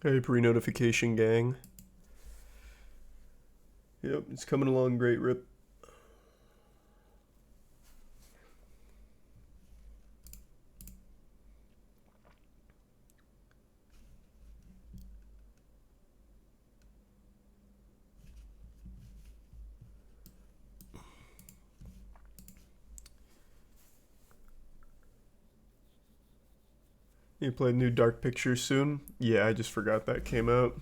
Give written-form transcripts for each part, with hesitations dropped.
Hey, pre-notification gang. Yep, it's coming along great, Rip. You play new Dark Pictures soon? Yeah, I just forgot that came out.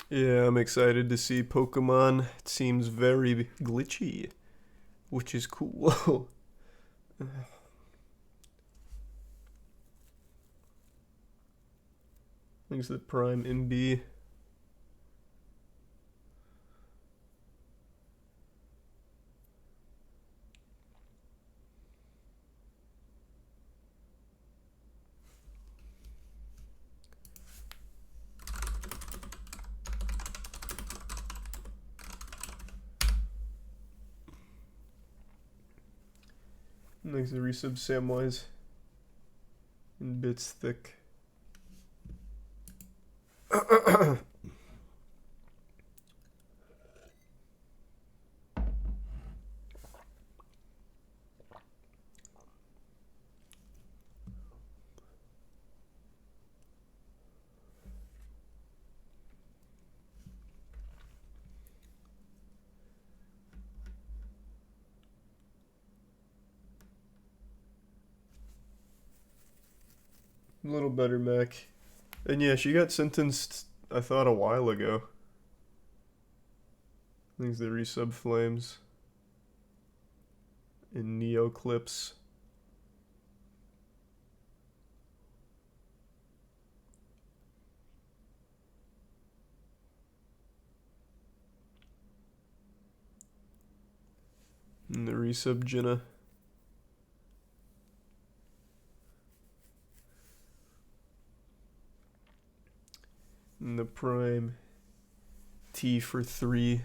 Yeah, I'm excited to see Pokemon. It seems very glitchy, which is cool. Thanks to the Prime MB. Thanks to resub Samwise. In bits thick. A little better, Mac. And yeah, she got sentenced, I thought, a while ago. Thanks to the resub Flames. In Neoclips. And the resub Jenna. And the Prime T for 3.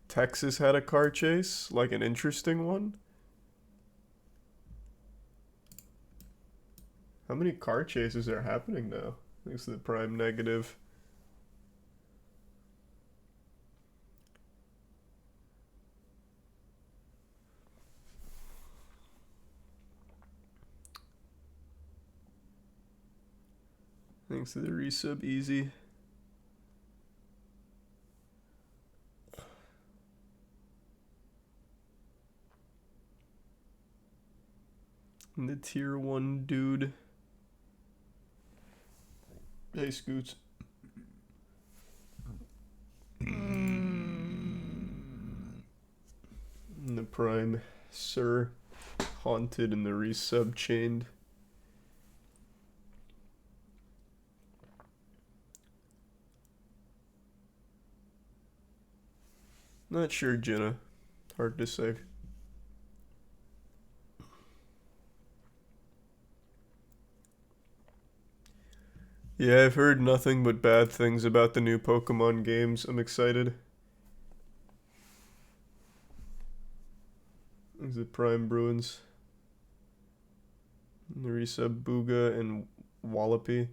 Texas had a car chase, like an interesting one. How many car chases are happening now? Thanks to the Prime negative. Thanks to the resub easy. And the tier 1 dude. Hey, Scoots. And the Prime Sir. Haunted and the resub chained. Not sure, Jenna. Hard to say. Yeah, I've heard nothing but bad things about the new Pokemon games. I'm excited. Is it Prime Bruins? And the resub Booga and Wallopy.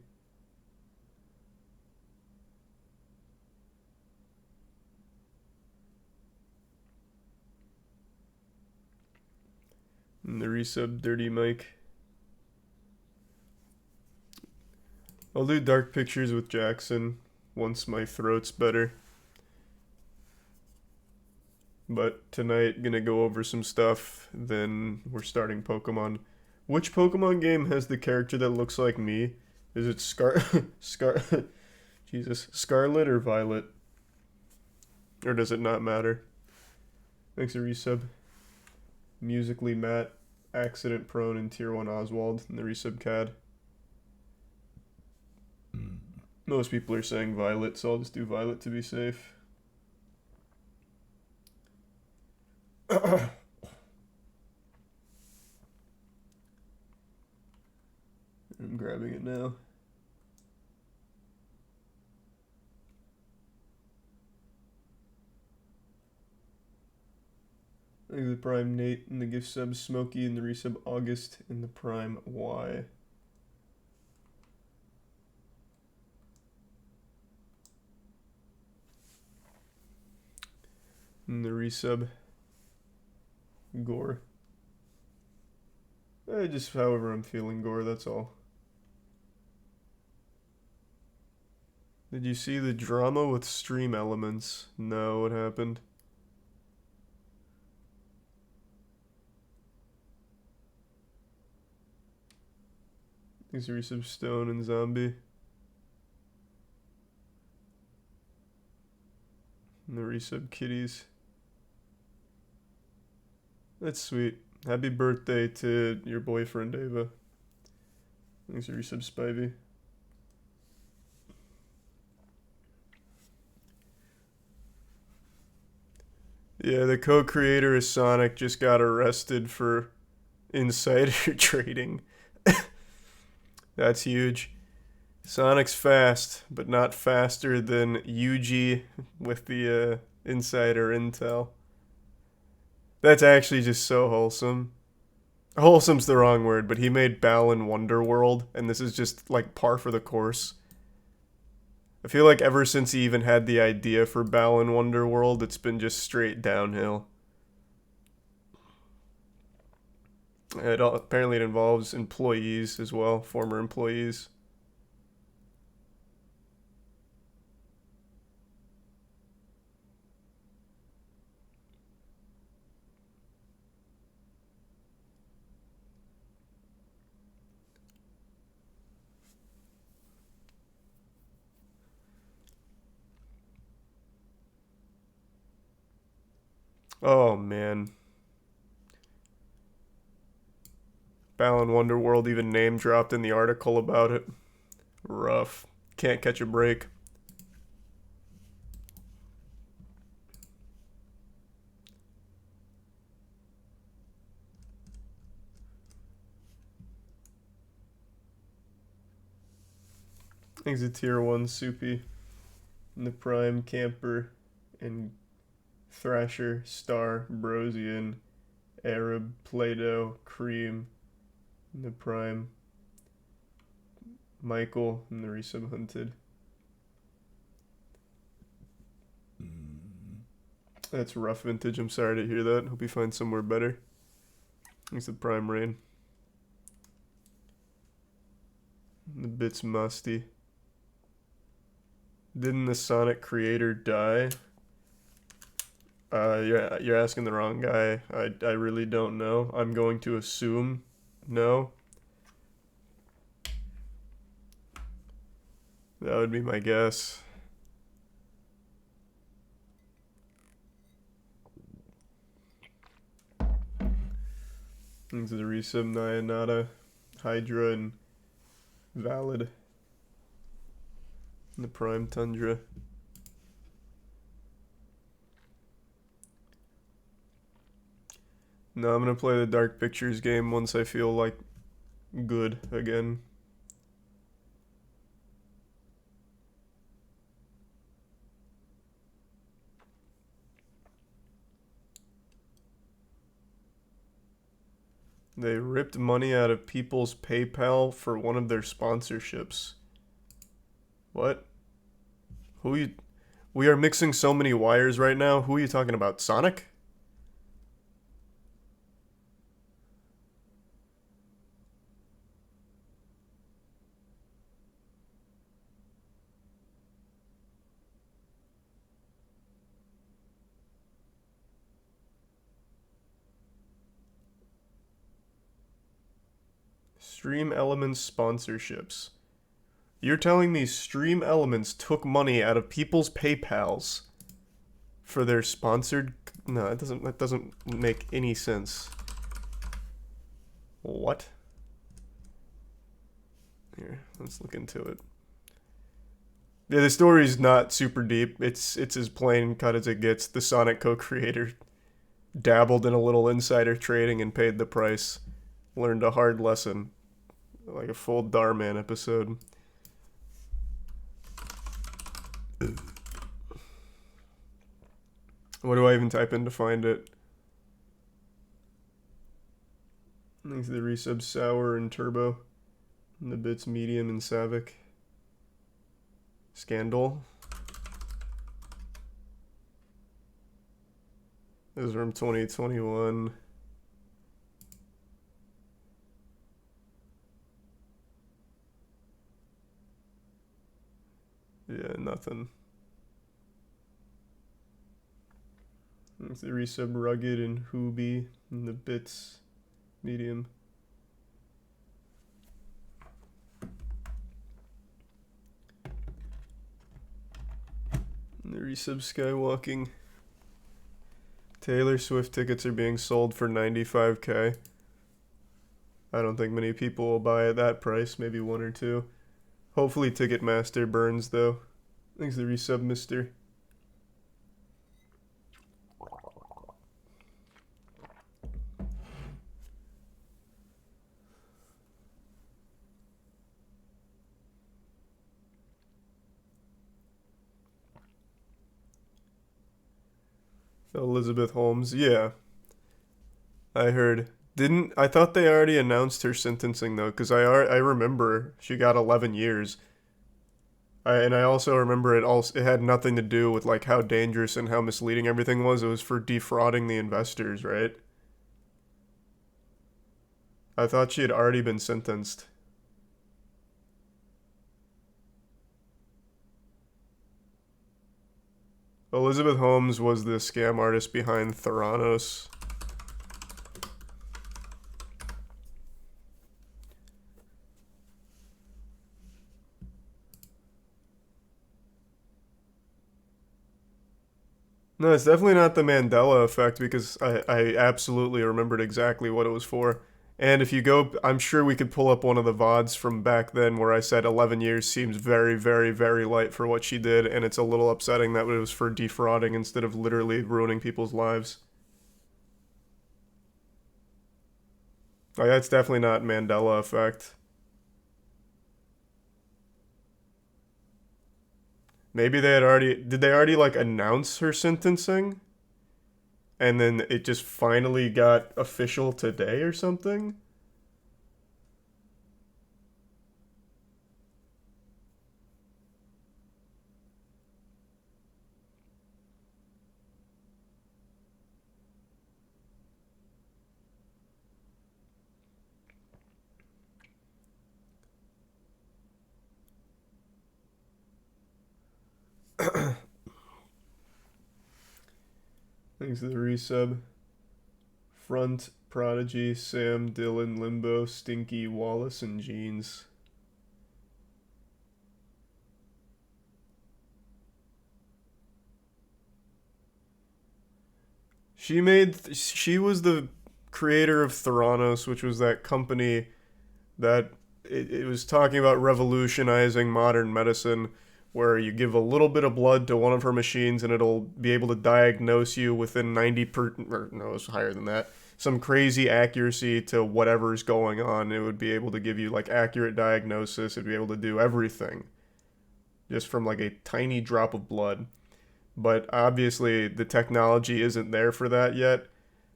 And the resub Dirty Mike. I'll do Dark Pictures with Jackson once my throat's better. But tonight, gonna go over some stuff, then we're starting Pokemon. Which Pokemon game has the character that looks like me? Is it Jesus, Scarlet or Violet? Or does it not matter? Thanks a resub. Musically Matt. accident prone in tier 1 Oswald in the resub CAD. Most people are saying Violet, so I'll just do Violet to be safe. I'm grabbing it now. The Prime Nate in the gift sub, Smokey in the resub August in the Prime Y. In the resub Gore. Just however I'm feeling Gore, that's all. Did you see the drama with StreamElements? No, what happened? These are resub Stone and Zombie. And the resub Kitties. That's sweet. Happy birthday to your boyfriend, Ava. Thanks for resub Spivey. Yeah, the co-creator of Sonic just got arrested for insider trading. That's huge. Sonic's fast, but not faster than Yuji with the insider intel. That's actually just so wholesome. Wholesome's the wrong word, but he made Balan Wonderworld, and this is just like par for the course. I feel like ever since he even had the idea for Balan Wonderworld, it's been just straight downhill. Apparently it involves employees as well, former employees. Oh man. Balan Wonderworld even name dropped in the article about it. Rough. Can't catch a break. Thanks to tier 1 Soupy. And the Prime Camper and Thrasher, Star, Brosian, Arab, Play-Doh, Cream, and the Prime, Michael, and the resub Hunted. That's rough vintage. I'm sorry to hear that. Hope you find somewhere better. Thanks to Prime Rain. And the Bits Musty. Didn't the Sonic creator die? You're asking the wrong guy. I really don't know. I'm going to assume no. That would be my guess. Into the resub Nyanada, Hydra, and Valid. And the Prime Tundra. No, I'm gonna play the Dark Pictures game once I feel like good again. They ripped money out of people's PayPal for one of their sponsorships. What? We are mixing so many wires right now. Who are you talking about? Sonic? StreamElements sponsorships. You're telling me StreamElements took money out of people's PayPals for their sponsored? No, that doesn't make any sense. What? Here, let's look into it. Yeah, the story's not super deep. It's as plain cut as it gets. The Sonic co-creator dabbled in a little insider trading and paid the price. Learned a hard lesson. Like a full Darman episode. What do I even type in to find it? Thanks to the resub Sour and Turbo. And the bits Medium and Savic. Scandal. This is from 2021. Yeah, nothing. It's the resub Rugged and Hoobie and the bits Medium. And the resub Skywalking. Taylor Swift tickets are being sold for $95K. I don't think many people will buy at that price, maybe one or two. Hopefully Ticketmaster burns though. Thanks to the resub Mister. Elizabeth Holmes, yeah. I heard. I thought they already announced her sentencing though, because I remember she got 11 years. And I also remember it had nothing to do with like how dangerous and how misleading everything was. It was for defrauding the investors, right? I thought she had already been sentenced. Elizabeth Holmes was the scam artist behind Theranos. No, it's definitely not the Mandela effect because I absolutely remembered exactly what it was for. And if you go, I'm sure we could pull up one of the VODs from back then where I said 11 years seems very, very, very light for what she did, and it's a little upsetting that it was for defrauding instead of literally ruining people's lives. Like, that's definitely not Mandela effect. Maybe did they already like announce her sentencing? And then it just finally got official today or something? Thanks to the resub. Front, Prodigy, Sam, Dylan, Limbo, Stinky, Wallace, and Jeans. She was the creator of Theranos, which was that company that it was talking about revolutionizing modern medicine, where you give a little bit of blood to one of her machines and it'll be able to diagnose you within 90 or no, it's higher than that. Some crazy accuracy to whatever's going on. It would be able to give you like accurate diagnosis. It'd be able to do everything just from like a tiny drop of blood. But obviously the technology isn't there for that yet.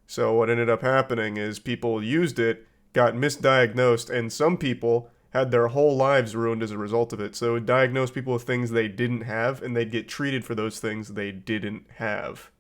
So what ended up happening is people used it, got misdiagnosed, and some people had their whole lives ruined as a result of it. So it would diagnose people with things they didn't have, and they'd get treated for those things they didn't have.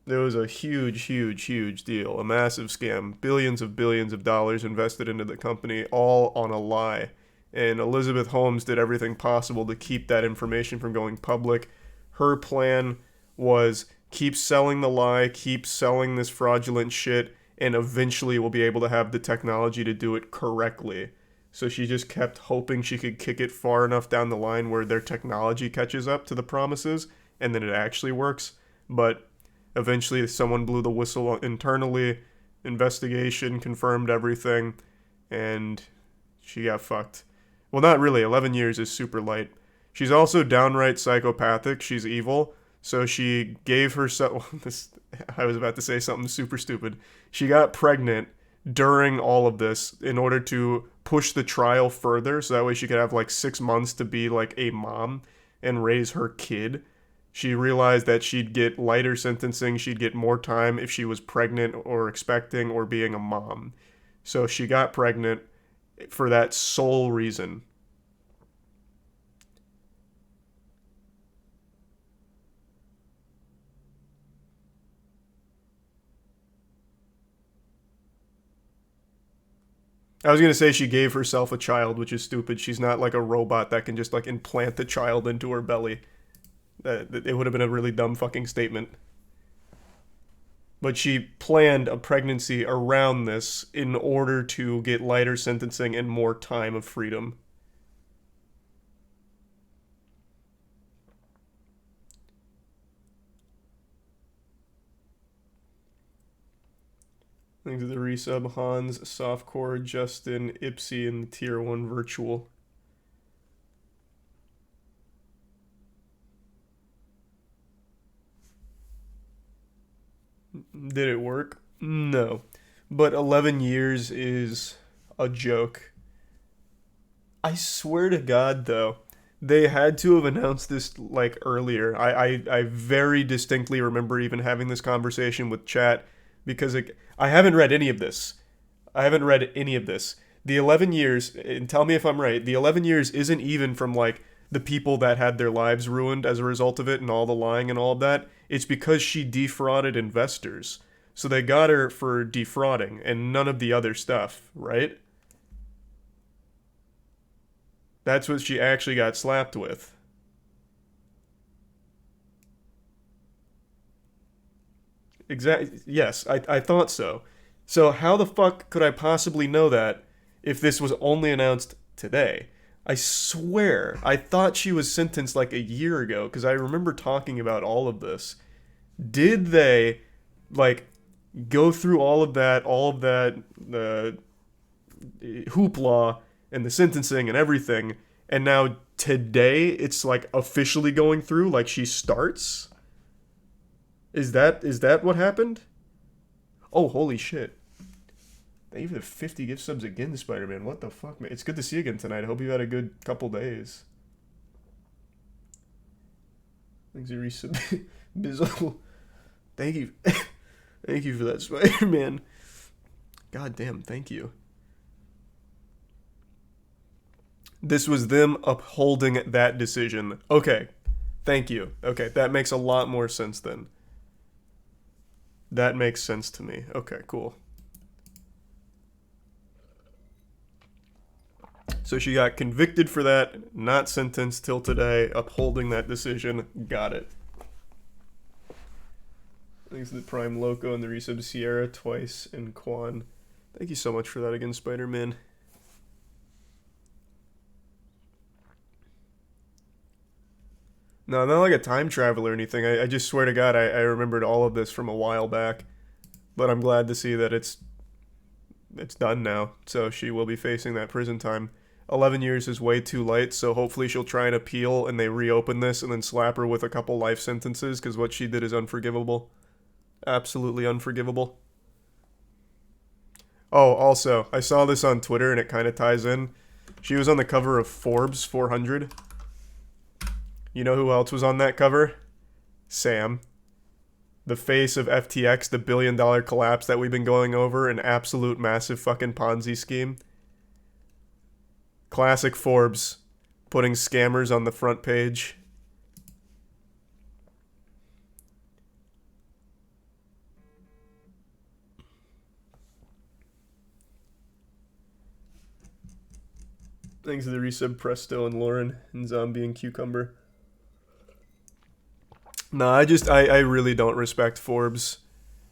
It was a huge, huge, huge deal. A massive scam. Billions of dollars invested into the company, all on a lie. And Elizabeth Holmes did everything possible to keep that information from going public. Her plan was keep selling the lie, keep selling this fraudulent shit, and eventually we'll be able to have the technology to do it correctly. So she just kept hoping she could kick it far enough down the line where their technology catches up to the promises, and then it actually works. But Eventually, someone blew the whistle internally. Investigation confirmed everything, and she got fucked. Well, not really. 11 years is super light. She's also downright psychopathic. She's evil. So she gave herself. I was about to say something super stupid. She got pregnant during all of this in order to push the trial further, so that way she could have like 6 months to be like a mom and raise her kid. She realized that she'd get lighter sentencing, she'd get more time if she was pregnant or expecting or being a mom. So she got pregnant for that sole reason. I was gonna say she gave herself a child, which is stupid. She's not like a robot that can just like implant the child into her belly. It would have been a really dumb fucking statement. But she planned a pregnancy around this in order to get lighter sentencing and more time of freedom. Thanks to the resub, Hans, Softcore, Justin, Ipsy, and the Tier 1 Virtual. Did it work? No. But 11 years is a joke. I swear to God, though, they had to have announced this like earlier. I very distinctly remember even having this conversation with chat because I haven't read any of this. I haven't read any of this. The 11 years, and tell me if I'm right, the 11 years isn't even from like the people that had their lives ruined as a result of it and all the lying and all of that. It's because she defrauded investors. So they got her for defrauding and none of the other stuff, right? That's what she actually got slapped with. Exactly. Yes, I thought so. So how the fuck could I possibly know that if this was only announced today? I swear, I thought she was sentenced like a year ago because I remember talking about all of this. Did they like go through all of that, the hoopla and the sentencing and everything, and now today it's like officially going through, like she starts? Is that what happened? Oh, holy shit. Thank you for the 50 gift subs again, Spider-Man. What the fuck, man? It's good to see you again tonight. I hope you had a good couple days. Thanks, resub. Bizzle. Thank you. Thank you for that, Spider-Man. God damn, thank you. This was them upholding that decision. Okay. Thank you. Okay, that makes a lot more sense then. That makes sense to me. Okay, cool. So she got convicted for that, not sentenced till today, upholding that decision. Got it. Thanks to the Prime Loco and the resub Sierra twice and Quan. Thank you so much for that again, Spider-Man. No, not like a time travel or anything. I just swear to God, I remembered all of this from a while back. But I'm glad to see that it's done now. So she will be facing that prison time. 11 years is way too light, so hopefully she'll try and appeal and they reopen this and then slap her with a couple life sentences because what she did is unforgivable. Absolutely unforgivable. Oh, also, I saw this on Twitter and it kind of ties in. She was on the cover of Forbes 400. You know who else was on that cover? Sam. The face of FTX, the billion-dollar collapse that we've been going over, an absolute massive fucking Ponzi scheme. Classic Forbes, putting scammers on the front page. Thanks to the resub Presto and Lauren and Zombie and Cucumber. No, I really don't respect Forbes.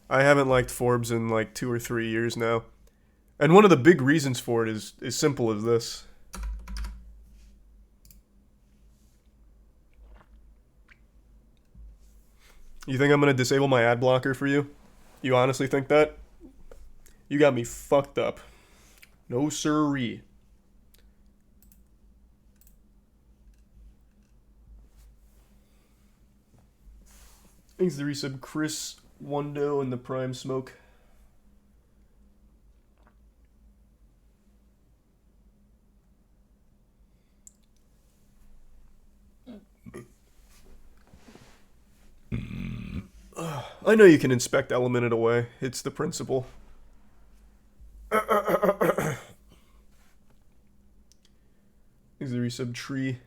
I haven't liked Forbes in like 2 or 3 years now. And one of the big reasons for it is as simple as this. You think I'm gonna disable my ad blocker for you? You honestly think that? You got me fucked up. No siree. Thanks to the resub Chris Wondo and the Prime Smoke. I know you can inspect element it away. It's the principle. Thanks to the resub Tree.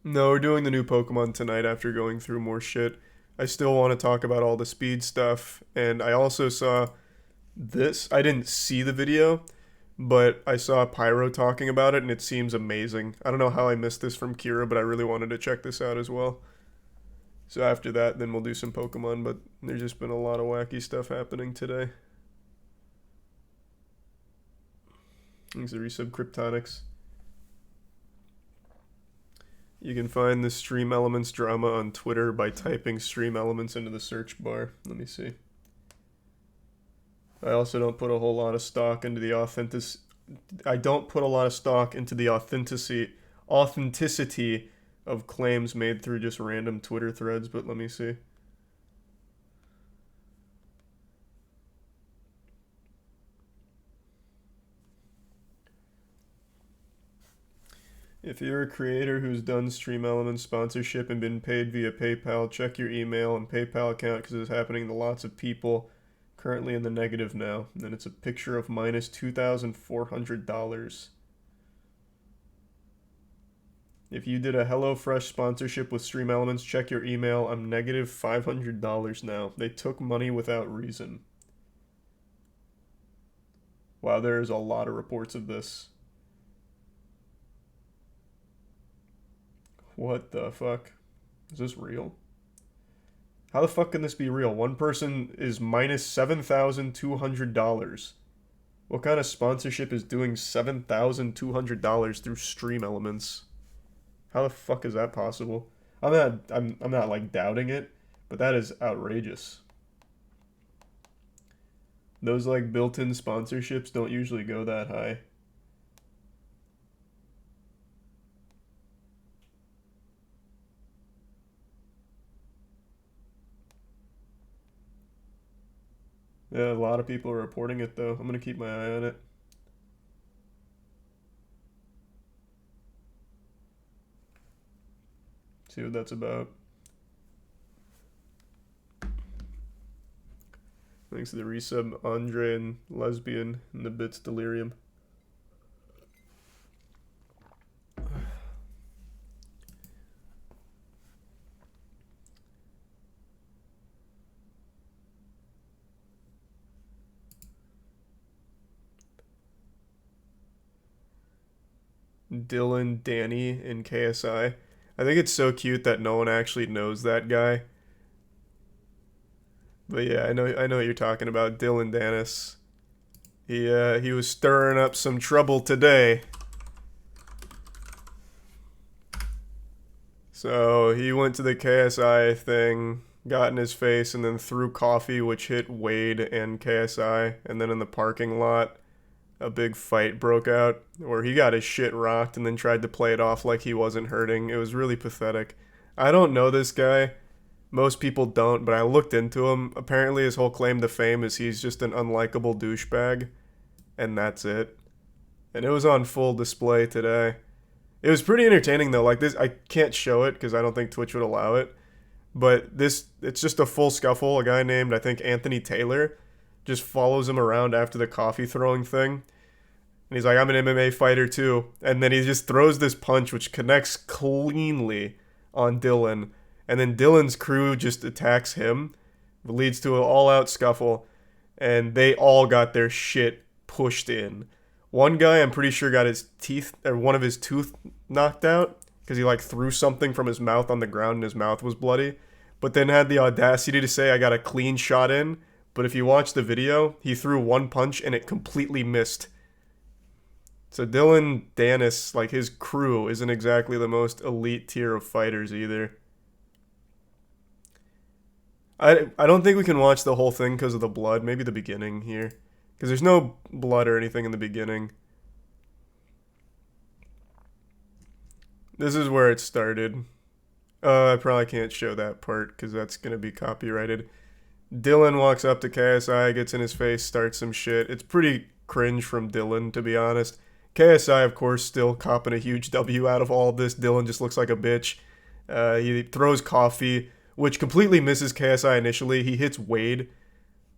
No, we're doing the new Pokemon tonight after going through more shit. I still want to talk about all the speed stuff, and I also saw this. I didn't see the video, but I saw Pyro talking about it, and it seems amazing. I don't know how I missed this from Kira, but I really wanted to check this out as well. So after that, then we'll do some Pokemon, but there's just been a lot of wacky stuff happening today. Thanks to resub Kryptonics. You can find the StreamElements drama on Twitter by typing StreamElements into the search bar. Let me see. I also don't put a whole lot of stock into the authenticity of claims made through just random Twitter threads, but let me see. If you're a creator who's done StreamElements sponsorship and been paid via PayPal, check your email and PayPal account because it's happening to lots of people. Currently in the negative now. And then it's a picture of minus $2,400. If you did a HelloFresh sponsorship with StreamElements, check your email. I'm negative $500 now. They took money without reason. Wow, there's a lot of reports of this. What the fuck? Is this real? How the fuck can this be real? One person is minus $7,200. What kind of sponsorship is doing $7,200 through StreamElements? How the fuck is that possible? I'm not like doubting it, but that is outrageous. Those like built-in sponsorships don't usually go that high. Yeah, a lot of people are reporting it though. I'm gonna keep my eye on it. See what that's about. Thanks to the resub, Andre and Lesbian and the Bits Delirium. Dillon Danis in KSI. I think it's so cute that no one actually knows that guy. But yeah, I know what you're talking about, Dillon Danis. He was stirring up some trouble today. So he went to the KSI thing, got in his face, and then threw coffee, which hit Wade and KSI. And then in the parking lot, a big fight broke out where he got his shit rocked and then tried to play it off like he wasn't hurting. It was really pathetic. I don't know this guy. Most people don't, but I looked into him. Apparently his whole claim to fame is he's just an unlikable douchebag, and that's it. And it was on full display today. It was pretty entertaining though. Like this, I can't show it because I don't think Twitch would allow it. But it's just a full scuffle. A guy named, I think, Anthony Taylor just follows him around after the coffee throwing thing. And he's like, I'm an MMA fighter too. And then he just throws this punch which connects cleanly on Dillon. And then Dillon's crew just attacks him. It leads to an all-out scuffle. And they all got their shit pushed in. One guy, I'm pretty sure, got his teeth, or one of his tooth knocked out. because he like threw something from his mouth on the ground and his mouth was bloody, but then had the audacity to say I got a clean shot in. But if you watch the video, he threw one punch and it completely missed. So Dillon Danis, like his crew, isn't exactly the most elite tier of fighters either. I don't think we can watch the whole thing because of the blood. Maybe the beginning here. Because there's no blood or anything in the beginning. This is where it started. I probably can't show that part because that's going to be copyrighted. Dillon walks up to KSI, gets in his face, starts some shit. It's pretty cringe from Dillon, to be honest. KSI, of course, still copping a huge W out of all of this. Dillon just looks like a bitch. He throws coffee, which completely misses KSI initially. He hits Wade,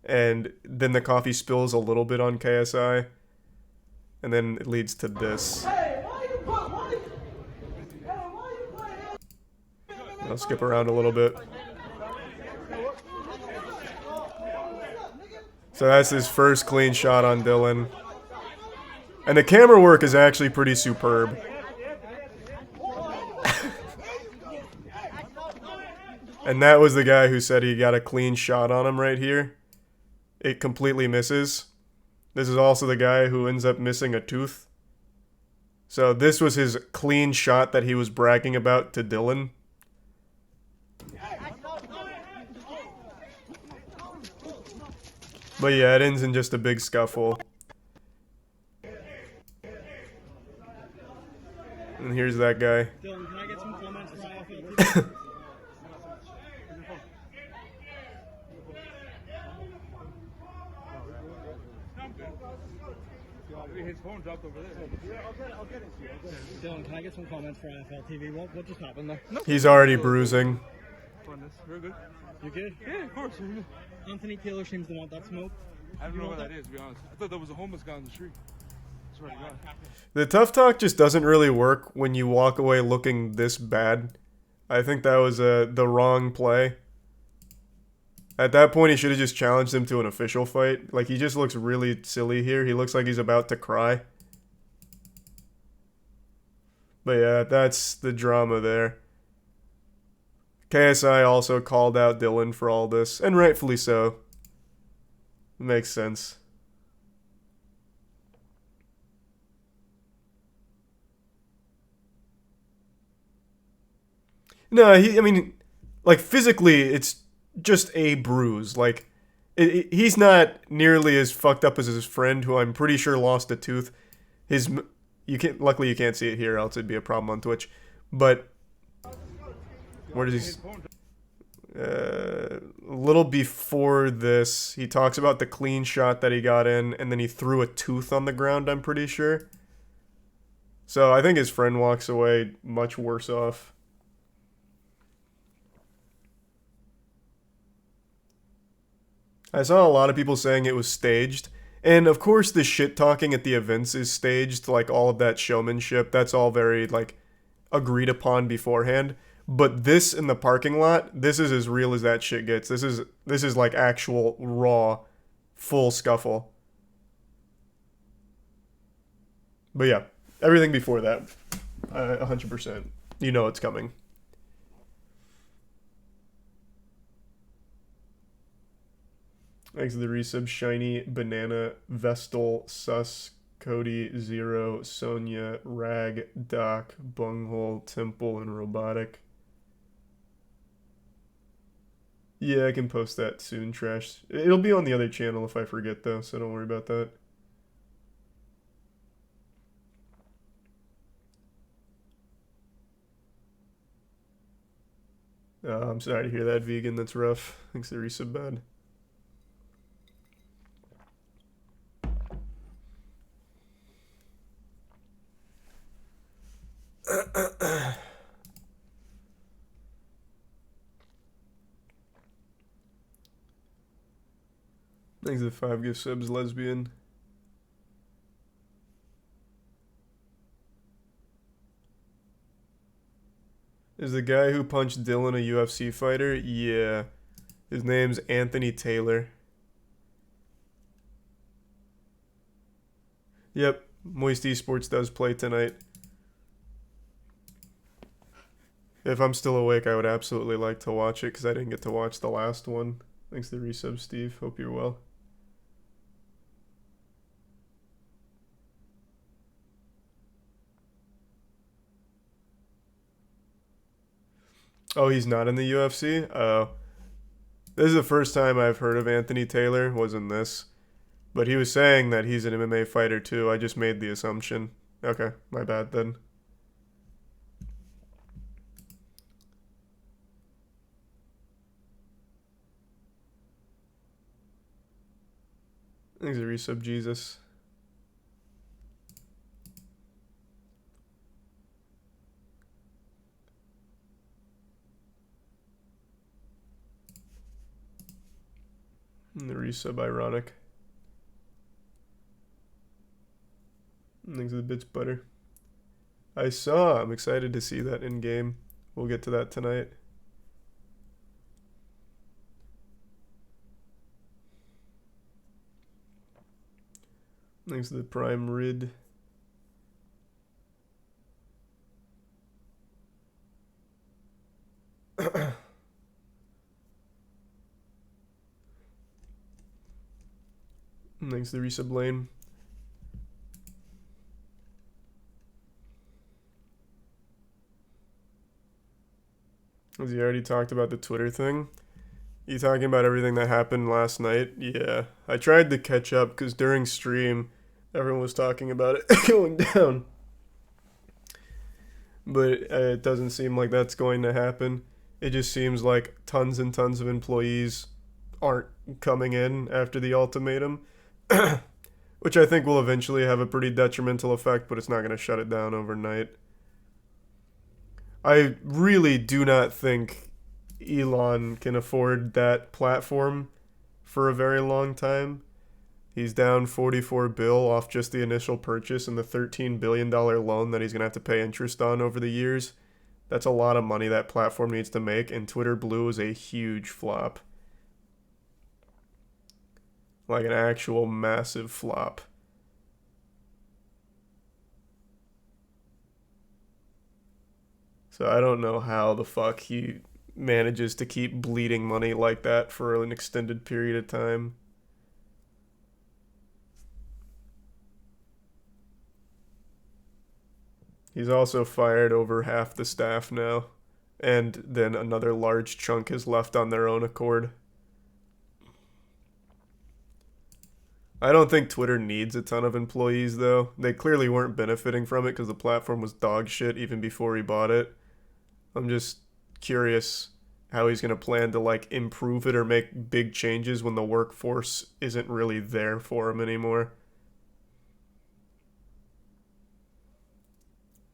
and then the coffee spills a little bit on KSI. And then it leads to this. I'll skip around a little bit. So that's his first clean shot on Dillon. And the camera work is actually pretty superb. And that was the guy who said he got a clean shot on him right here. It completely misses. This is also the guy who ends up missing a tooth. So this was his clean shot that he was bragging about to Dillon. But yeah, it ends in just a big scuffle. And here's that guy. Dylan, can I get some comments from IFL? His phone dropped over there. I'll get it to you. Dylan, can I get some comments for IFL TV? What just happened there? He's already bruising. We're good. You good? Yeah, of course. Anthony Taylor seems to want that smoke. I don't know what that is, to be honest. I thought that was a homeless guy on the street. Swear to God. The tough talk just doesn't really work when you walk away looking this bad. I think that was the wrong play. At that point, he should have just challenged him to an official fight. Like, he just looks really silly here. He looks like he's about to cry. But yeah, that's the drama there. KSI also called out Dillon for all this, and rightfully so. Makes sense. No, I mean, like, physically, it's just a bruise. Like, he's not nearly as fucked up as his friend, who I'm pretty sure lost a tooth. Luckily you can't see it here, else it'd be a problem on Twitch. But where does he? A little before this, he talks about the clean shot that he got in, and then he threw a tooth on the ground, I'm pretty sure. So I think his friend walks away much worse off. I saw a lot of people saying it was staged. And of course the shit talking at the events is staged, like all of that showmanship. That's all very, like, agreed upon beforehand. But this in the parking lot, this is as real as that shit gets. This is like actual raw, full scuffle. But yeah, everything before that, 100%. You know it's coming. Thanks to the resub, Shiny, Banana, Vestal, Sus, Cody, Zero, Sonia, Rag, Doc, Bunghole, Temple, and Robotic. Yeah, I can post that soon, Trash. It'll be on the other channel if I forget, though, so don't worry about that. I'm sorry to hear that, Vegan. That's rough. Thanks to the resub, bad. Thanks to the 5 gift subs, Lesbian. Is the guy who punched Dillon a UFC fighter? Yeah. His name's Anthony Taylor. Yep. Moist Esports does play tonight. If I'm still awake, I would absolutely like to watch it because I didn't get to watch the last one. Thanks to the resub, Steve. Hope you're well. Oh, he's not in the UFC? Oh. This is the first time I've heard of Anthony Taylor, was in this. But he was saying that he's an MMA fighter too. I just made the assumption. Okay, my bad then. Thanks a resub, Jesus. And the resub, ironic. Thanks to the bits butter. I saw. I'm excited to see that in game. We'll get to that tonight. Thanks to the prime rid. Thanks to the resub lane. Has he already talked about the Twitter thing? You talking about everything that happened last night? Yeah. I tried to catch up because during stream, everyone was talking about it going down. But it doesn't seem like that's going to happen. It just seems like tons and tons of employees aren't coming in after the ultimatum. Which I think will eventually have a pretty detrimental effect, but it's not going to shut it down overnight. I really do not think Elon can afford that platform for a very long time. He's down 44 bill off just the initial purchase and the $13 billion loan that he's going to have to pay interest on over the years. That's a lot of money that platform needs to make, and Twitter Blue is a huge flop. Like an actual massive flop. So I don't know how the fuck he manages to keep bleeding money like that for an extended period of time. He's also fired over half the staff now, and then another large chunk is left on their own accord. I don't think Twitter needs a ton of employees, though. They clearly weren't benefiting from it because the platform was dog shit even before he bought it. I'm just curious how he's going to plan to, like, improve it or make big changes when the workforce isn't really there for him anymore.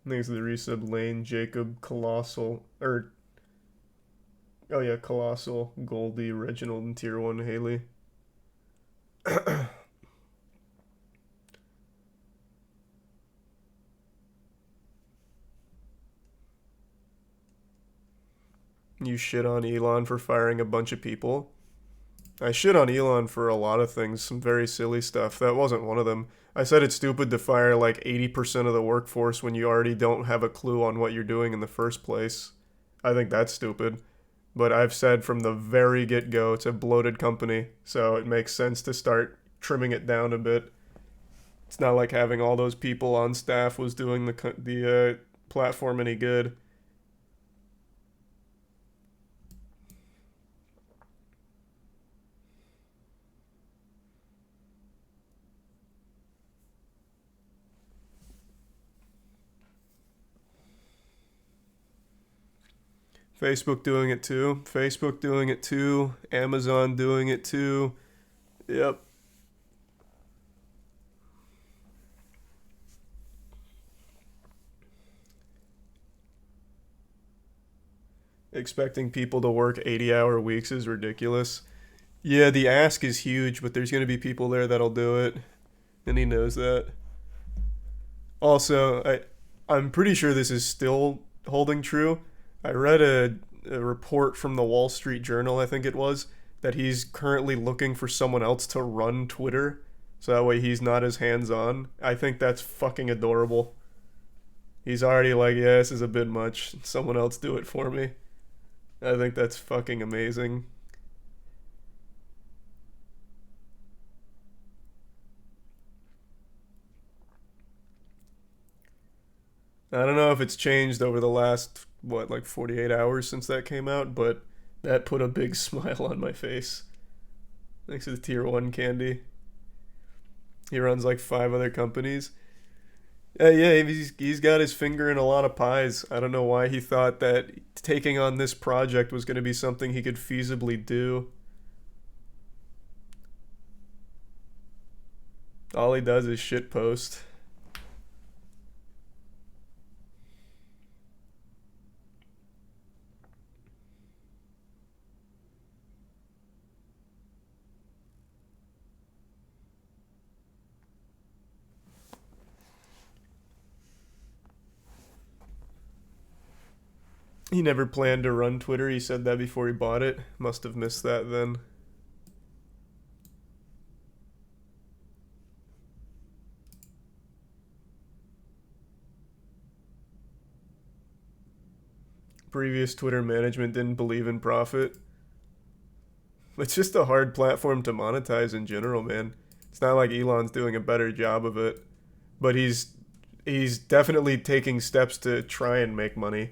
Thanks to the resub lane, Jacob, Colossal, oh yeah, Colossal, Goldie, Reginald, and Tier 1 Haley. You shit on Elon for firing a bunch of people. I shit on Elon for a lot of things, some very silly stuff. That wasn't one of them. I said it's stupid to fire like 80% of the workforce when you already don't have a clue on what you're doing in the first place. I think that's stupid. But I've said from the very get-go it's a bloated company, so it makes sense to start trimming it down a bit. It's not like having all those people on staff was doing the platform any good. Facebook doing it too. Facebook doing it too. Amazon doing it too. Yep. Expecting people to work 80-hour weeks is ridiculous. Yeah, the ask is huge, but there's going to be people there that'll do it. And he knows that. Also, I'm pretty sure this is still holding true. I read a report from the Wall Street Journal, I think it was, that he's currently looking for someone else to run Twitter, so that way he's not as hands-on. I think that's fucking adorable. He's already like, yeah, this is a bit much. Someone else do it for me. I think that's fucking amazing. I don't know if it's changed over the last, what, like 48 hours since that came out, but that put a big smile on my face. Thanks to the tier 1 candy. He runs like 5 other companies. Yeah, he's got his finger in a lot of pies. I don't know why he thought that taking on this project was going to be something he could feasibly do. All he does is shitpost. He never planned to run Twitter. He said that before he bought it. Must have missed that then. Previous Twitter management didn't believe in profit. It's just a hard platform to monetize in general, man. It's not like Elon's doing a better job of it, but he's definitely taking steps to try and make money,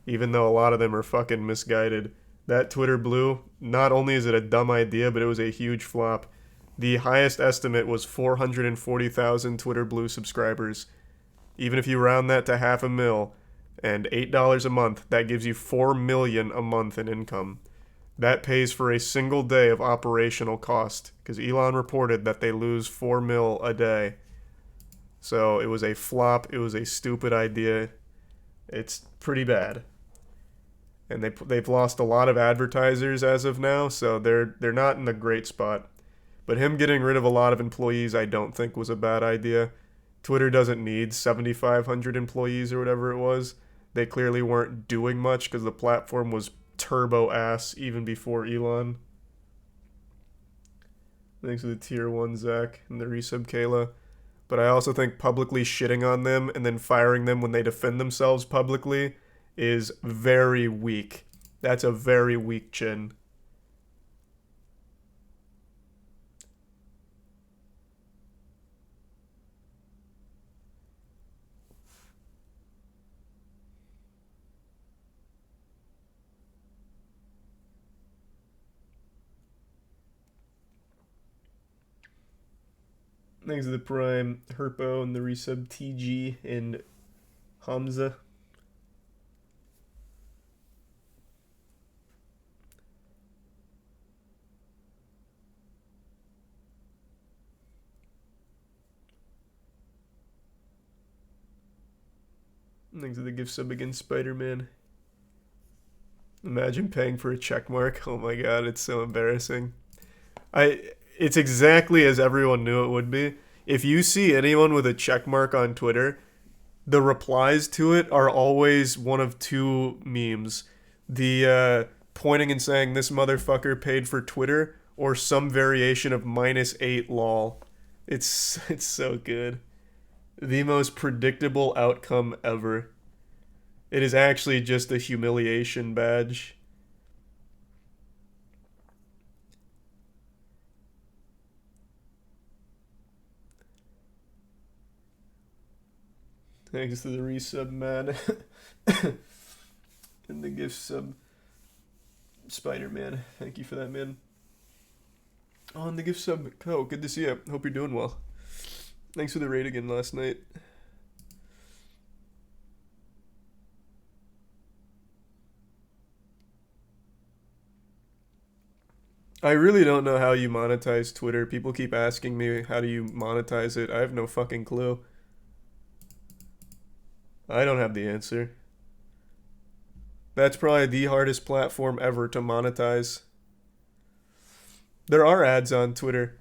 even though a lot of them are fucking misguided. That Twitter Blue, not only is it a dumb idea, but it was a huge flop. The highest estimate was 440,000 Twitter Blue subscribers. Even if you round that to $500,000 and $8 a month, that gives you $4 million a month in income. That pays for a single day of operational cost, because Elon reported that they lose $4 million a day. So it was a flop. It was a stupid idea. It's pretty bad. And they've lost a lot of advertisers as of now, so they're not in a great spot. But him getting rid of a lot of employees, I don't think was a bad idea. Twitter doesn't need 7,500 employees or whatever it was. They clearly weren't doing much because the platform was turbo ass even before Elon. Thanks for the tier 1 Zach and the resub Kayla. But I also think publicly shitting on them and then firing them when they defend themselves publicly is very weak. That's a very weak chin. Thanks to the Prime, Herpo, and the resub TG and Hamza. Thanks to the gift sub against Spider-Man. Imagine paying for a check mark. Oh my god, it's so embarrassing. It's exactly as everyone knew it would be. If you see anyone with a check mark on Twitter, the replies to it are always one of two memes. The pointing and saying this motherfucker paid for Twitter, or some variation of -8 lol. It's so good. The most predictable outcome ever. It is actually just a humiliation badge. Thanks to the resub, man. And the gift sub, Spider-Man. Thank you for that, man. Oh, and the gift sub, oh, good to see you. Hope you're doing well. Thanks for the raid again last night. I really don't know how you monetize Twitter. People keep asking me, how do you monetize it? I have no fucking clue. I don't have the answer. That's probably the hardest platform ever to monetize. There are ads on Twitter,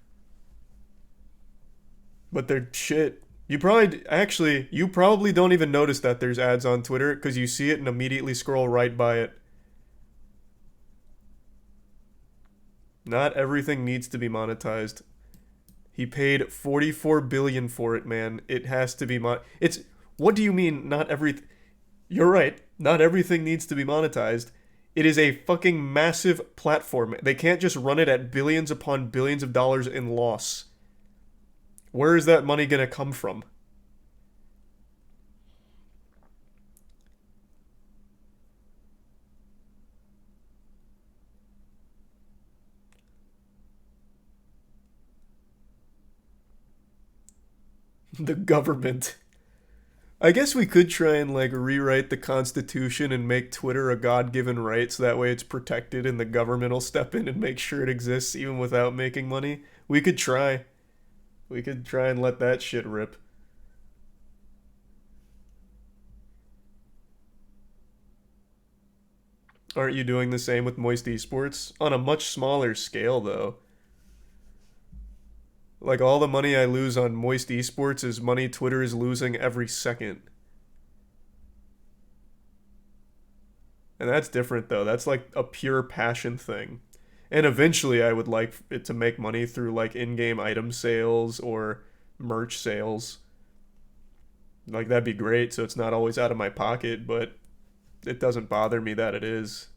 but they're shit. You probably don't even notice that there's ads on Twitter because you see it and immediately scroll right by it. Not everything needs to be monetized. He paid $44 billion for it, man. It has to be What do you mean not every... You're right. Not everything needs to be monetized. It is a fucking massive platform. They can't just run it at billions upon billions of dollars in loss. Where is that money gonna come from? The government. I guess we could try and like rewrite the Constitution and make Twitter a God-given right so that way it's protected and the government will step in and make sure it exists even without making money. We could try. We could try and let that shit rip. Aren't you doing the same with Moist Esports? On a much smaller scale though. Like, all the money I lose on Moist Esports is money Twitter is losing every second. And that's different, though. That's, like, a pure passion thing. And eventually I would like it to make money through, like, in-game item sales or merch sales. Like, that'd be great, so it's not always out of my pocket, but it doesn't bother me that it is.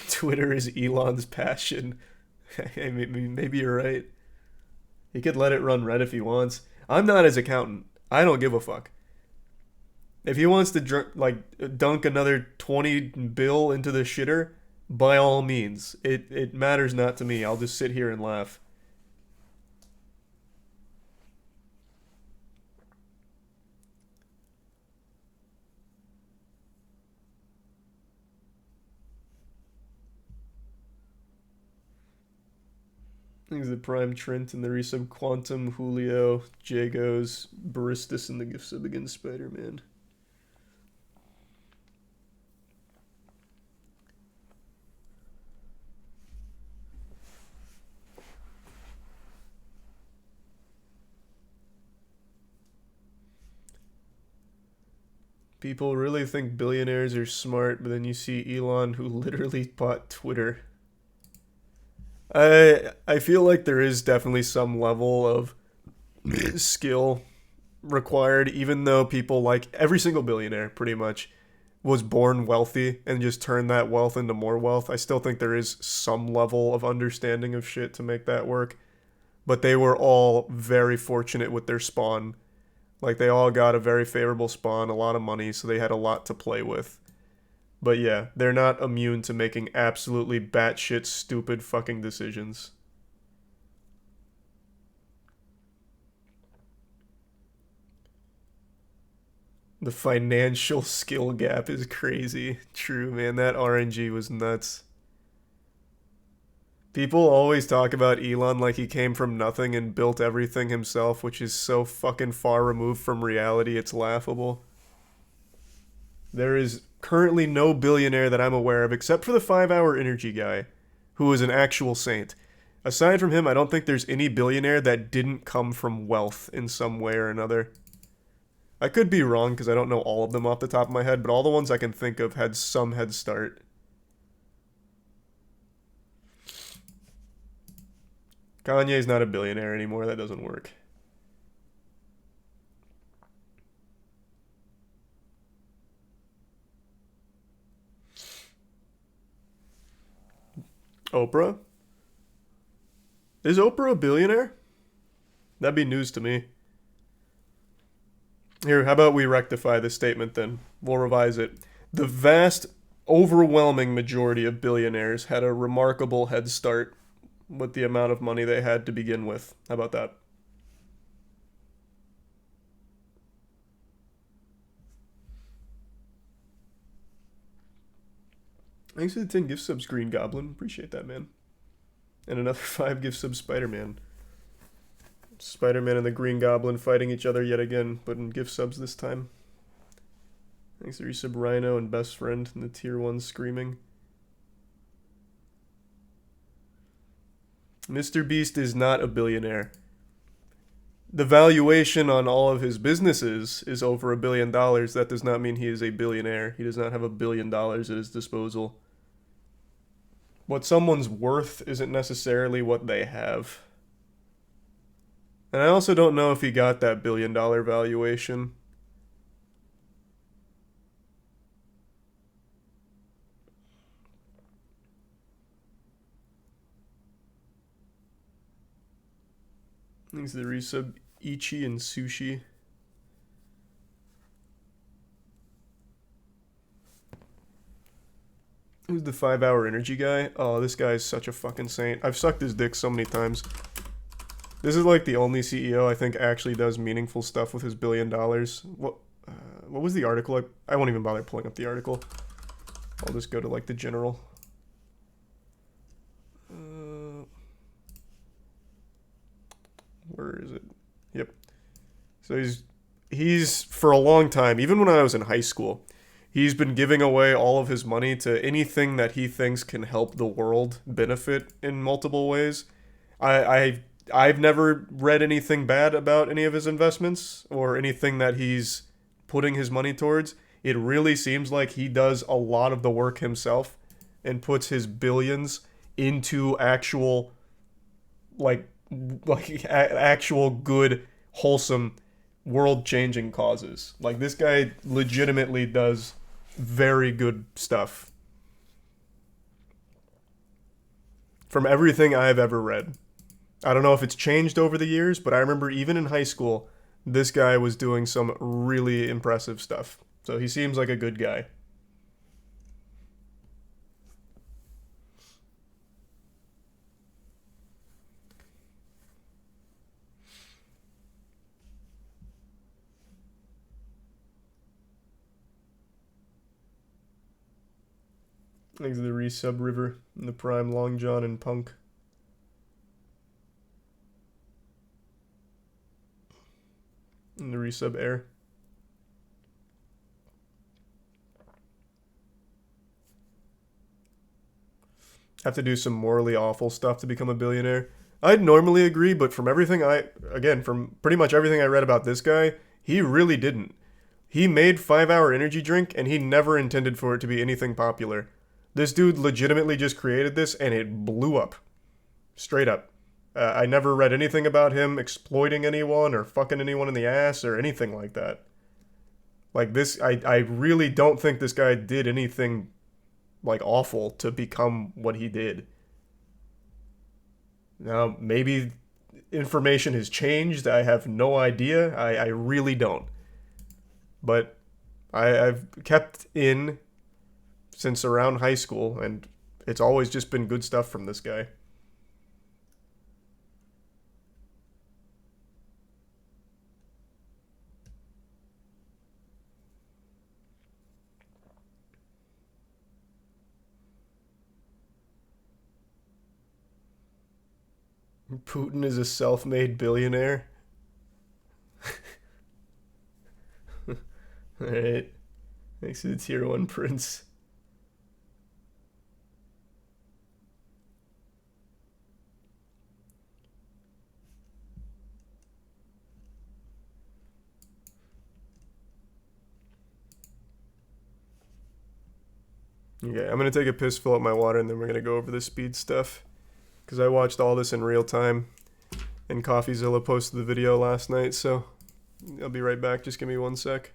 Twitter is Elon's passion. Maybe you're right. He could let it run red if he wants. I'm not his accountant. I don't give a fuck. If he wants to dunk another 20 bill into the shitter, by all means. It matters not to me. I'll just sit here and laugh. Things the Prime Trent and the resub Quantum, Julio, Jagos, Baristas, and the gift sub again Spider-Man. People really think billionaires are smart, but then you see Elon who literally bought Twitter. I feel like there is definitely some level of skill required, even though people like every single billionaire pretty much was born wealthy and just turned that wealth into more wealth. I still think there is some level of understanding of shit to make that work. But they were all very fortunate with their spawn. Like, they all got a very favorable spawn, a lot of money, so they had a lot to play with. But yeah, they're not immune to making absolutely batshit stupid fucking decisions. The financial skill gap is crazy. True, man, that RNG was nuts. People always talk about Elon like he came from nothing and built everything himself, which is so fucking far removed from reality, it's laughable. There is currently no billionaire that I'm aware of, except for the 5-hour energy guy, who is an actual saint. Aside from him, I don't think there's any billionaire that didn't come from wealth in some way or another. I could be wrong, because I don't know all of them off the top of my head, but all the ones I can think of had some head start. Kanye's not a billionaire anymore, that doesn't work. Oprah? Is Oprah a billionaire? That'd be news to me. Here, how about we rectify this statement then? We'll revise it. The vast, overwhelming majority of billionaires had a remarkable head start with the amount of money they had to begin with. How about that? Thanks for the 10 gift subs, Green Goblin. Appreciate that, man. And another 5 gift subs, Spider-Man. Spider-Man and the Green Goblin fighting each other yet again, but in gift subs this time. Thanks to resub Rhino and Best Friend and the tier 1 screaming. Mr. Beast is not a billionaire. The valuation on all of his businesses is over $1 billion. That does not mean he is a billionaire. He does not have $1 billion at his disposal. What someone's worth isn't necessarily what they have. And I also don't know if he got that $1 billion valuation. Thanks to the resub Ichi and Sushi. Who's the 5-hour energy guy? Oh, this guy is such a fucking saint. I've sucked his dick so many times. This is like the only CEO I think actually does meaningful stuff with his $1 billion. What was the article? I won't even bother pulling up the article. I'll just go to like the general. Where is it? Yep. So he's for a long time, even when I was in high school, he's been giving away all of his money to anything that he thinks can help the world benefit in multiple ways. I've never read anything bad about any of his investments or anything that he's putting his money towards. It really seems like he does a lot of the work himself and puts his billions into actual actual good, wholesome, world-changing causes. Like, this guy legitimately does very good stuff. From everything I've ever read. I don't know if it's changed over the years, but I remember even in high school, this guy was doing some really impressive stuff. So he seems like a good guy. Thanks to the resub River and the Prime Long John and Punk. And the resub Air. Have to do some morally awful stuff to become a billionaire. I'd normally agree, but from from pretty much everything I read about this guy, he really didn't. He made 5-hour energy drink and he never intended for it to be anything popular. This dude legitimately just created this and it blew up. Straight up. I never read anything about him exploiting anyone or fucking anyone in the ass or anything like that. Like this, I really don't think this guy did anything like awful to become what he did. Now, maybe information has changed. I have no idea. I really don't. But I've kept in since around high school, and it's always just been good stuff from this guy. Putin is a self-made billionaire. Alright. Thanks to the tier 1 prince. Okay, I'm gonna take a piss, fill up my water, and then we're gonna go over the speed stuff. Because I watched all this in real time. And CoffeeZilla posted the video last night, so I'll be right back. Just give me 1 sec.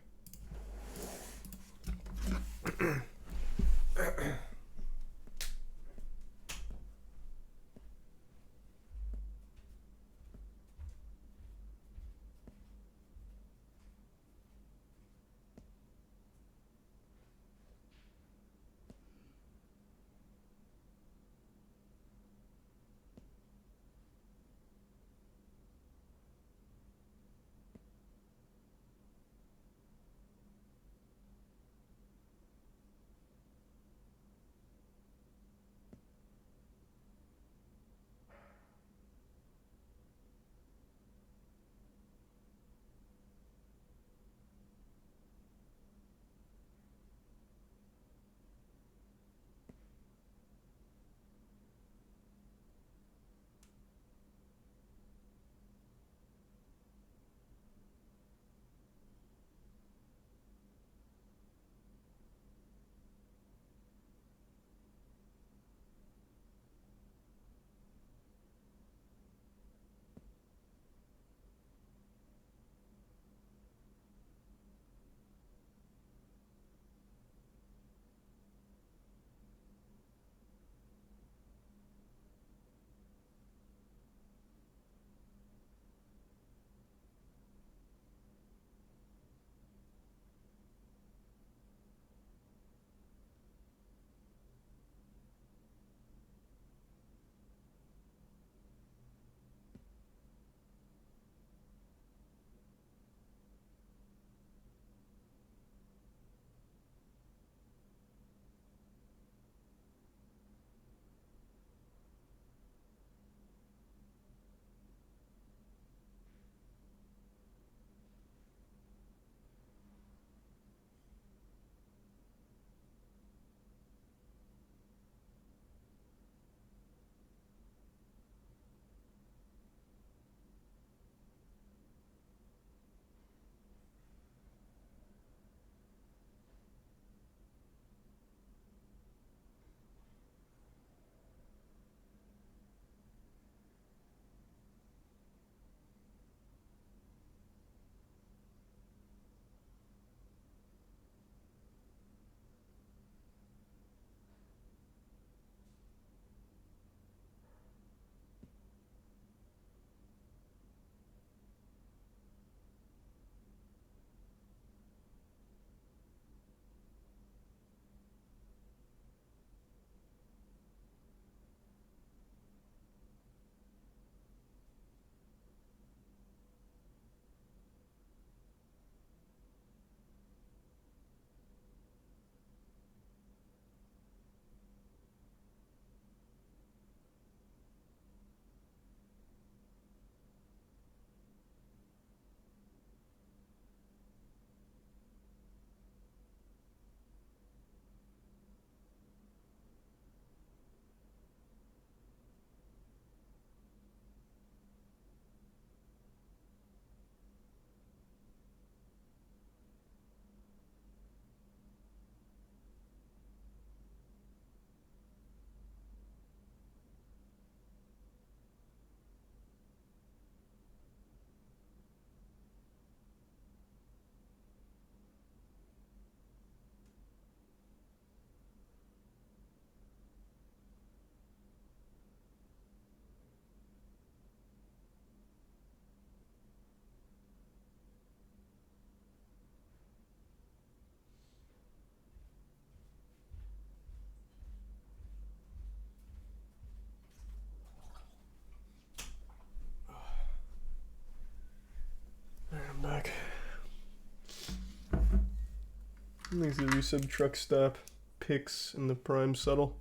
There's the resub truck stop picks and the prime subtle.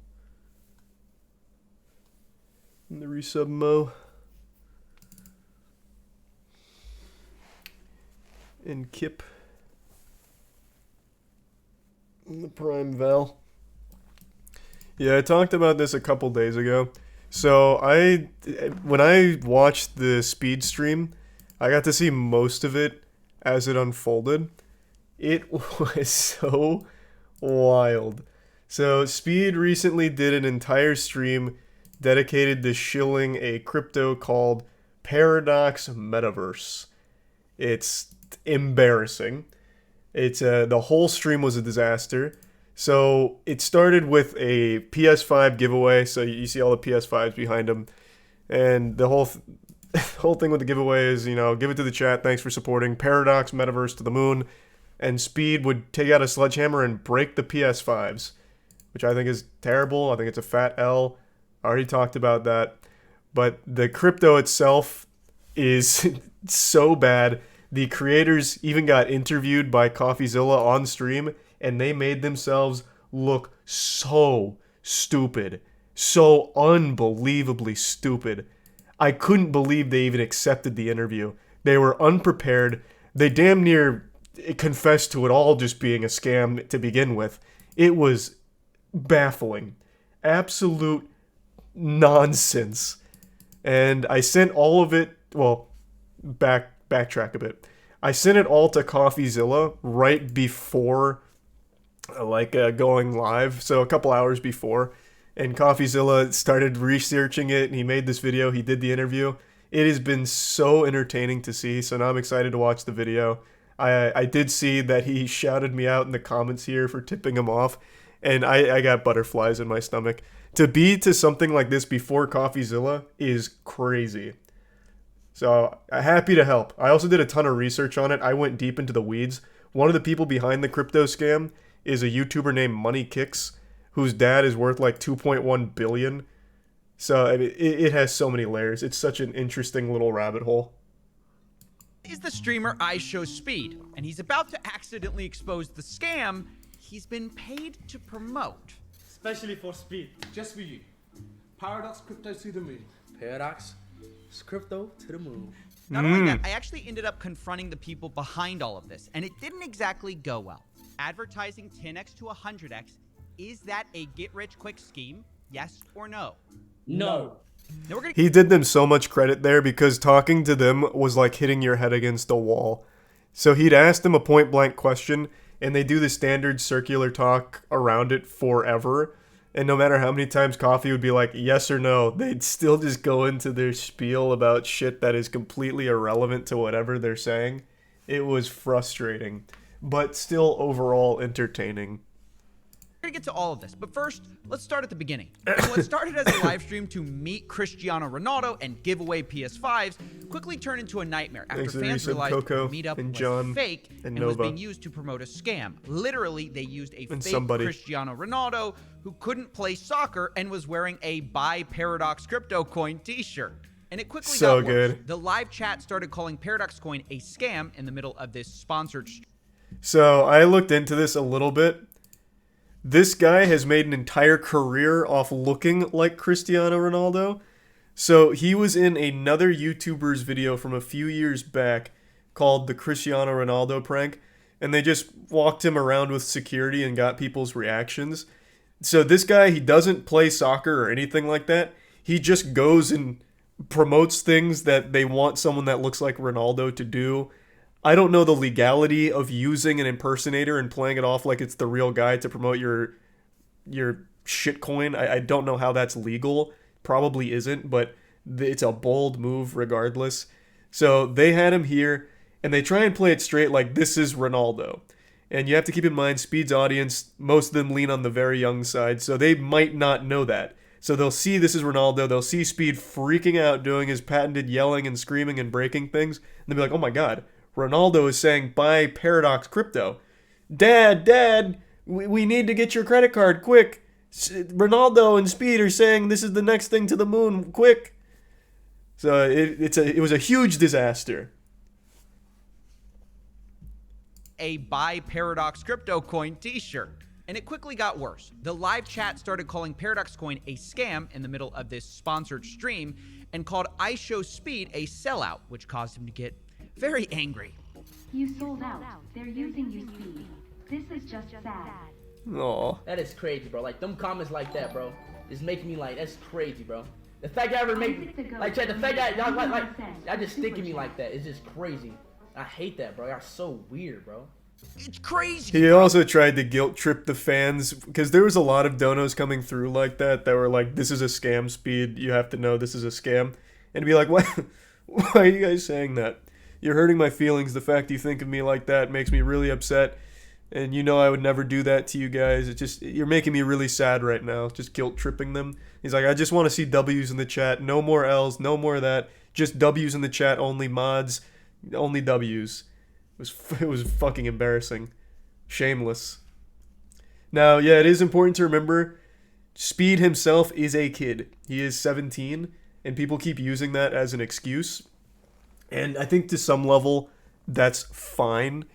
And the resub Mo. And Kip. And the prime Val. Yeah, I talked about this a couple days ago. So when I watched the speed stream, I got to see most of it as it unfolded. It was so wild. So Speed recently did an entire stream dedicated to shilling a crypto called Paradox Metaverse. It's embarrassing. It's the whole stream was a disaster. So it started with a PS5 giveaway. So you see all the PS5s behind him, and the whole thing with the giveaway is, you know, give it to the chat. Thanks for supporting Paradox Metaverse to the moon. And Speed would take out a sledgehammer and break the PS5s, which I think is terrible. I think it's a fat L. I already talked about that. But the crypto itself is so bad. The creators even got interviewed by CoffeeZilla on stream, and they made themselves look so stupid. So unbelievably stupid. I couldn't believe they even accepted the interview. They were unprepared. They damn near confessed to it all just being a scam to begin with. It was baffling. Absolute nonsense. And I sent all of it, well, backtrack a bit. I sent it all to CoffeeZilla right before going live, so a couple hours before. And CoffeeZilla started researching it, and he made this video. He did the interview. It has been so entertaining to see, so now I'm excited to watch the video. I did see that he shouted me out in the comments here for tipping him off, and I got butterflies in my stomach. To be to something like this before CoffeeZilla is crazy. So, happy to help. I also did a ton of research on it. I went deep into the weeds. One of the people behind the crypto scam is a YouTuber named Money Kicks, whose dad is worth like 2.1 billion. So, I mean, it has so many layers. It's such an interesting little rabbit hole. Is the streamer I Show Speed, and he's about to accidentally expose the scam he's been paid to promote. Especially for Speed. Just for you. Paradox crypto to the moon. Paradox crypto to the moon. Not only that, I actually ended up confronting the people behind all of this, and it didn't exactly go well. Advertising 10x to 100x, is that a get-rich-quick scheme? Yes or no? No. Now He did them so much credit there because talking to them was like hitting your head against a wall. So he'd ask them a point-blank question, and they do the standard circular talk around it forever. And no matter how many times Coffee would be like, yes or no, they'd still just go into their spiel about shit that is completely irrelevant to whatever they're saying. It was frustrating, but still overall entertaining. We're gonna get to all of this, but first, let's start at the beginning. What started as a live stream to meet Cristiano Ronaldo and give away PS5s quickly turned into a nightmare after fans realized Coco the meetup and was John fake and was being used to promote a scam. Literally, they used a fake Cristiano Ronaldo who couldn't play soccer and was wearing a Buy Paradox Crypto Coin t-shirt. And it quickly got worse. Good. The live chat started calling Paradox Coin a scam in the middle of this sponsored stream. So I looked into this a little bit. This guy has made an entire career off looking like Cristiano Ronaldo. So he was in another YouTuber's video from a few years back called the Cristiano Ronaldo prank. And they just walked him around with security and got people's reactions. So this guy, he doesn't play soccer or anything like that. He just goes and promotes things that they want someone that looks like Ronaldo to do. I don't know the legality of using an impersonator and playing it off like it's the real guy to promote your shitcoin. I don't know how that's legal. Probably isn't, but it's a bold move regardless. So they had him here, and they try and play it straight like this is Ronaldo. And you have to keep in mind, Speed's audience, most of them lean on the very young side, so they might not know that. So they'll see this is Ronaldo, they'll see Speed freaking out, doing his patented yelling and screaming and breaking things, and they'll be like, oh my god, Ronaldo is saying, buy Paradox Crypto. Dad, we need to get your credit card, quick. Ronaldo and Speed are saying this is the next thing to the moon, quick. So it was a huge disaster. a Buy Paradox Crypto Coin t-shirt. And it quickly got worse. The live chat started calling Paradox Coin a scam in the middle of this sponsored stream and called IShowSpeed a sellout, which caused him to get very angry. You sold out. They're using you, Speed. This is just sad. Aw. That is crazy, bro. Like, them comments like that, bro, is making me like, that's crazy, bro. The fact that I ever make, like, chat, the fact that y'all, like, y'all just stick at me like that is just crazy. I hate that, bro. Y'all so weird, bro. It's crazy. He also tried to guilt trip the fans because there was a lot of donos coming through like that were like, this is a scam, Speed. You have to know this is a scam. And to be like, why are you guys saying that? You're hurting my feelings. The fact you think of me like that makes me really upset. And you know I would never do that to you guys. It's just, you're making me really sad right now. Just guilt tripping them. He's like, I just want to see W's in the chat. No more L's. No more of that. Just W's in the chat. Only mods. Only W's. It was fucking embarrassing. Shameless. Now, yeah, it is important to remember, Speed himself is a kid. He is 17, and people keep using that as an excuse. And I think to some level, that's fine,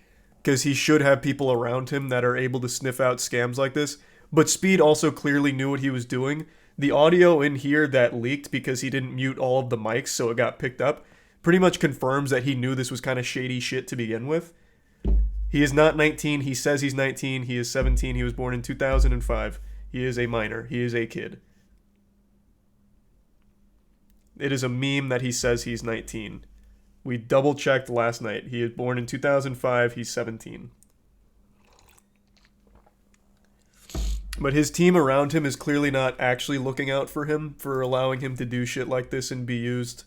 because he should have people around him that are able to sniff out scams like this. But Speed also clearly knew what he was doing. The audio in here that leaked because he didn't mute all of the mics so it got picked up pretty much confirms that he knew this was kind of shady shit to begin with. He is not 19. He says he's 19. He is 17. He was born in 2005. He is a minor. He is a kid. It is a meme that he says he's 19. We double checked last night. He is born in 2005. He's 17. But his team around him is clearly not actually looking out for him, for allowing him to do shit like this and be used.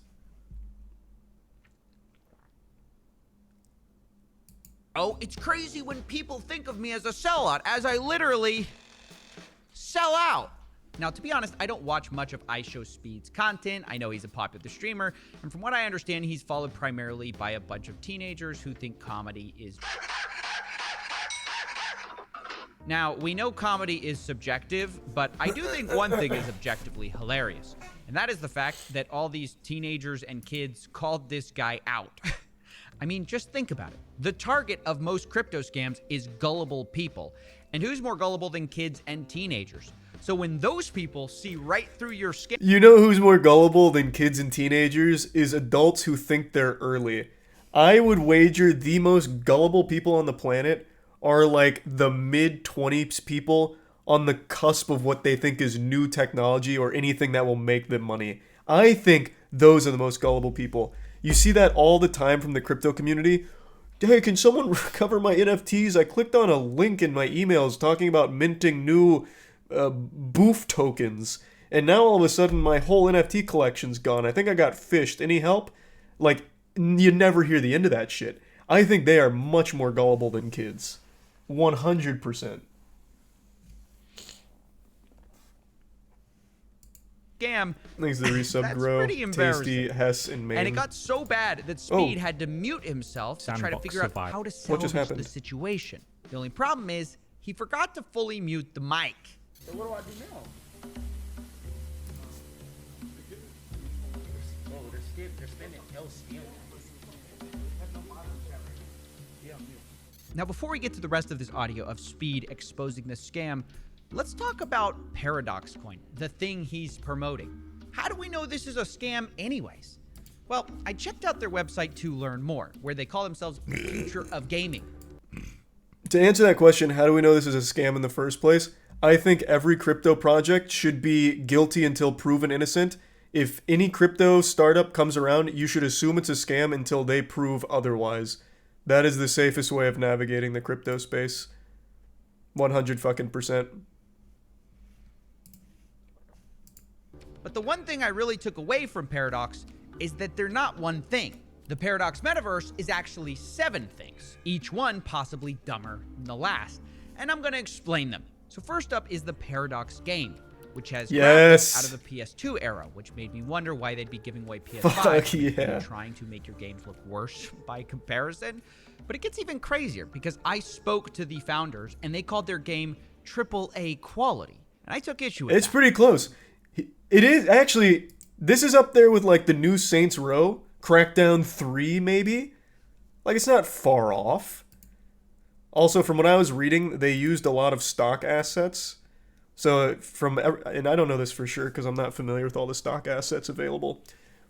Oh, it's crazy when people think of me as a sellout, as I literally sell out. Now, to be honest, I don't watch much of IShowSpeed's content. I know he's a popular streamer, and from what I understand, he's followed primarily by a bunch of teenagers who think comedy is... Now, we know comedy is subjective, but I do think one thing is objectively hilarious, and that is the fact that all these teenagers and kids called this guy out. I mean, just think about it. The target of most crypto scams is gullible people. And who's more gullible than kids and teenagers? So when those people see right through your scam... You know who's more gullible than kids and teenagers is adults who think they're early. I would wager the most gullible people on the planet are like the mid-20s people on the cusp of what they think is new technology or anything that will make them money. I think those are the most gullible people. You see that all the time from the crypto community. Hey, can someone recover my NFTs? I clicked on a link in my emails talking about minting new boof tokens. And now all of a sudden my whole NFT collection's gone. I think I got fished. Any help? Like, you never hear the end of that shit. I think they are much more gullible than kids. 100%. Scam. Thanks to the resub, That's Grow, pretty embarrassing. Tasty, Hess, and Maine. And it got so bad that Speed had to mute himself to try to figure out how to salvage the situation. The only problem is he forgot to fully mute the mic. So what do I do now? Oh, they're spending LCM. Now, before we get to the rest of this audio of Speed exposing the scam, let's talk about Paradox Coin, the thing he's promoting. How do we know this is a scam anyways? Well, I checked out their website to learn more, where they call themselves the future of gaming. To answer that question, how do we know this is a scam in the first place? I think every crypto project should be guilty until proven innocent. If any crypto startup comes around, you should assume it's a scam until they prove otherwise. That is the safest way of navigating the crypto space. 100%. But the one thing I really took away from Paradox is that they're not one thing. The Paradox Metaverse is actually 7 things, each one possibly dumber than the last. And I'm going to explain them. So first up is the Paradox game, which has graphics out of the PS2 era, which made me wonder why they'd be giving away PS5 and trying to make your games look worse by comparison. But it gets even crazier because I spoke to the founders and they called their game AAA quality. And I took issue with It's pretty close. It is actually, this is up there with like the new Saints Row, Crackdown 3 maybe. Like, it's not far off. Also, from what I was reading, they used a lot of stock assets. So and I don't know this for sure because I'm not familiar with all the stock assets available.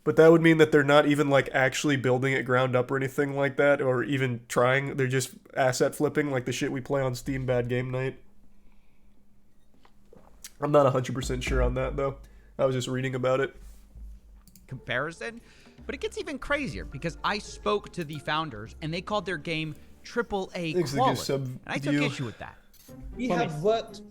But that would mean that they're not even like actually building it ground up or anything like that, or even trying. They're just asset flipping like the shit we play on Steam Bad Game Night. I'm not 100% sure on that though. I was just reading about it. Comparison, but it gets even crazier because I spoke to the founders and they called their game AAA quality, and I took issue with that. We have worked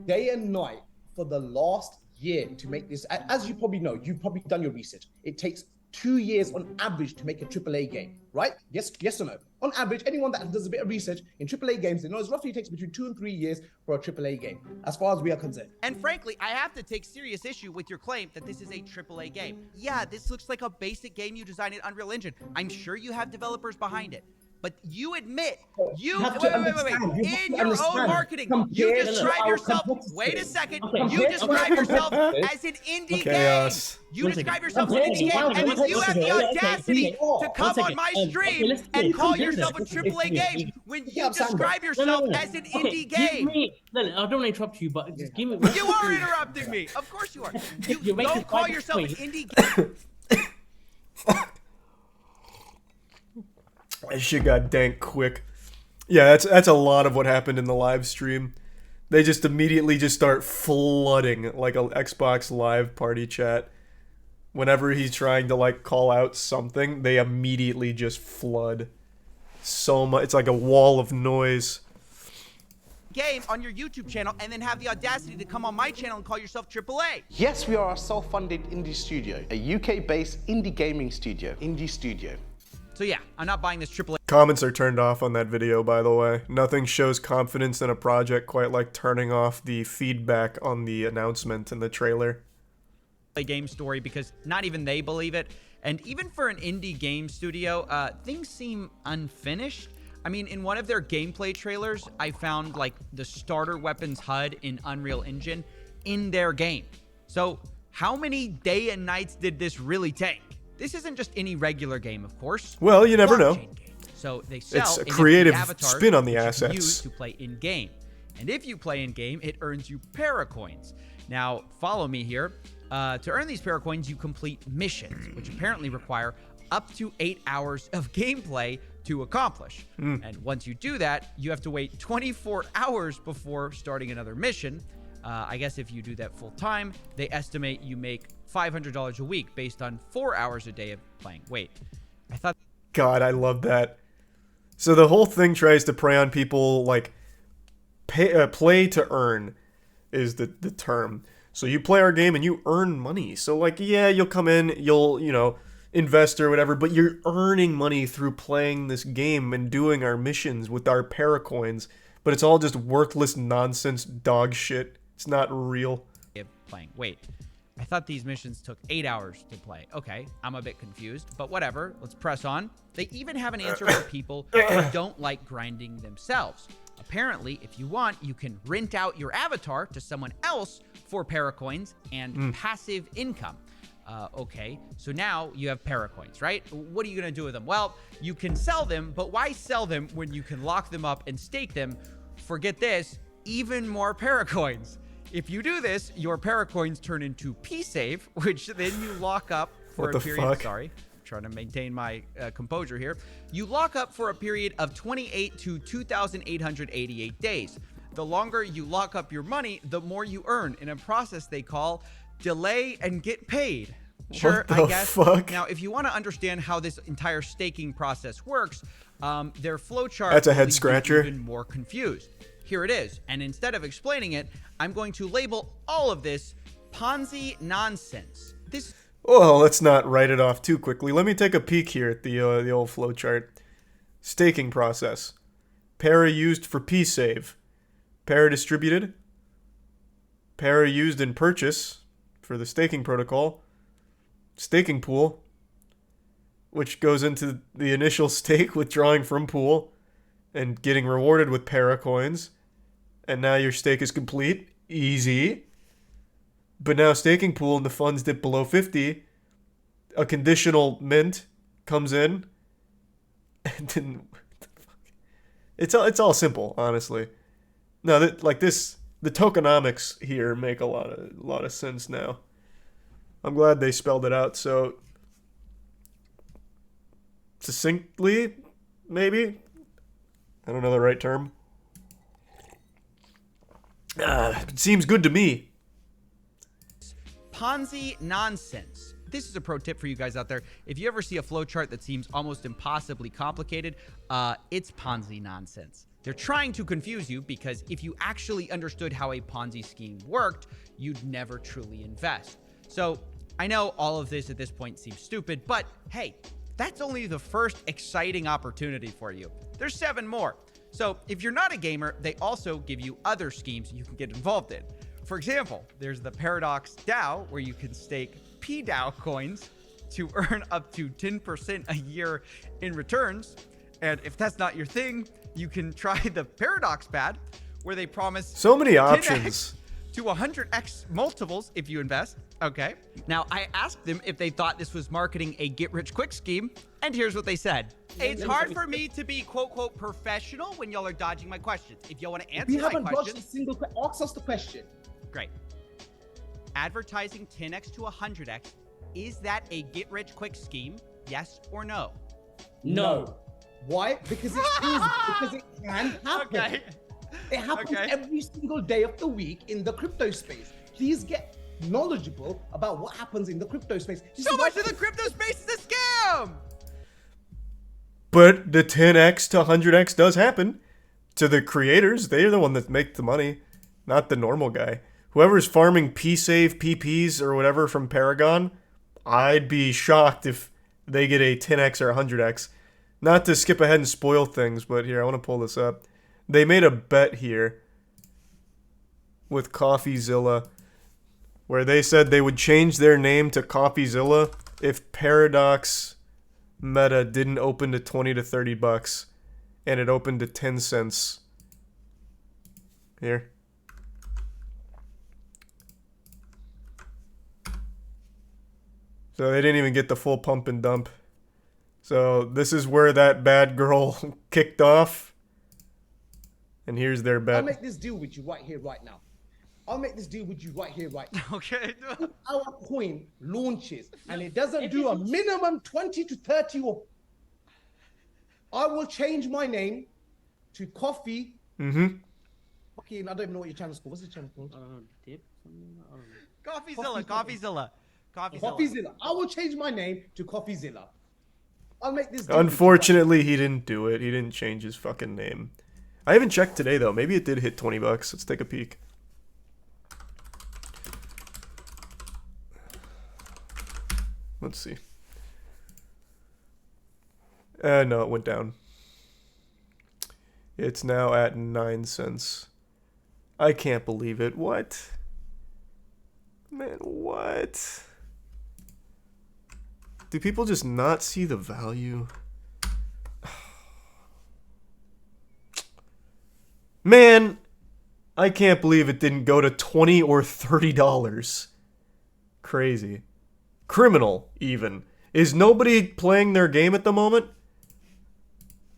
day and night for the last year to make this. As you probably know, you've probably done your research. It takes 2 years on average to make a AAA game, right? Yes or no? On average, anyone that does a bit of research in AAA games, they know it roughly takes between 2 and 3 years for a AAA game, as far as we are concerned. And frankly, I have to take serious issue with your claim that this is a AAA game. Yeah, this looks like a basic game you designed in Unreal Engine. I'm sure you have developers behind it. But you admit, wait, in your own marketing, you describe yourself, wait a second, you describe yourself as an indie game. You describe yourself as an indie game, and then you have the audacity to come on my stream and call yourself a AAA game when you describe yourself as an indie game. I don't want to interrupt you, but just give me... You are interrupting me. Of course you are. You don't call yourself an indie game. That shit got dank quick. Yeah, that's a lot of what happened in the live stream. They just immediately just start flooding like a Xbox Live party chat. Whenever he's trying to like call out something, they immediately just flood. So much. It's like a wall of noise. Game on your YouTube channel and then have the audacity to come on my channel and call yourself AAA. Yes, we are a self-funded indie studio, a UK-based indie gaming studio, indie studio. So yeah, I'm not buying this AAA. Comments are turned off on that video, by the way. Nothing shows confidence in a project quite like turning off the feedback on the announcement in the trailer. Game story, because not even they believe it. And even for an indie game studio, things seem unfinished. I mean, in one of their gameplay trailers, I found like the starter weapons HUD in Unreal Engine in their game. So how many day and nights did this really take? This isn't just any regular game, of course. Well, you never know. Game. So they sell it's a creative avatars spin on the you assets. can use to play in game, and if you play in game, it earns you paracoins. Now, follow me here. To earn these paracoins, you complete missions, which apparently require up to 8 hours of gameplay to accomplish. And once you do that, you have to wait 24 hours before starting another mission. I guess if you do that full time, they estimate you make $500 a week based on 4 hours a day of playing. Wait, I thought... God, I love that. So the whole thing tries to prey on people, like, play to earn is the term. So you play our game and you earn money. So, like, yeah, you'll come in, you'll, you know, invest or whatever, but you're earning money through playing this game and doing our missions with our paracoins. But it's all just worthless nonsense dog shit. It's not real. Playing. Wait, I thought these missions took 8 hours to play. Okay, I'm a bit confused, but whatever. Let's press on. They even have an answer for people who don't like grinding themselves. Apparently, if you want, you can rent out your avatar to someone else for paracoins and passive income. Okay, so now you have paracoins, right? What are you gonna do with them? Well, you can sell them, but why sell them when you can lock them up and stake them? Forget this, even more paracoins. If you do this, your paracoins turn into P-Save, which then you lock up for a period. Fuck? Sorry, I'm trying to maintain my composure here. You lock up for a period of 28 to 2,888 days. The longer you lock up your money, the more you earn in a process they call delay and get paid. Sure, What the I guess. fuck? Now, if you want to understand how this entire staking process works, their flowchart That's a head will leave you scratcher. even more confused. Here it is, and instead of explaining it, I'm going to label all of this Ponzi nonsense. This. Well, let's not write it off too quickly. Let me take a peek here at the old flowchart. Staking process. Para used for P-Save. Para distributed. Para used in purchase for the staking protocol. Staking pool, which goes into the initial stake withdrawing from pool and getting rewarded with para coins. And now your stake is complete. Easy. But now staking pool and the funds dip below 50. A conditional mint comes in. And then... What the fuck? It's all simple, honestly. No, like this, the tokenomics here make a lot of sense now. I'm glad they spelled it out so succinctly, maybe. I don't know the right term. It seems good to me. Ponzi nonsense. This is a pro tip for you guys out there. If you ever see a flowchart that seems almost impossibly complicated, it's Ponzi nonsense. They're trying to confuse you because if you actually understood how a Ponzi scheme worked, you'd never truly invest. So I know all of this at this point seems stupid, but hey, that's only the first exciting opportunity for you. There's 7 more. So if you're not a gamer, they also give you other schemes you can get involved in. For example, there's the Paradox DAO, where you can stake PDAO coins to earn up to 10% a year in returns. And if that's not your thing, you can try the Paradox Pad, where they promise so many options to 100x multiples if you invest. Okay. Now, I asked them if they thought this was marketing a get-rich-quick scheme, and here's what they said. It's hard for me to be quote-quote professional when y'all are dodging my questions. If y'all want to answer my questions... We haven't dodged a single question. Ask us the question. Great. Advertising 10x to 100x, is that a get-rich-quick scheme? Yes or no? No. Why? Because it is. Because it can happen. Okay. It happens every single day of the week in the crypto space. Please get knowledgeable about what happens in the crypto space. So much of the crypto space is a scam! But the 10x to 100x does happen to the creators. They're the one that make the money, not the normal guy. Whoever's farming P-Save PPs or whatever from Paragon, I'd be shocked if they get a 10x or 100x. Not to skip ahead and spoil things, but here, I want to pull this up. They made a bet here with CoffeeZilla where they said they would change their name to CoffeeZilla if Paradox Meta didn't open to 20 to 30 bucks and it opened to 10 cents. Here. So they didn't even get the full pump and dump. So this is where that bad girl kicked off. And here's their bet. I'll make this deal with you right here, right now. I'll make this deal with you right here, right now. Okay. If our coin launches and it doesn't do a minimum 20 to 30 or... I will change my name to Coffee. Okay, I don't even know what your channel's called. What's the channel called? CoffeeZilla. CoffeeZilla. I will change my name to CoffeeZilla. I'll make this deal. Unfortunately, he didn't do it. He didn't change his fucking name. I haven't checked today, though. Maybe it did hit 20 bucks. Let's take a peek. Let's see. No, it went down. It's now at 9 cents. I can't believe it. What? Man, what? Do people just not see the value? Man, I can't believe it didn't go to $20 or $30. Crazy. Criminal, even. Is nobody playing their game at the moment?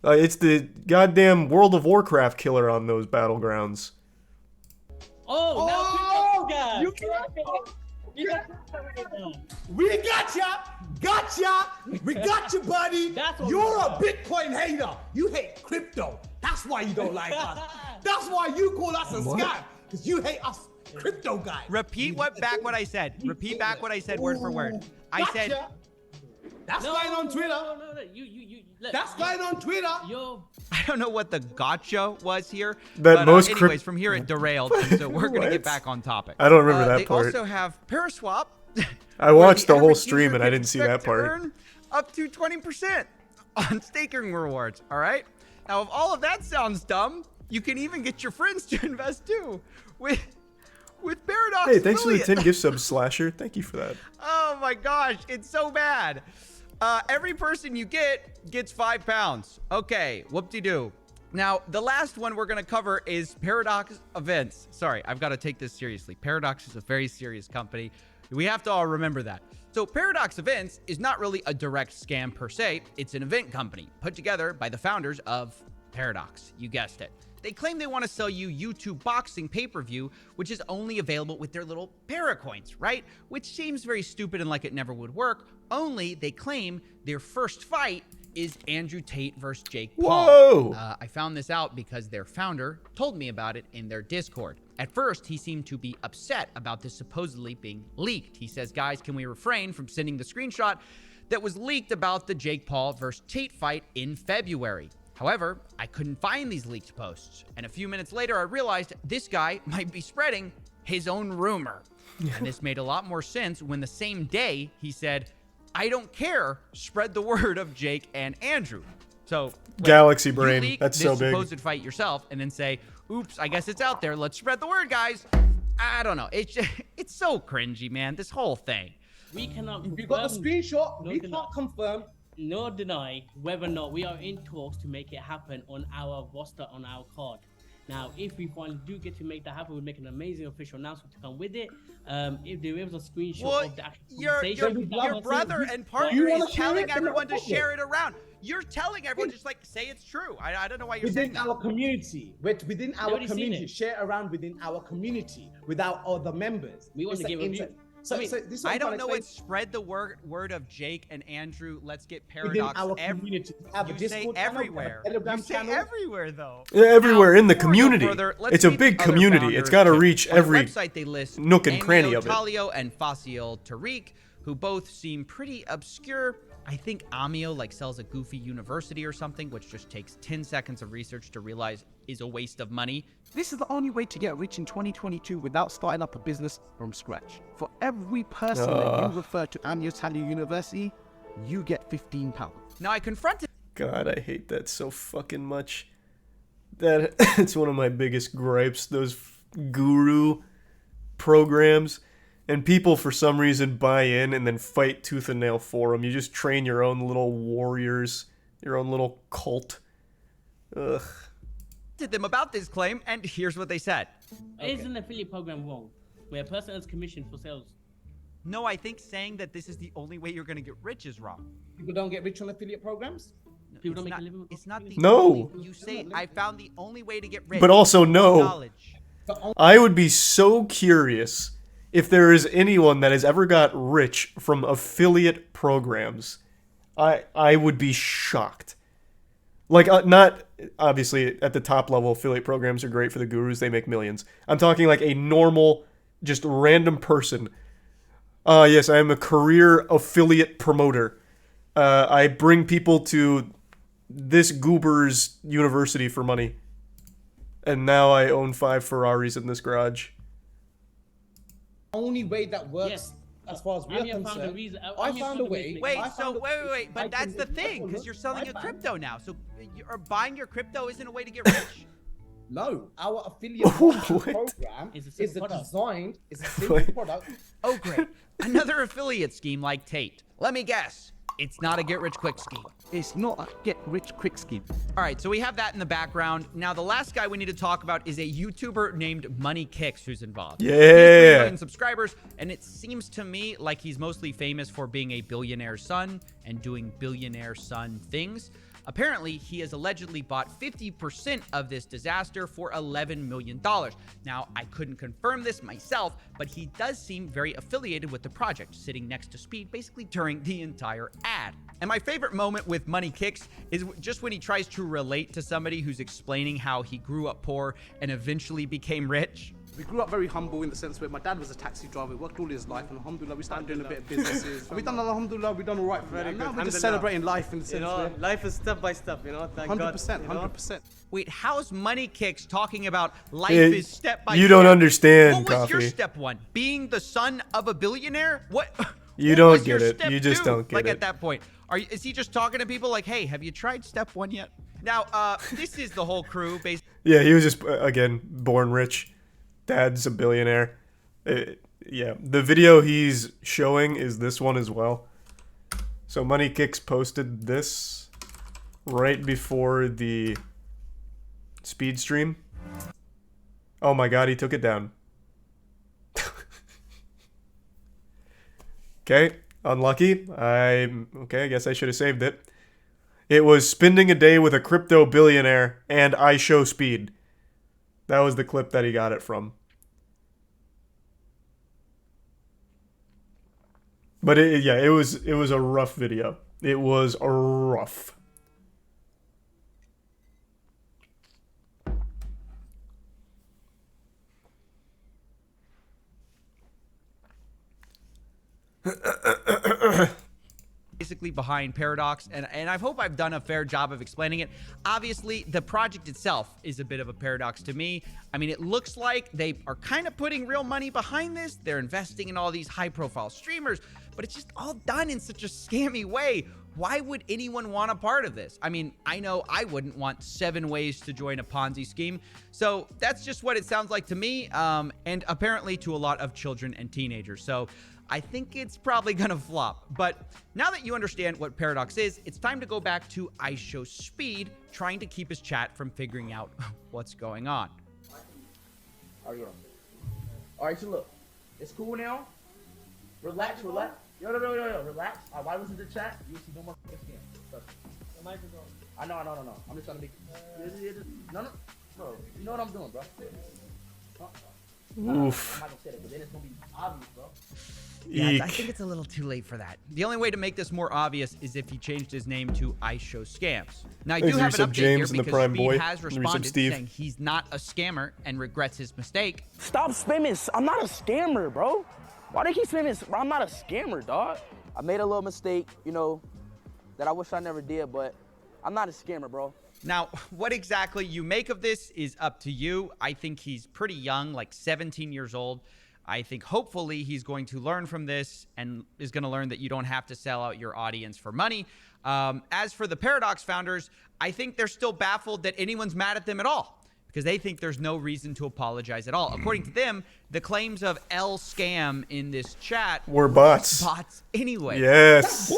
It's the goddamn World of Warcraft killer on those battlegrounds. We gotcha! Gotcha! We got you, buddy! You're a Bitcoin hater! You hate crypto! That's why you don't like us! That's why you call us a scam! Because you hate us crypto guys! Repeat back what I said. Repeat back what I said word for word. I said... That's going on Twitter! That's going on Twitter! I don't know what the gotcha was here. That but anyways, from here it derailed, so we're going to get back on topic. I don't remember that part. They also have Paraswap. I watched the whole stream and I didn't see that part. Earn up to 20% on staking rewards, all right? Now, if all of that sounds dumb, you can even get your friends to invest too with Paradox. Hey, thanks affiliate. for the 10 gift subs, Slasher. Thank you for that. Oh my gosh, it's so bad. Every person you gets £5. Okay, whoop-de-doo. Now, the last one we're going to cover is Paradox Events. Sorry, I've got to take this seriously. Paradox is a very serious company. We have to all remember that. So Paradox Events is not really a direct scam per se. It's an event company put together by the founders of Paradox, you guessed it. They claim they want to sell you YouTube boxing pay-per-view, which is only available with their little Paracoins, right? Which seems very stupid and like it never would work, only they claim their first fight is Andrew Tate versus Jake Paul. Whoa! I found this out because their founder told me about it in their Discord. At first, he seemed to be upset about this supposedly being leaked. He says, guys, can we refrain from sending the screenshot that was leaked about the Jake Paul versus Tate fight in February? However, I couldn't find these leaked posts. And a few minutes later, I realized this guy might be spreading his own rumor. And this made a lot more sense when the same day he said, I don't care, spread the word of Jake and Andrew. So, wait, Galaxy you brain, leak that's this so big. supposed fight yourself and then say, oops, I guess it's out there. Let's spread the word, guys. I don't know. It's so cringy, man, this whole thing. We cannot. If you got the screenshot, we deny. can't confirm. Nor deny whether or not we are in talks to make it happen on our roster, on our card. Now, if we finally do get to make that happen, we'll make an amazing official announcement to come with it. If there is a screenshot of the actual conversation, your brother and partner is telling everyone to share it around. You're telling everyone, just like, say it's true. I don't know why you're saying within that. our community, within our already seen community, it. share around within our community without other members. We want It's to give the a view. inter- So, I mean, so this is I what I'm don't trying know to what explain. spread the word of Jake and Andrew. Let's get Within Paradox our community. We have a You say Discord channel, we have a everywhere. Telegram You say channel. everywhere, though. Yeah, everywhere Now, in the before we go community. further, let's It's a meet big the other community. founders, It's got to too. reach On their every website, they list nook and Amio cranny of it. Talio and Facial Tariq, who both seem pretty obscure. I think Amio sells a goofy university or something, which just takes 10 seconds of research to realize is a waste of money. This is the only way to get rich in 2022 without starting up a business from scratch. For every person that you refer to Amio University, you get £15. Now, I confronted God, I hate that so fucking much. That it's one of my biggest gripes, those guru programs. And people, for some reason, buy in and then fight tooth and nail for them. You just train your own little warriors, your own little cult. Ugh. them about this claim, and here's what they said. Is an affiliate program wrong, where a person earns commission for sales? No, I think saying that this is the only way you're going to get rich is wrong. People don't get rich on affiliate programs? People don't make a living. It's not the No. only, you say I found the only way to get rich. But also no. Knowledge. I would be so curious if there is anyone that has ever got rich from affiliate programs. I would be shocked. Not obviously at the top level, affiliate programs are great for the gurus. They make millions. I'm talking like a normal, just random person. Yes, I am a career affiliate promoter. I bring people to this goober's university for money. And now I own 5 Ferraris in this garage. Only way that works, as far as we are concerned. I found a way. Wait, but that's the thing, because you're selling a crypto now. So buying your crypto isn't a way to get rich. No, our affiliate program is designed. It's a simple product. Oh, great. Another affiliate scheme like Tate. Let me guess. It's not a get-rich-quick scheme. It's not a get-rich-quick scheme. All right, so we have that in the background. Now, the last guy we need to talk about is a YouTuber named Money Kicks who's involved. Yeah. He has 3 million subscribers, and it seems to me like he's mostly famous for being a billionaire son and doing billionaire son things. Apparently, he has allegedly bought 50% of this disaster for $11 million. Now, I couldn't confirm this myself, but he does seem very affiliated with the project, sitting next to Speed basically during the entire ad. And my favorite moment with Money Kicks is just when he tries to relate to somebody who's explaining how he grew up poor and eventually became rich. We grew up very humble in the sense where my dad was a taxi driver, worked all his life, and alhamdulillah, we started doing a bit of businesses. We done alhamdulillah, we done all right. Very good. Now we're just celebrating life in the sense where life is step by step, thank God. 100%, 100%. Wait, how's Money Kicks talking about life is step by step? You don't understand, What was your Coffee. step one? Being the son of a billionaire? What? You what don't was your get it. step You just 2? don't get like it. at that point, is he just talking to people like, hey, have you tried step 1 yet? Now, this is the whole crew. Yeah, he was just, again, born rich. Dad's a billionaire. Yeah, the video he's showing is this one as well. So Money Kicks posted this right before the speed stream. Oh my god, he took it down. Okay, unlucky. I guess I should have saved it. It was spending a day with a crypto billionaire and I show speed. That was the clip that he got it from. But it was a rough video. It was rough. Basically behind Paradox, and I hope I've done a fair job of explaining it. Obviously, the project itself is a bit of a paradox to me. I mean, it looks like they are kind of putting real money behind this. They're investing in all these high-profile streamers, but it's just all done in such a scammy way. Why would anyone want a part of this? I mean, I know I wouldn't want 7 ways to join a Ponzi scheme. So that's just what it sounds like to me, and apparently to a lot of children and teenagers. So I think it's probably gonna flop. But now that you understand what Paradox is, it's time to go back to I Show Speed, trying to keep his chat from figuring out what's going on. All right, so look, it's cool now. Relax. Yo, relax. Why listen to the chat? You see no more scams. The microphone. I know. I'm just trying to make. No, bro. You know what I'm doing, bro. Oof. I'm not gonna say that, but then it's gonna be obvious, bro. Yeah, I think it's a little too late for that. The only way to make this more obvious is if he changed his name to I Show Scams. Now, I do have an update here because Speed has responded saying he's not a scammer and regrets his mistake. Stop spamming. I'm not a scammer, bro. Why do you keep spamming? I'm not a scammer, dog. I made a little mistake, you know, that I wish I never did, but I'm not a scammer, bro. Now, what exactly you make of this is up to you. I think he's pretty young, like 17 years old. I think hopefully he's going to learn from this and is going to learn that you don't have to sell out your audience for money. As for the Paradox founders, I think they're still baffled that anyone's mad at them at all because they think there's no reason to apologize at all. According to them, the claims of L scam in this chat were bots. Bots anyway. Yes.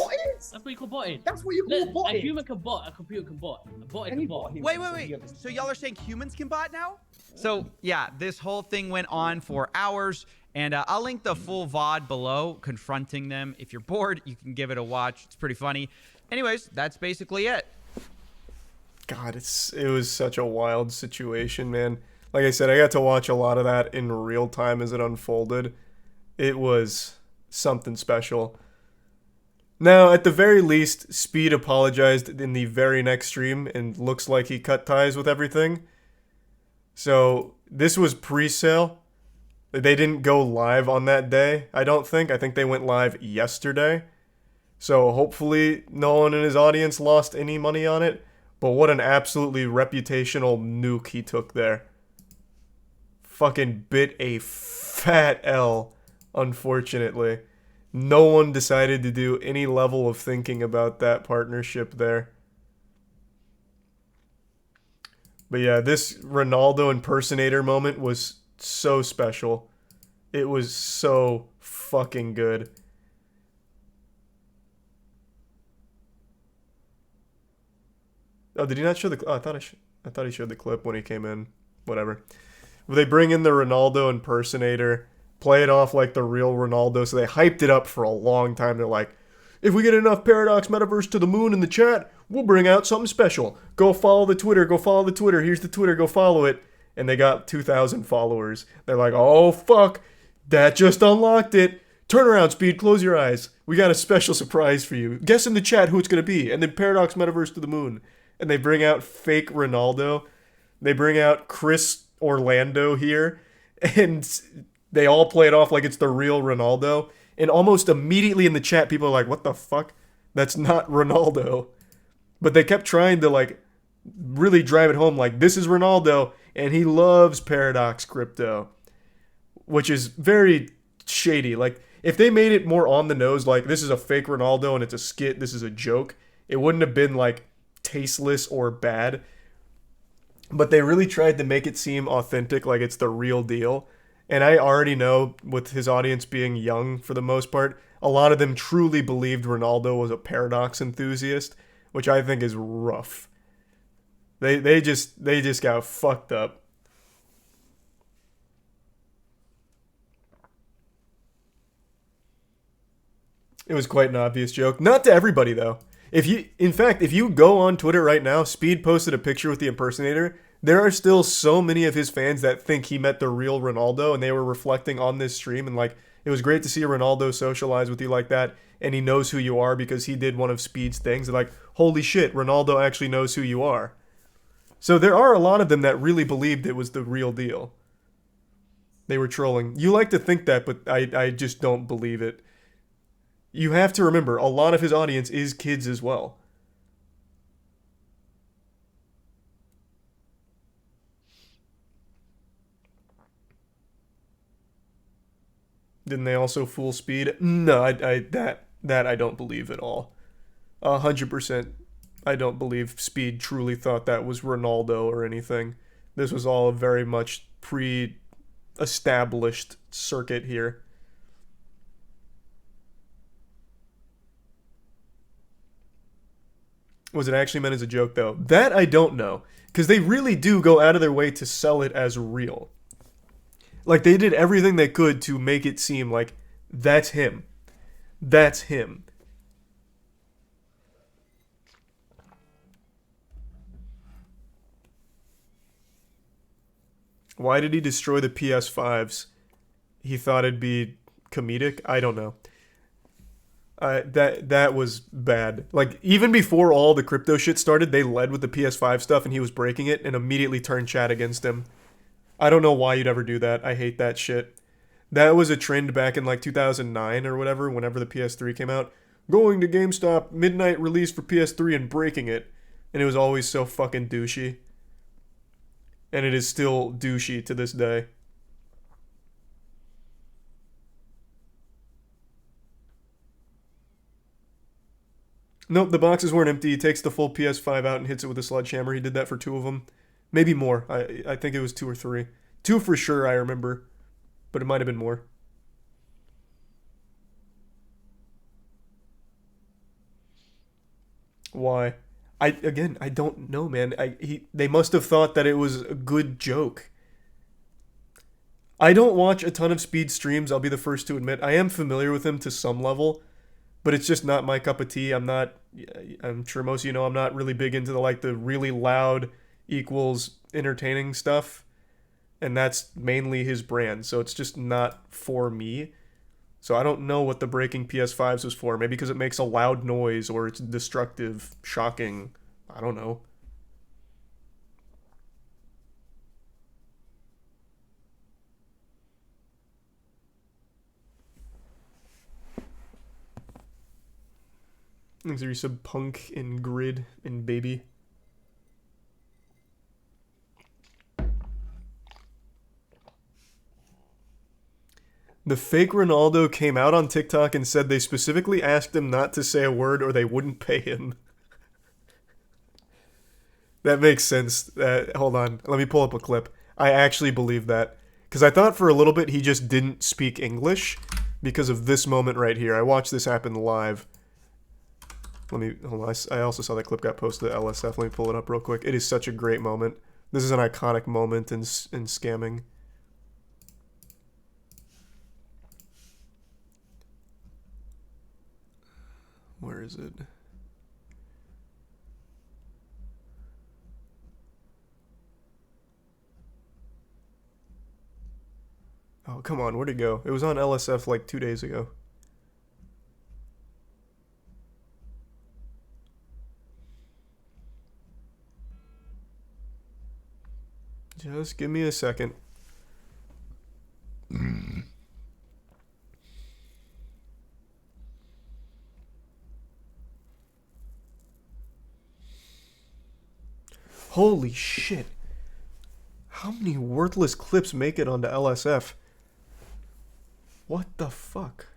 That's what you call botting. That's what you call botting. A human can bot, a computer can bot. A bot can bot. Wait. So y'all are saying humans can bot now? So yeah, this whole thing went on for hours. And I'll link the full VOD below, confronting them. If you're bored, you can give it a watch. It's pretty funny. Anyways, that's basically it. God, it was such a wild situation, man. Like I said, I got to watch a lot of that in real time as it unfolded. It was something special. Now, at the very least, Speed apologized in the very next stream and looks like he cut ties with everything. So, this was pre-sale. They didn't go live on that day, I don't think. I think they went live yesterday. So hopefully no one in his audience lost any money on it. But what an absolutely reputational nuke he took there. Fucking bit a fat L, unfortunately. No one decided to do any level of thinking about that partnership there. But yeah, this Ronaldo impersonator moment was so special. It was so fucking good. Oh, did he not show the? Oh, I thought he showed the clip when he came in. Whatever. Well, they bring in the Ronaldo impersonator, play it off like the real Ronaldo. So they hyped it up for a long time. They're like, if we get enough Paradox Metaverse to the moon in the chat, we'll bring out something special. Go follow the Twitter. Go follow the Twitter. Here's the Twitter. Go follow it. And they got 2,000 followers. They're like, oh, fuck. That just unlocked it. Turn around, Speed. Close your eyes. We got a special surprise for you. Guess in the chat who it's going to be. And then Paradox Metaverse to the moon. And they bring out fake Ronaldo. They bring out Chris Orlando here. And they all play it off like it's the real Ronaldo. And almost immediately in the chat, people are like, what the fuck? That's not Ronaldo. But they kept trying to, like, really drive it home. Like, this is Ronaldo. And he loves Paradox Crypto, which is very shady. Like, if they made it more on the nose, like, this is a fake Ronaldo and it's a skit, this is a joke, it wouldn't have been, like, tasteless or bad. But they really tried to make it seem authentic, like it's the real deal. And I already know, with his audience being young for the most part, a lot of them truly believed Ronaldo was a Paradox enthusiast, which I think is rough. They just got fucked up. It was quite an obvious joke. Not to everybody, though. In fact, if you go on Twitter right now, Speed posted a picture with the impersonator. There are still so many of his fans that think he met the real Ronaldo, and they were reflecting on this stream, and like, it was great to see Ronaldo socialize with you like that, and he knows who you are because he did one of Speed's things. They're like, holy shit, Ronaldo actually knows who you are. So there are a lot of them that really believed it was the real deal. They were trolling. You like to think that, but I just don't believe it. You have to remember, a lot of his audience is kids as well. Didn't they also fool Speed? No, that I don't believe at all. 100%. I don't believe Speed truly thought that was Ronaldo or anything. This was all a very much pre-established circuit here. Was it actually meant as a joke, though? That I don't know. Because they really do go out of their way to sell it as real. Like, they did everything they could to make it seem like, that's him. That's him. Why did he destroy the PS5s? He thought it'd be comedic? I don't know. That was bad. Like, even before all the crypto shit started, they led with the PS5 stuff and he was breaking it and immediately turned chat against him. I don't know why you'd ever do that. I hate that shit. That was a trend back in like 2009 or whatever, whenever the PS3 came out. Going to GameStop, midnight release for PS3 and breaking it. And it was always so fucking douchey. And it is still douchey to this day. Nope, the boxes weren't empty. He takes the full PS5 out and hits it with a sledgehammer. He did that for 2 of them. Maybe more. I think it was 2 or 3. 2 for sure, I remember. But it might have been more. Why? I don't know, man. They must have thought that it was a good joke. I don't watch a ton of Speed streams, I'll be the first to admit. I am familiar with him to some level, but it's just not my cup of tea. I'm sure most of you know I'm not really big into the really loud equals entertaining stuff. And that's mainly his brand, so it's just not for me. So I don't know what the breaking PS5s was for. Maybe because it makes a loud noise or it's destructive, shocking. I don't know. Thanks for you sub Punk and Grid and Baby. The fake Ronaldo came out on TikTok and said they specifically asked him not to say a word or they wouldn't pay him. That makes sense. Hold on. Let me pull up a clip. I actually believe that. Because I thought for a little bit he just didn't speak English because of this moment right here. I watched this happen live. Hold on. I also saw that clip got posted to LSF. Let me pull it up real quick. It is such a great moment. This is an iconic moment in scamming. Where is it? Oh, come on. Where'd it go? It was on LSF like 2 days ago. Just give me a second. Holy shit. How many worthless clips make it onto LSF? What the fuck?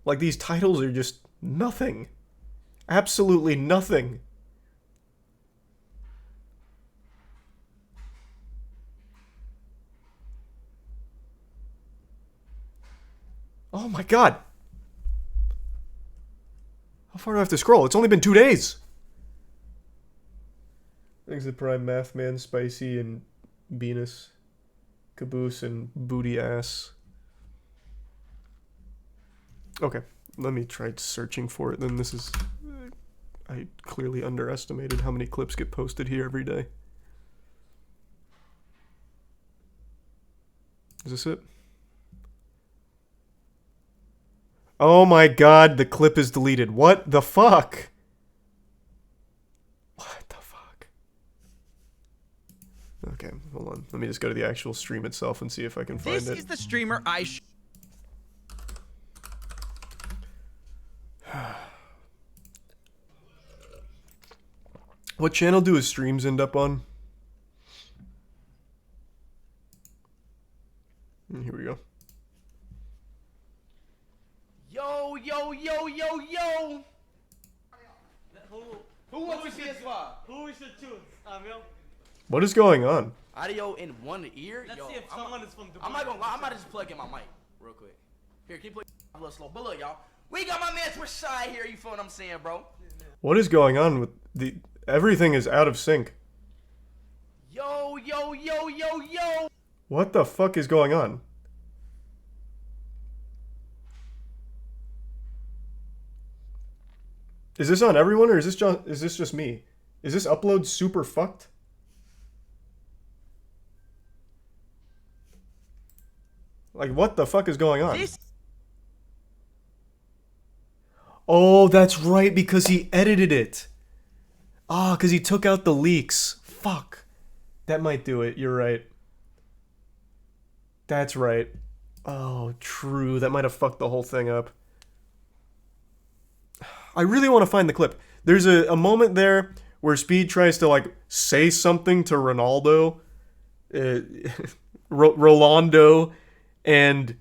Like, these titles are just nothing. Absolutely nothing. Oh my god. How far do I have to scroll? It's only been 2 days. Thanks to Prime Math Man, Spicy, and Venus, Caboose, and Booty Ass. Okay. Let me try searching for it. Then this is... I clearly underestimated how many clips get posted here every day. Is this it? Oh my god, the clip is deleted. What the fuck? What the fuck? Okay, hold on. Let me just go to the actual stream itself and see if I can find it. This is the streamer I What channel do his streams end up on? Here we go. Yo, yo, yo, yo, yo. Who wants to PS5? Who should choose? Yo. What is going on? Audio in one ear. Let's Yo, see if someone is from Dubai. I'm not gonna lie. I'm about to just plug in my mic real quick. Here, keep playing a little slow. But look, y'all. We got my man Twitch side here. You feel what I'm saying, bro? What is going on with the... Everything is out of sync. Yo, yo, yo, yo, yo. What the fuck is going on? Is this on everyone or is this just me? Is this upload super fucked? Like, what the fuck is going on? Oh, that's right, because he edited it. Ah, because he took out the leaks. Fuck. That might do it. You're right. That's right. Oh, true. That might have fucked the whole thing up. I really want to find the clip. There's a moment there where Speed tries to, like, say something to Ronaldo. Rolando. And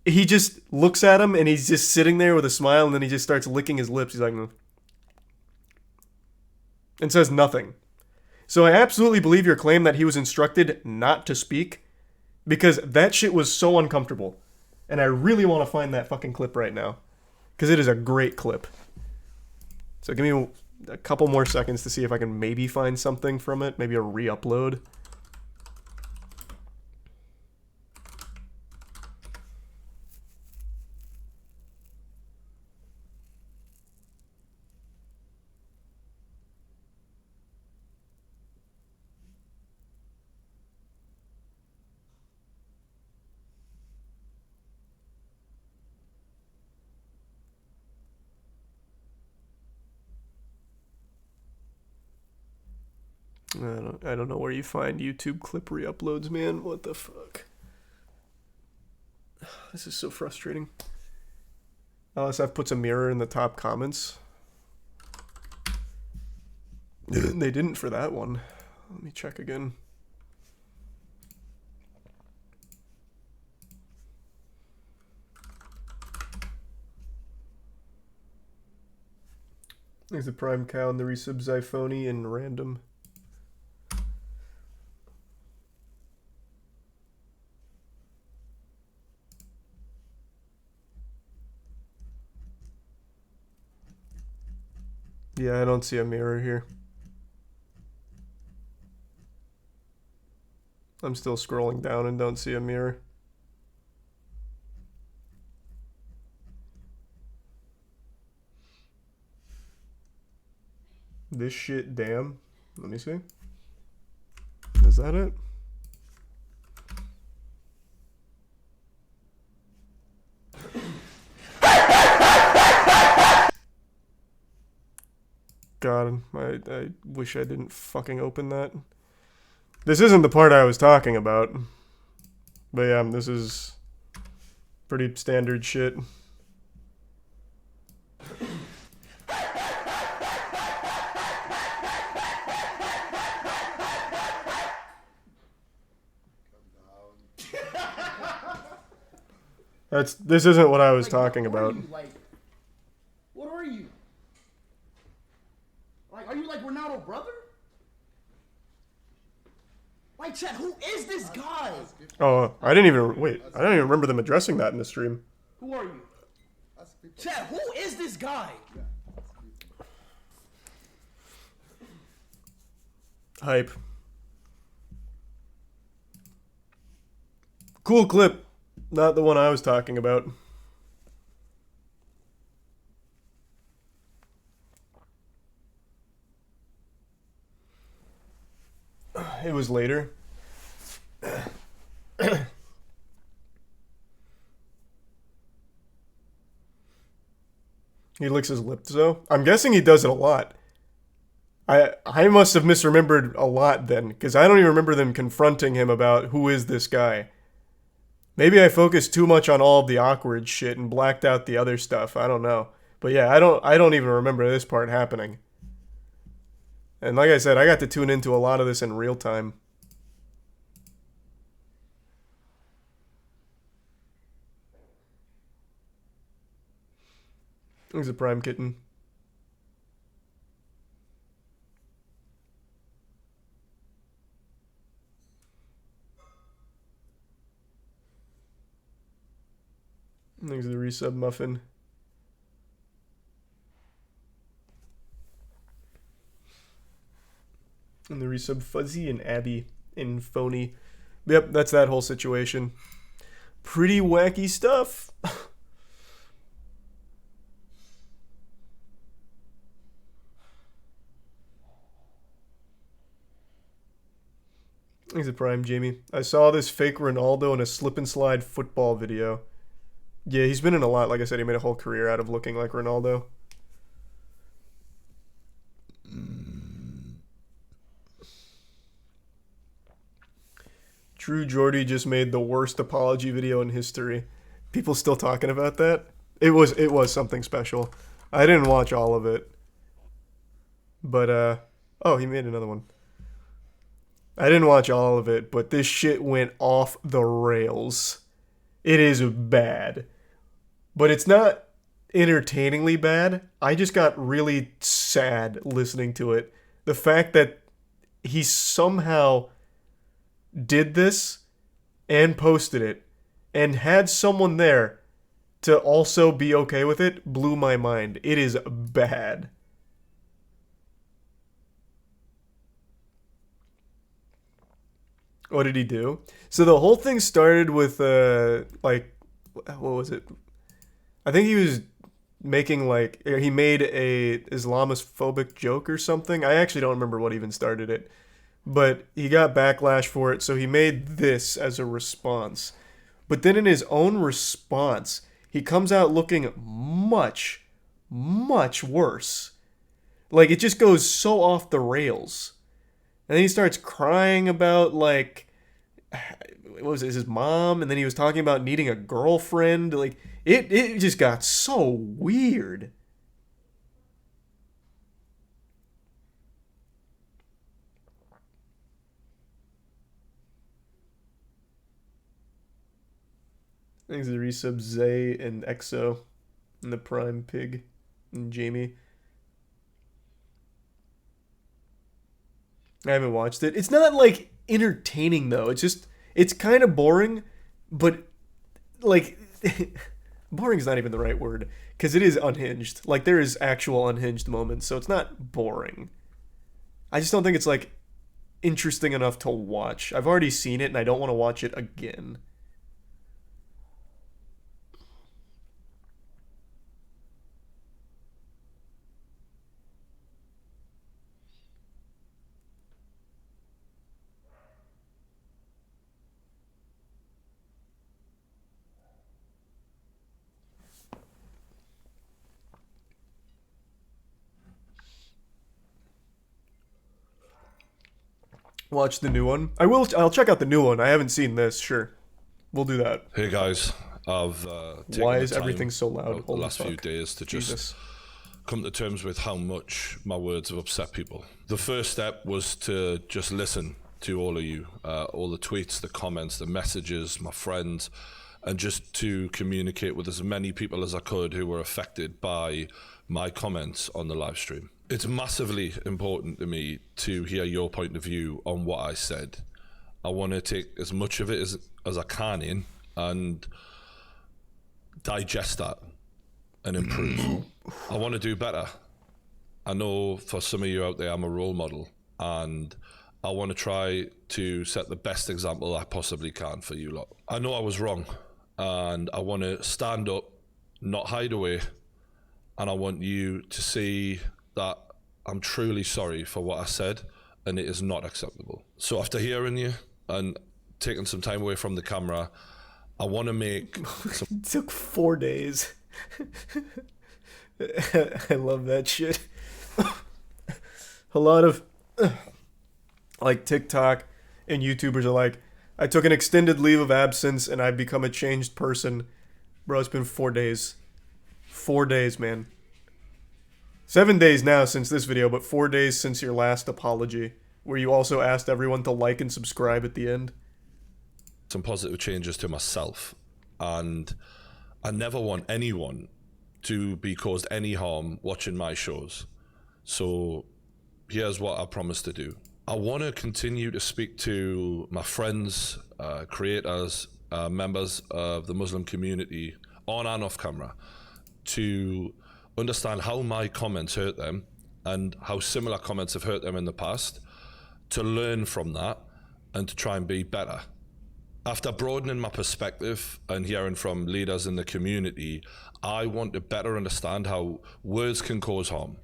he just looks at him and he's just sitting there with a smile and then he just starts licking his lips. He's like... and says nothing. So I absolutely believe your claim that he was instructed not to speak, because that shit was so uncomfortable. And I really want to find that fucking clip right now, because it is a great clip. So give me a couple more seconds to see if I can maybe find something from it, maybe a re-upload. I don't know where you find YouTube clip re-uploads, man. What the fuck? This is so frustrating. LSF puts a mirror in the top comments. They didn't for that one. Let me check again. There's the Prime Cow and the resub Zyphony and random. Yeah, I don't see a mirror here. I'm still scrolling down and don't see a mirror. This shit, damn. Let me see. Is that it? God, I wish I didn't fucking open that. This isn't the part I was talking about. But yeah, this is pretty standard shit. This isn't what I was talking about. What are you? Like, are you like Ronaldo, brother? Like, chat, who is this guy? Oh, I didn't even remember them addressing that in the stream. Who are you? Chat, who is this guy? Hype. Cool clip. Not the one I was talking about. was later. He licks his lips though. I'm guessing he does it a lot. I must have misremembered a lot then, because I don't even remember them confronting him about who is this guy. Maybe I focused too much on all of the awkward shit and blacked out the other stuff. I don't know. But yeah, I don't even remember this part happening. And like I said, I got to tune into a lot of this in real time. There's a prime kitten. There's the resub muffin. And the resub Fuzzy and Abby and Phony. Yep, that's that whole situation. Pretty wacky stuff. He's a prime, Jamie. I saw this fake Ronaldo in a slip and slide football video. Yeah, he's been in a lot. Like I said, he made a whole career out of looking like Ronaldo. True Jordy just made the worst apology video in history. People still talking about that? It was something special. I didn't watch all of it. But, oh, he made another one. I didn't watch all of it, but this shit went off the rails. It is bad. But it's not entertainingly bad. I just got really sad listening to it. The fact that he somehow did this and posted it and had someone there to also be okay with it blew my mind. It is bad. What did he do? So the whole thing started with, like, what was it? I think he was making, like, he made a Islamophobic joke or something. I actually don't remember what even started it. But he got backlash for it, so he made this as a response. But then in his own response, he comes out looking much, much worse. Like, it just goes so off the rails. And then he starts crying about, like, what was it, his mom? And then he was talking about needing a girlfriend. Like, it just got so weird. Thanks to the resub Zay and Exo and the Prime Pig and Jamie. I haven't watched it. It's not, like, entertaining, though. It's just, it's kind of boring, but, like, boring is not even the right word, because it is unhinged. Like, there is actual unhinged moments, so it's not boring. I just don't think it's, like, interesting enough to watch. I've already seen it, and I don't want to watch it again. Watch the new one. I'll check out the new one. I haven't seen this. Sure, we'll do that. Hey guys, I've taken Why the is time everything so loud? the last few days to just come to terms with how much my words have upset people. The first step was to just listen to all of you, all the tweets, the comments, the messages, my friends, and just to communicate with as many people as I could who were affected by my comments on the live stream. It's massively important to me to hear your point of view on what I said. I want to take as much of it as I can in and digest that and improve. I want to do better. I know for some of you out there, I'm a role model, and I want to try to set the best example I possibly can for you lot. I know I was wrong, and I want to stand up, not hide away, and I want you to see that I'm truly sorry for what I said and it is not acceptable. So after hearing you and taking some time away from the camera, I want to make some... It took 4 days. I love that shit. A lot of like TikTok and YouTubers are like, I took an extended leave of absence and I've become a changed person. Bro, it's been 4 days. 4 days, man. 7 days now since this video, but 4 days since your last apology, where you also asked everyone to like and subscribe at the end. Some positive changes to myself, and I never want anyone to be caused any harm watching my shows. So here's what I promise to do. I want to continue to speak to my friends, creators, members of the Muslim community on and off camera to understand how my comments hurt them and how similar comments have hurt them in the past, to learn from that and to try and be better. After broadening my perspective and hearing from leaders in the community, I want to better understand how words can cause harm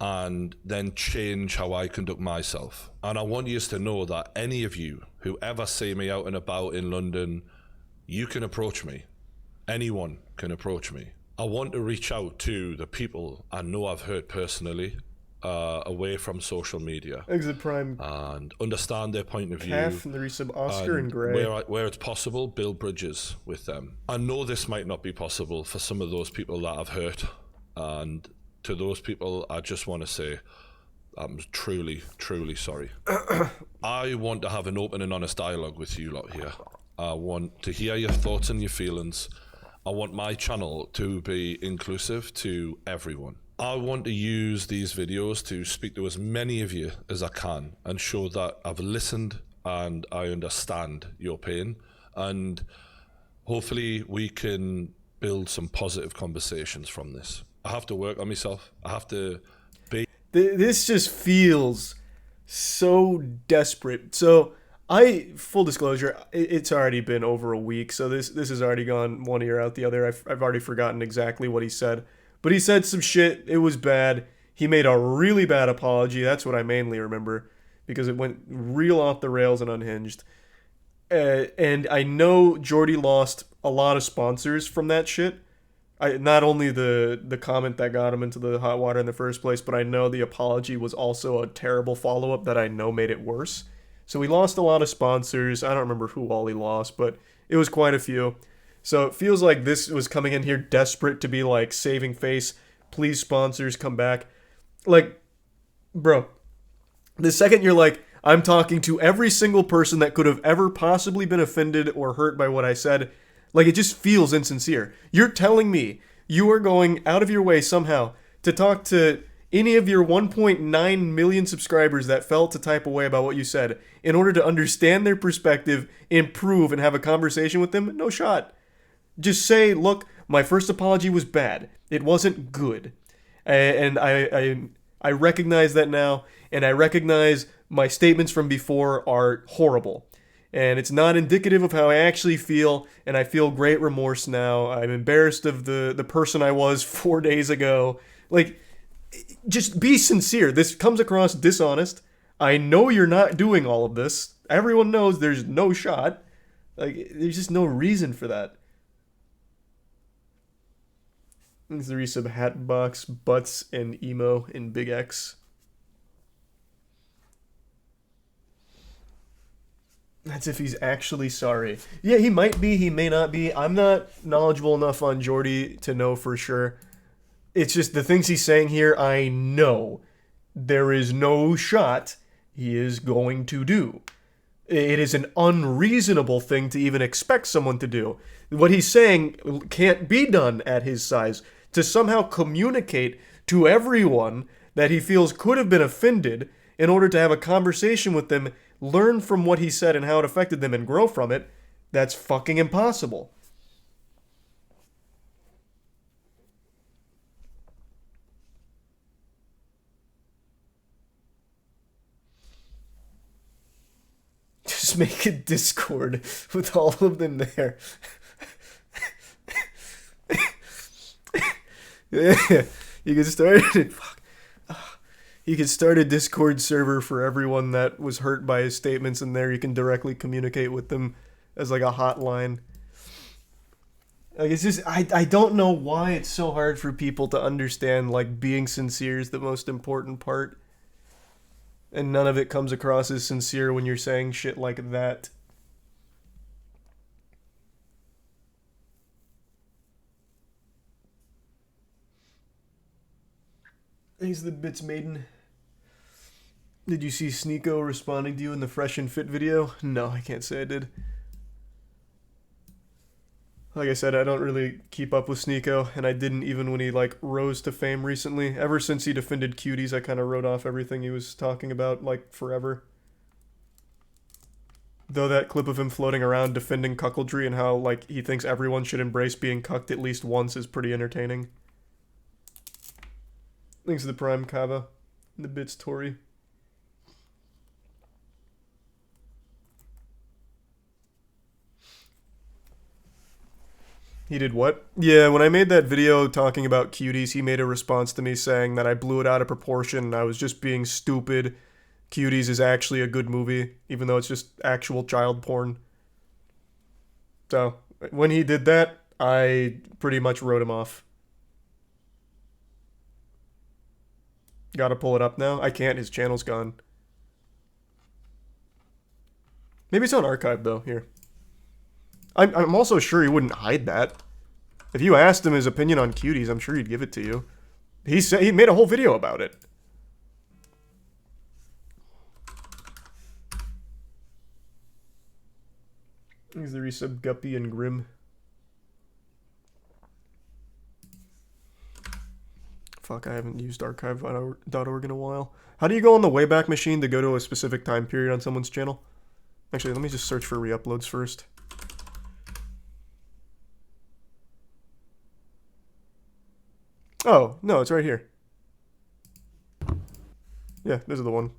and then change how I conduct myself. And I want you to know that any of you who ever see me out and about in London, you can approach me. Anyone can approach me. I want to reach out to the people I know I've hurt personally, away from social media. Exit Prime. And understand their point of view. Calf and the resub Oscar and Gray. Where it's possible, build bridges with them. I know this might not be possible for some of those people that I've hurt. And to those people, I just want to say, I'm truly, truly sorry. I want to have an open and honest dialogue with you lot here. I want to hear your thoughts and your feelings. I want my channel to be inclusive to everyone. I want to use these videos to speak to as many of you as I can and show that I've listened and I understand your pain, and hopefully we can build some positive conversations from this. I have to work on myself. I have to be... This just feels so desperate. So full disclosure, it's already been over a week, so this has already gone one ear out the other. I've already forgotten exactly what he said. But he said some shit, it was bad. He made a really bad apology, that's what I mainly remember, because it went real off the rails and unhinged. And I know Jordy lost a lot of sponsors from that shit. Not only the comment that got him into the hot water in the first place, but I know the apology was also a terrible follow-up that I know made it worse. So he lost a lot of sponsors. I don't remember who all he lost, but it was quite a few. So it feels like this was coming in here desperate to be like saving face. Please, sponsors, come back. Like, bro, the second you're like, I'm talking to every single person that could have ever possibly been offended or hurt by what I said, like, it just feels insincere. You're telling me you are going out of your way somehow to talk to any of your 1.9 million subscribers that felt to type away about what you said in order to understand their perspective, improve, and have a conversation with them? No shot. Just say, look, my first apology was bad. It wasn't good. And I recognize that now, and I recognize my statements from before are horrible. And it's not indicative of how I actually feel, and I feel great remorse now. I'm embarrassed of the person I was 4 days ago. Like, just be sincere. This comes across dishonest. I know you're not doing all of this. Everyone knows there's no shot. Like, there's just no reason for that. There's the resub Hatbox, Butts, and Emo in Big X. That's if he's actually sorry. Yeah, he might be, he may not be. I'm not knowledgeable enough on Jordy to know for sure. It's just the things he's saying here, I know there is no shot he is going to do. It is an unreasonable thing to even expect someone to do. What he's saying can't be done at his size. To somehow communicate to everyone that he feels could have been offended in order to have a conversation with them, learn from what he said and how it affected them and grow from it, that's fucking impossible. Just make a Discord with all of them there. Yeah, you can start it. Fuck. He could start a Discord server for everyone that was hurt by his statements, and there you can directly communicate with them as like a hotline. Like, it's just, I don't know why it's so hard for people to understand, like, being sincere is the most important part. And none of it comes across as sincere when you're saying shit like that. He's the Bits Maiden. Did you see Sneeko responding to you in the Fresh and Fit video? No, I can't say I did. Like I said, I don't really keep up with Sneeko, and I didn't even when he, like, rose to fame recently. Ever since he defended cuties, I kind of wrote off everything he was talking about, like, forever. Though that clip of him floating around defending cuckoldry and how, like, he thinks everyone should embrace being cucked at least once is pretty entertaining. Thanks to the Prime Kava. And the Bits Tori. He did what? Yeah, when I made that video talking about cuties, he made a response to me saying that I blew it out of proportion and I was just being stupid. Cuties is actually a good movie, even though it's just actual child porn. So, when he did that, I pretty much wrote him off. Gotta pull it up now? I can't, his channel's gone. Maybe it's on archive though, here. I'm also sure he wouldn't hide that. If you asked him his opinion on cuties, I'm sure he'd give it to you. He made a whole video about it. He's the resub Guppy and Grim. Fuck, I haven't used archive.org in a while. How do you go on the Wayback Machine to go to a specific time period on someone's channel? Actually, let me just search for re-uploads first. Oh, no, it's right here. Yeah, this is the one.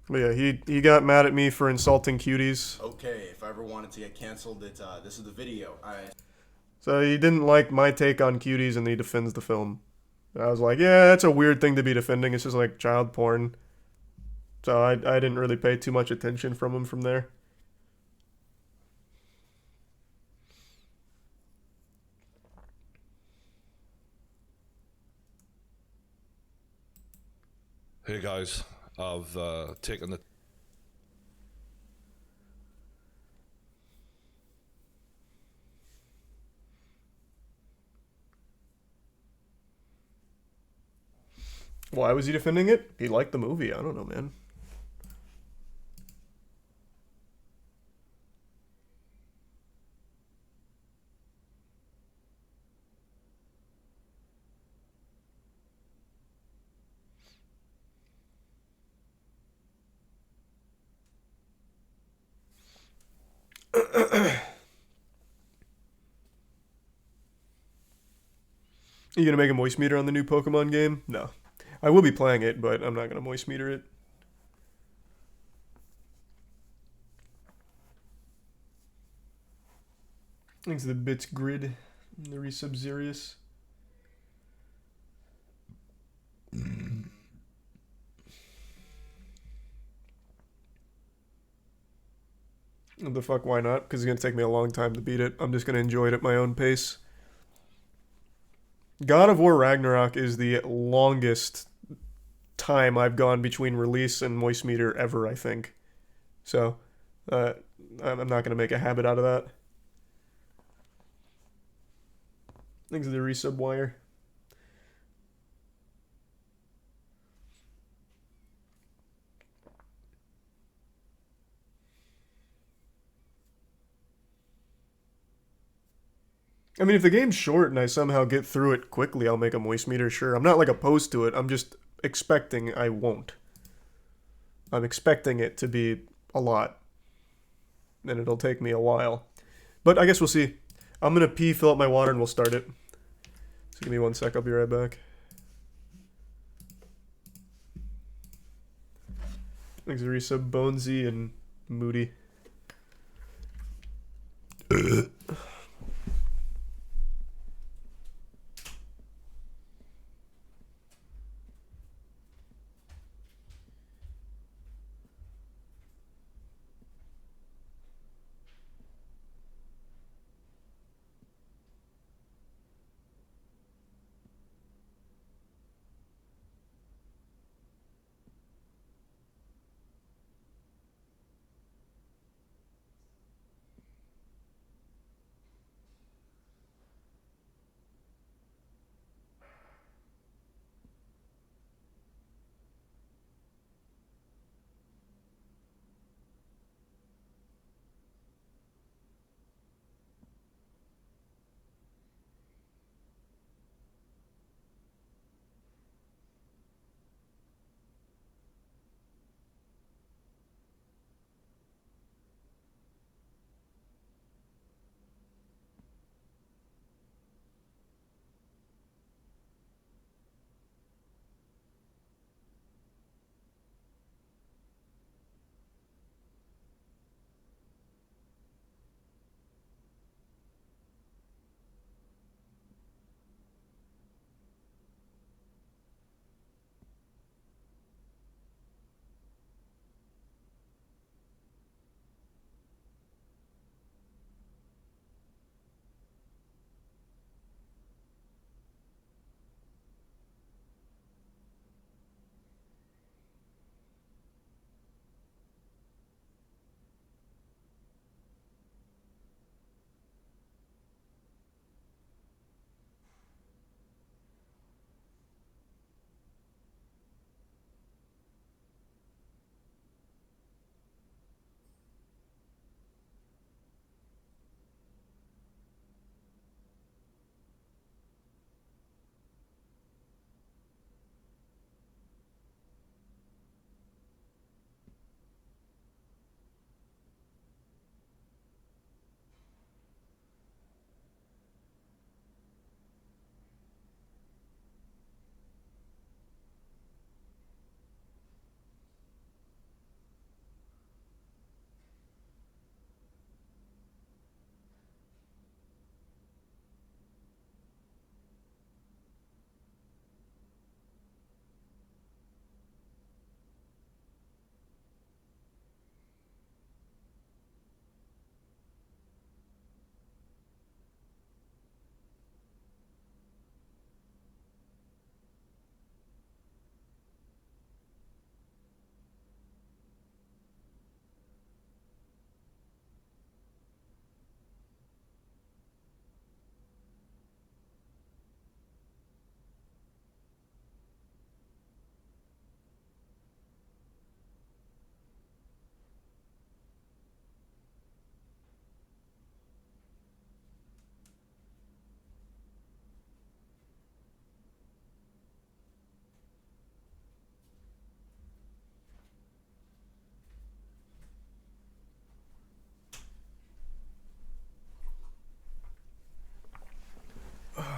But yeah, he got mad at me for insulting cuties. Okay, if I ever wanted to get canceled, this is the video. So he didn't like my take on cuties and he defends the film. I was like, yeah, that's a weird thing to be defending. It's just like child porn. So I didn't really pay too much attention from him from there. Hey guys, I've taken the... Why was he defending it? He liked the movie. I don't know, man. Are you gonna make a moist meter on the new Pokemon game? No. I will be playing it, but I'm not gonna moist meter it. Thanks to the Bits Grid and the resub Xerius. What the fuck, why not? Because it's gonna take me a long time to beat it. I'm just gonna enjoy it at my own pace. God of War Ragnarok is the longest time I've gone between release and moist meter ever, I think. So, I'm not going to make a habit out of that. Thanks to the resub wire. I mean, if the game's short and I somehow get through it quickly, I'll make a moist meter, sure. I'm not, like, opposed to it. I'm just expecting I won't. I'm expecting it to be a lot. And it'll take me a while. But I guess we'll see. I'm gonna pee, fill up my water, and we'll start it. So give me 1 sec, I'll be right back. Thanks for resub, Bonesy and Moody.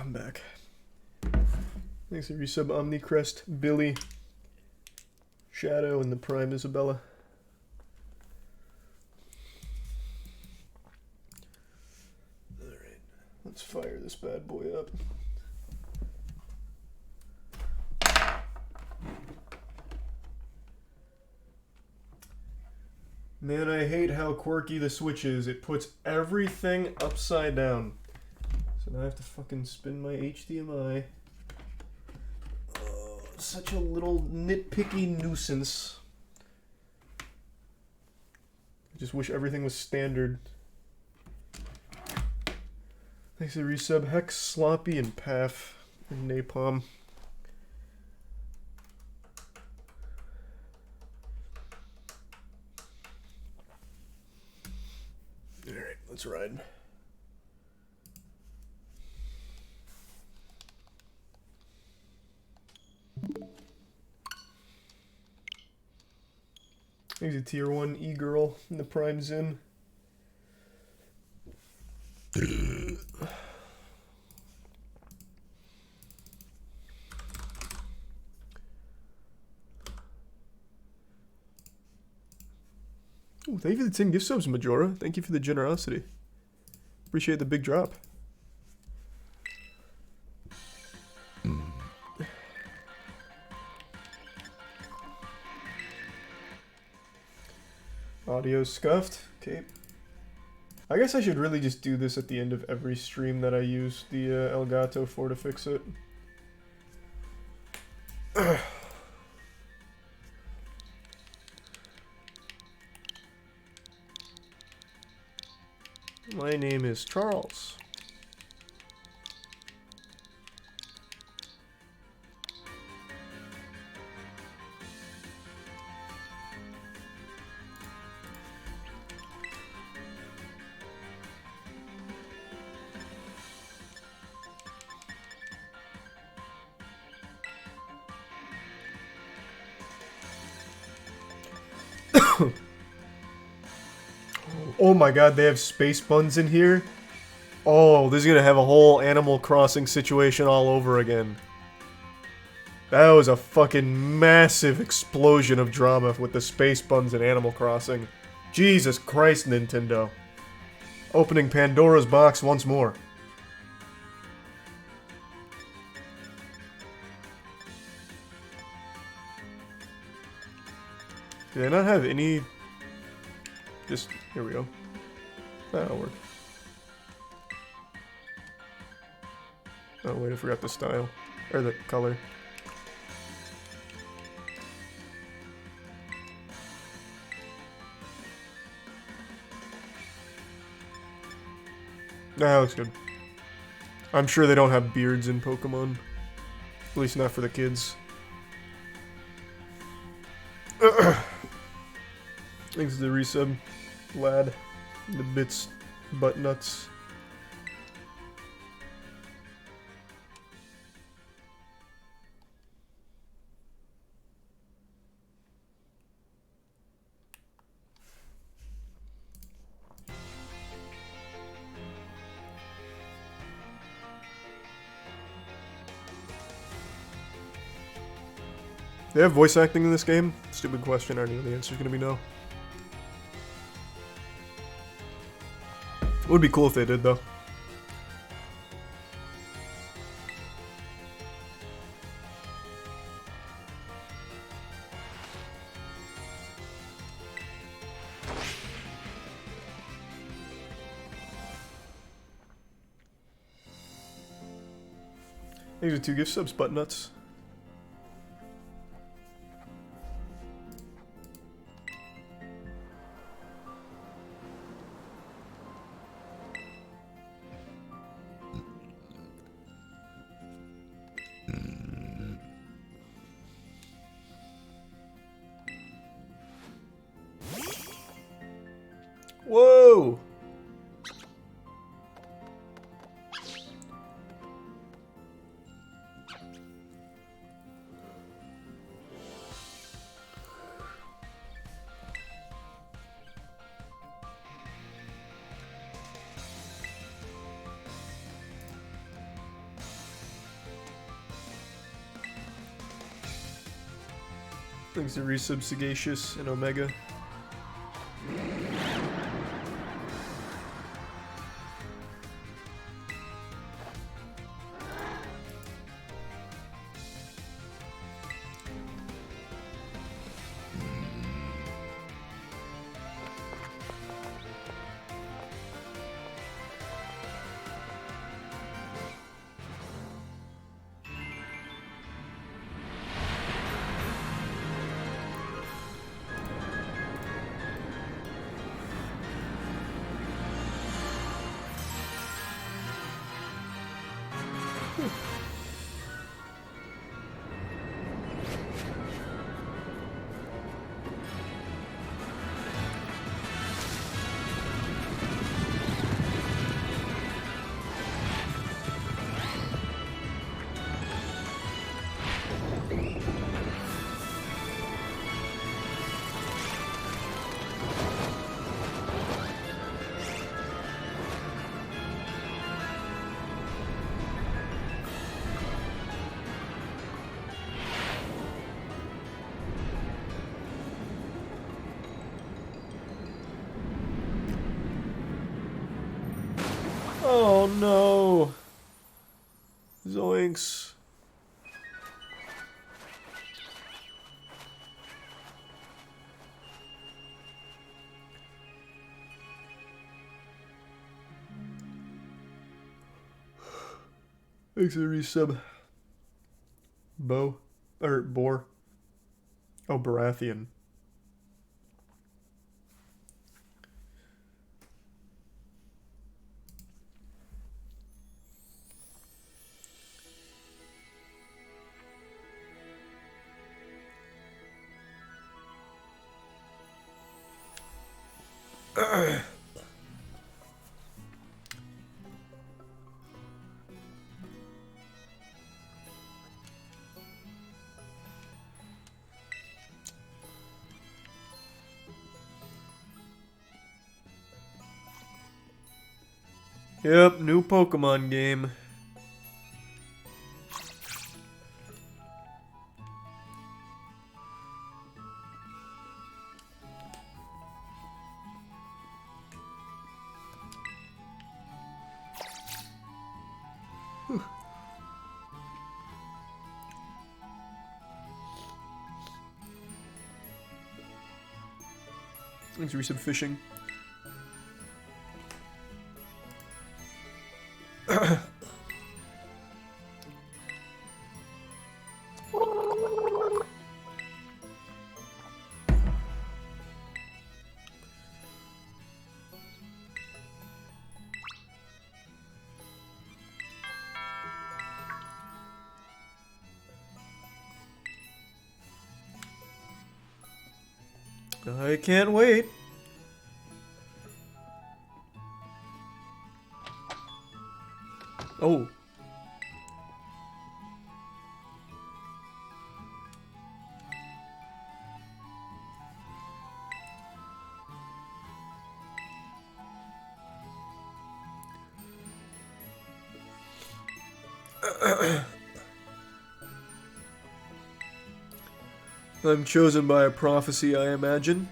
I'm back. Thanks for resub Omnicrest, Billy, Shadow, and the Prime Isabella. Alright, let's fire this bad boy up. Man, I hate how quirky the Switch is. It puts everything upside down. So now I have to fucking spin my HDMI. Oh, such a little nitpicky nuisance. I just wish everything was standard. Thanks to resub Hex, Sloppy, and Paf, and Napalm. Alright, let's ride. Here's a tier 1 e-girl in the Prime Zin. Ooh, thank you for the 10 gift subs, Majora. Thank you for the generosity. Appreciate the big drop. Audio scuffed. Okay. I guess I should really just do this at the end of every stream that I use the Elgato for to fix it. My name is Charles. Oh my god, they have space buns in here? Oh, this is gonna have a whole Animal Crossing situation all over again. That was a fucking massive explosion of drama with the space buns in Animal Crossing. Jesus Christ, Nintendo. Opening Pandora's box once more. Do they not have any... Just, here we go. That'll work. Oh wait, I forgot the style. Or the color. That looks good. I'm sure they don't have beards in Pokemon. At least not for the kids. Thanks to the resub, lad. The bits, butt nuts. They have voice acting in this game? Stupid question, I already know the answer's gonna be no. It would be cool if they did, though. These are 2 gift subs, butt nuts. Whoa! Thanks to resub Sagacious and Omega. Oh no! Zoinks. Thanks for the resub. Bo. Or Boar. Oh, Baratheon. Yep, new Pokemon game. Thanks for some fishing. I can't wait. Oh. I'm chosen by a prophecy, I imagine.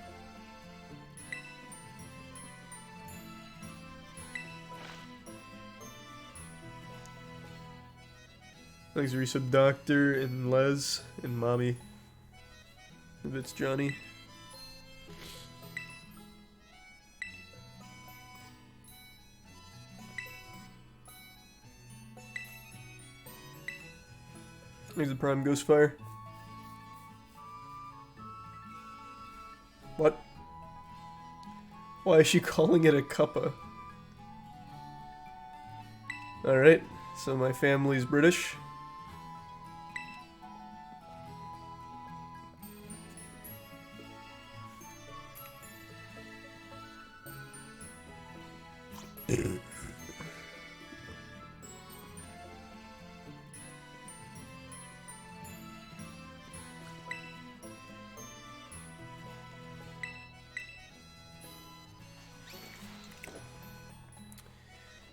Thanks for resub Doctor and Les and Mommy. If it's Johnny. Thanks to Prime Ghostfire. What? Why is she calling it a cuppa? Alright, so my family's British.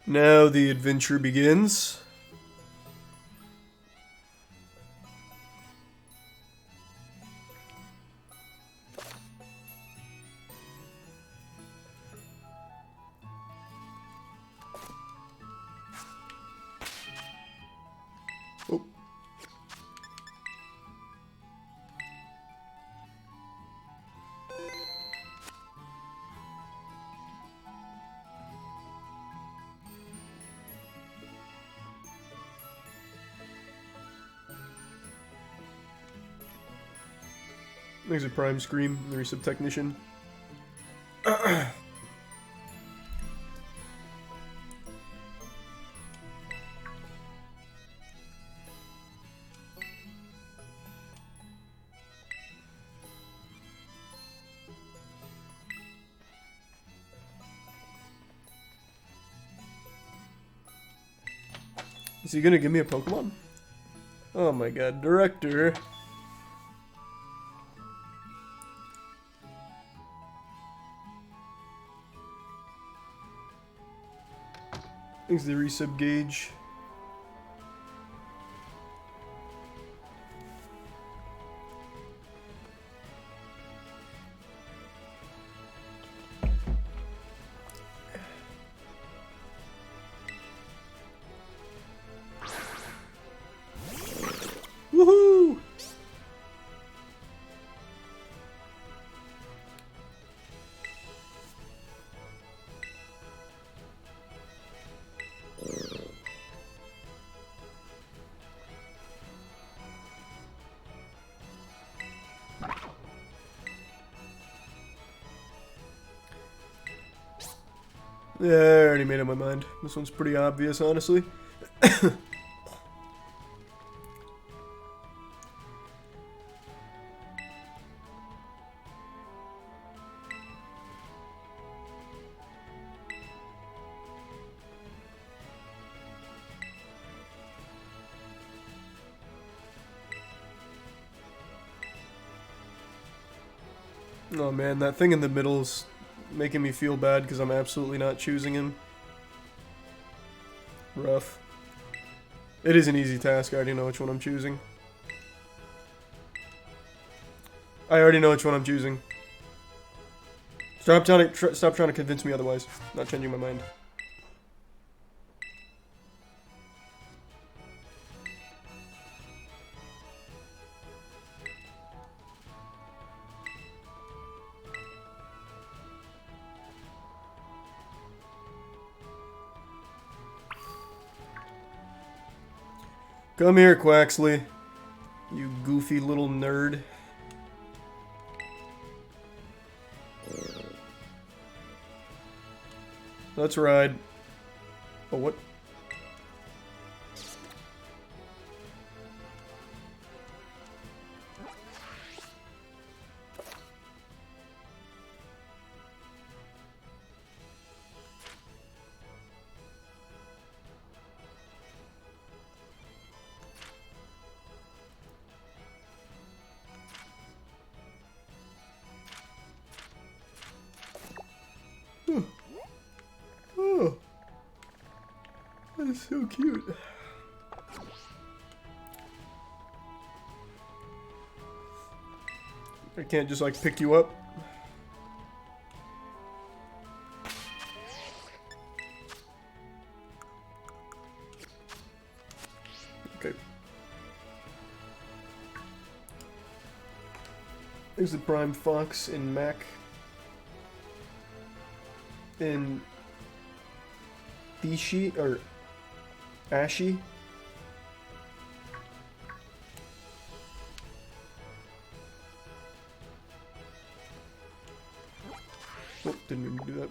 Now the adventure begins. Oh. There's a Prime Scream, the resub technician. Is he gonna give me a Pokemon? Oh my god, director. Thanks the resub gauge. Woohoo! Yeah, I already made up my mind. This one's pretty obvious, honestly. Oh man, that thing in the middle's making me feel bad because I'm absolutely not choosing him. Rough. It is an easy task, I already know which one I'm choosing. I already know which one I'm choosing. Stop trying to convince me otherwise. Not changing my mind. Come here, Quaxley. You goofy little nerd. Let's ride. Oh, what? Oh, that is so cute. I can't just like pick you up. Okay. There's the Prime Fox in Mac. In Bishi or Ashy. Oh, didn't mean to do that.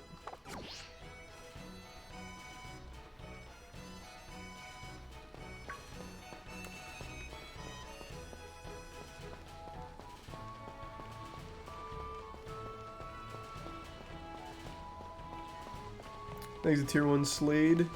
Thanks to Tier 1 Slade.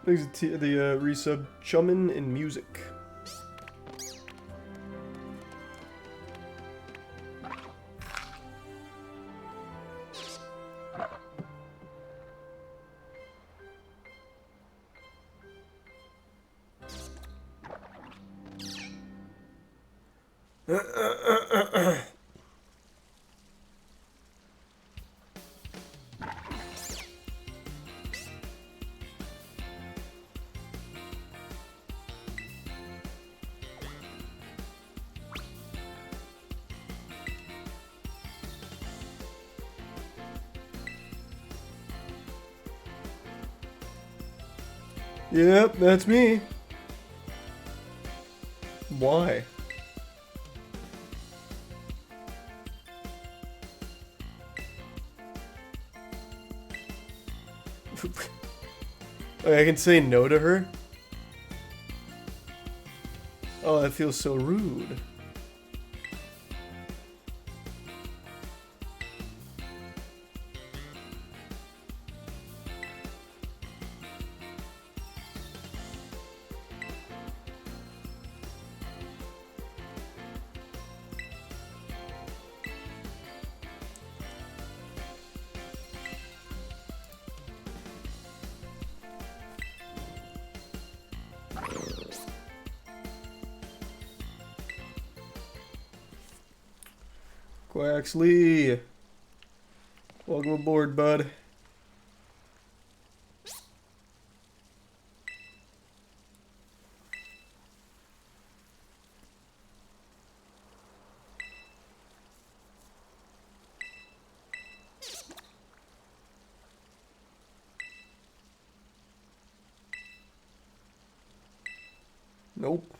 Thanks to the resub Chummin' in Music. Yep, that's me. Why? I can say no to her? Oh, that feels so rude. Quaxley, welcome aboard, bud. Nope.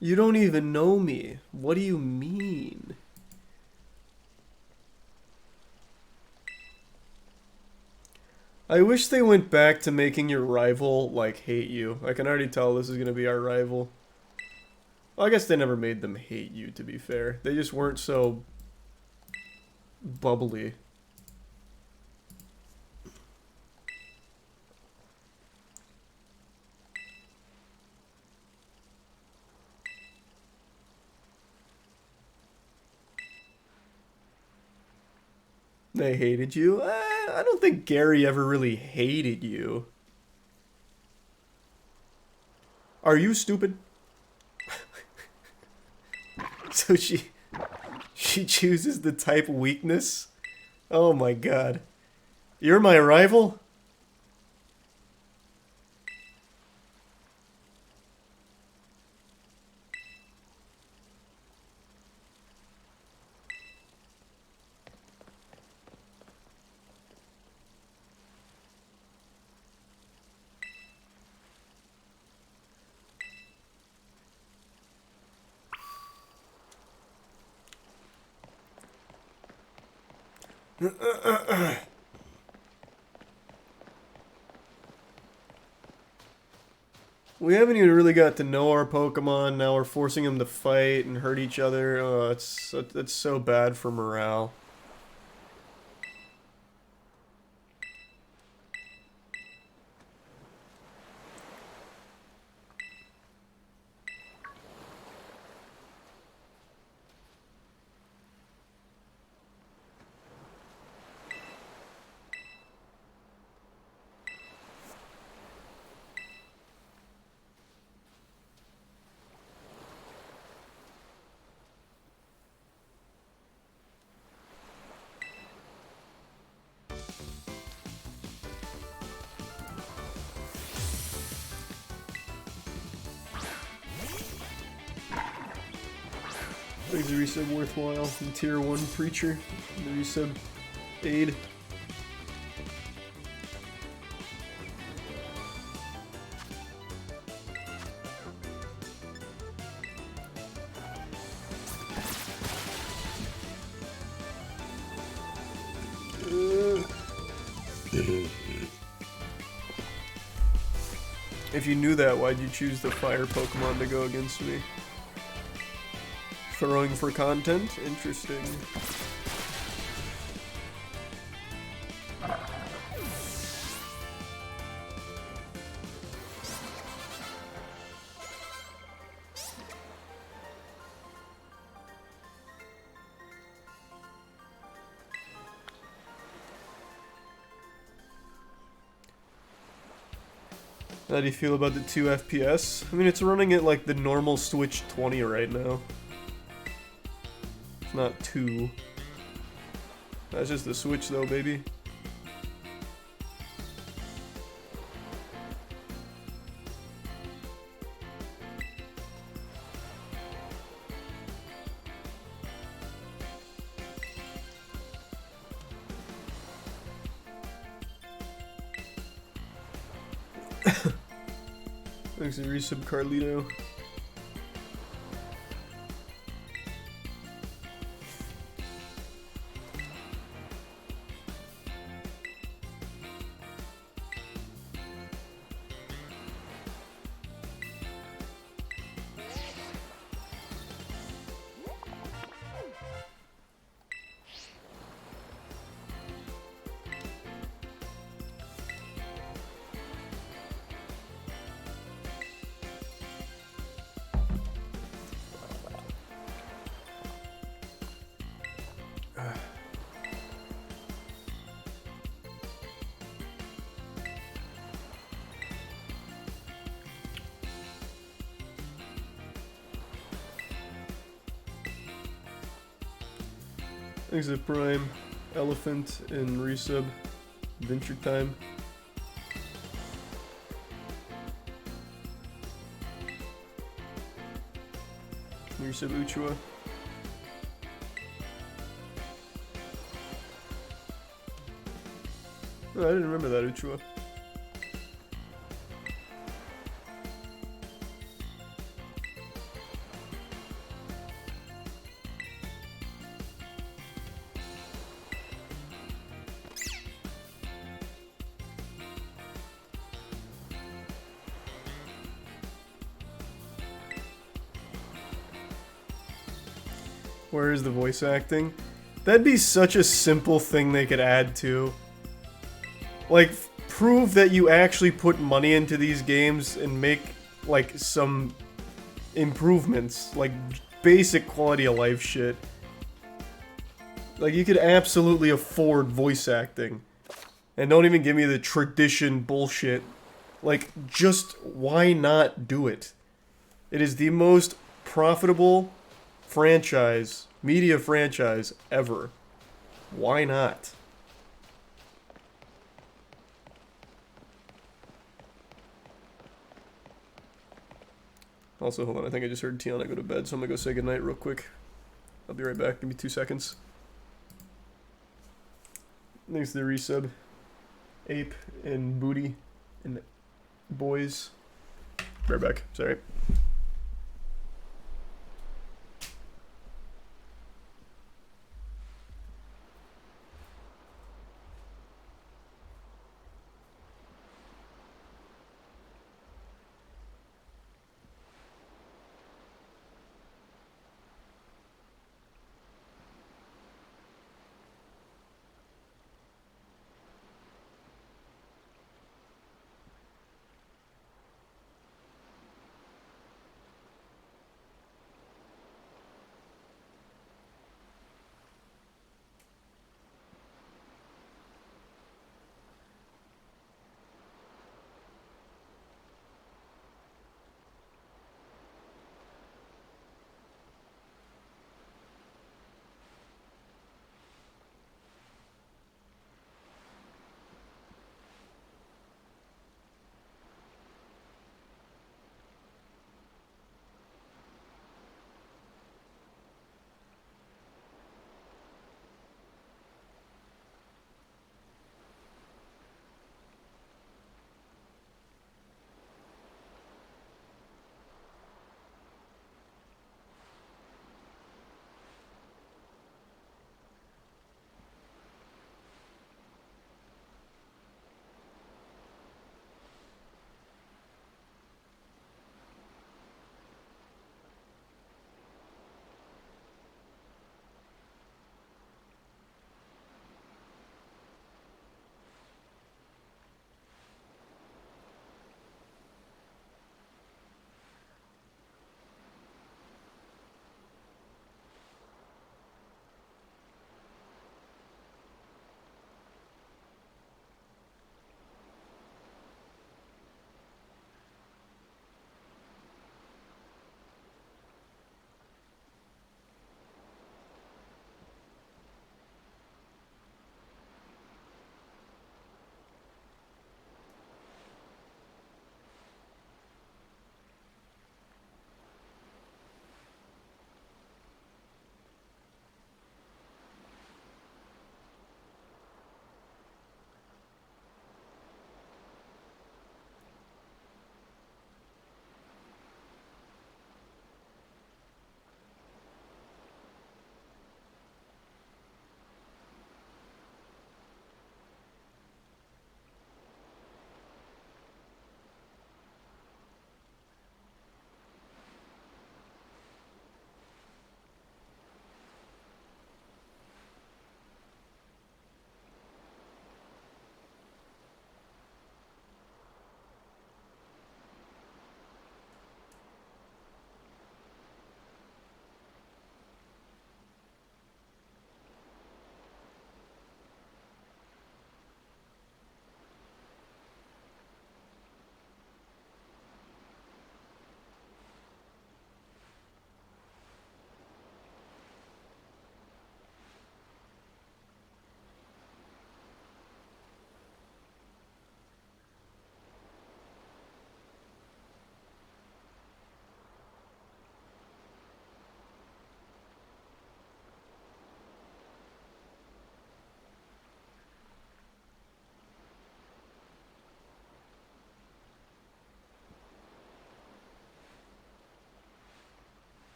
You don't even know me. What do you mean? I wish they went back to making your rival, like, hate you. I can already tell this is gonna be our rival. Well, I guess they never made them hate you, to be fair. They just weren't so bubbly. They hated you? I don't think Gary ever really hated you. Are you stupid? So she chooses the type weakness? Oh my god. You're my rival? We haven't even really got to know our Pokemon. Now we're forcing them to fight and hurt each other. Oh, that's so bad for morale. Makes the resub worthwhile. And tier 1 preacher. And the resub aid. If you knew that, why'd you choose the fire Pokemon to go against me? Throwing for content? Interesting. How do you feel about the 2 FPS? I mean, it's running at like the normal Switch 20 right now. It's not 2. That's just the Switch though, baby. Thanks to resub Carlito. Thanks to Prime, Elephant, and resub. Adventure Time. Resub Uchiwa. Oh, I didn't remember that Uchiwa. Where is the voice acting? That'd be such a simple thing they could add to. Like, prove that you actually put money into these games and make, like, some improvements. Like, basic quality of life shit. Like, you could absolutely afford voice acting. And don't even give me the tradition bullshit. Like, just why not do it? It is the most profitable franchise, media franchise ever. Why not? Also, hold on, I think I just heard Tiana go to bed, so I'm gonna go say goodnight real quick. I'll be right back, give me 2 seconds. Thanks to the resub. Ape and Booty and Boys. Right back, sorry.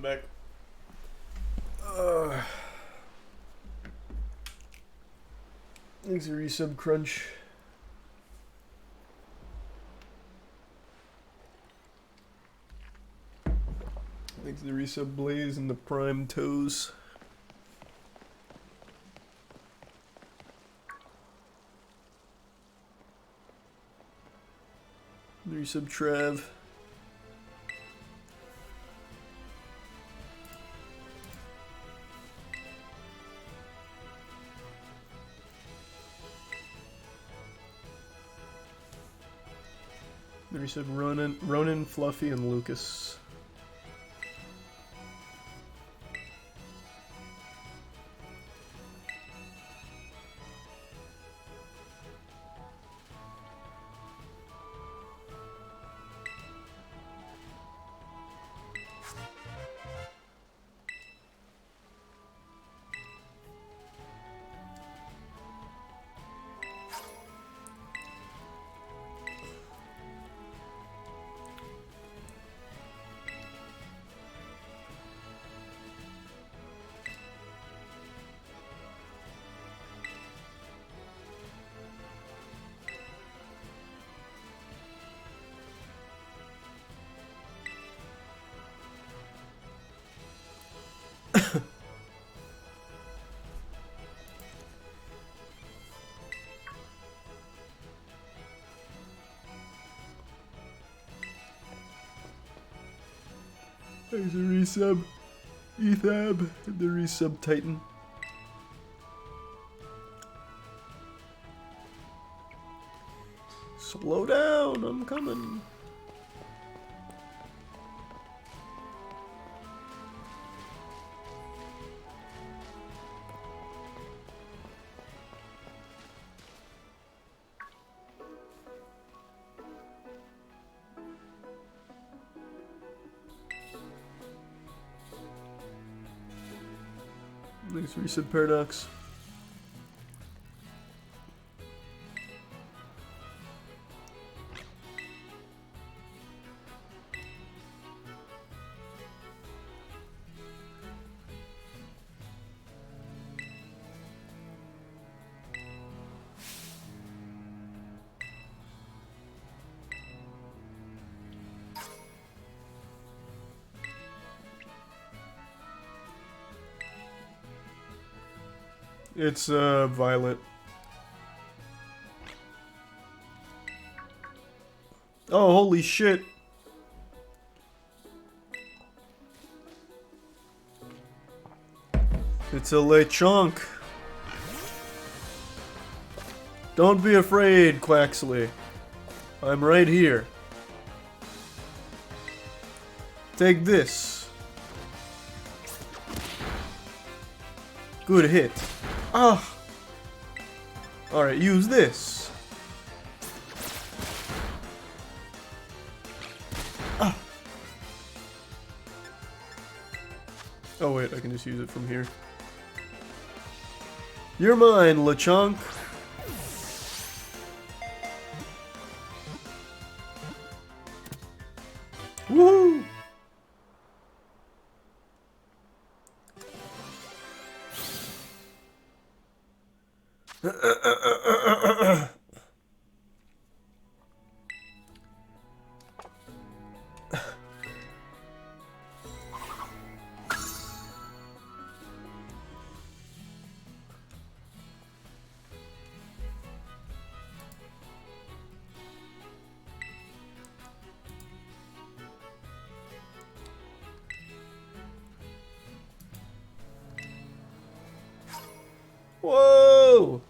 back. Thanks for resub crunch. Thanks to the resub blaze and the prime toes. The resub Trav. The resub Ronan, Fluffy, and Lucas. There's a resub, Ethab, and the resub Titan. Slow down, I'm coming. Thanks, resub Paradox. It's Violet. Oh, holy shit. It's a Lechonk. Don't be afraid, Quaxley. I'm right here. Take this. Good hit. Ah! Alright, use this. Ah! Oh wait, I can just use it from here. You're mine, Lechonk. Woo! Whoa!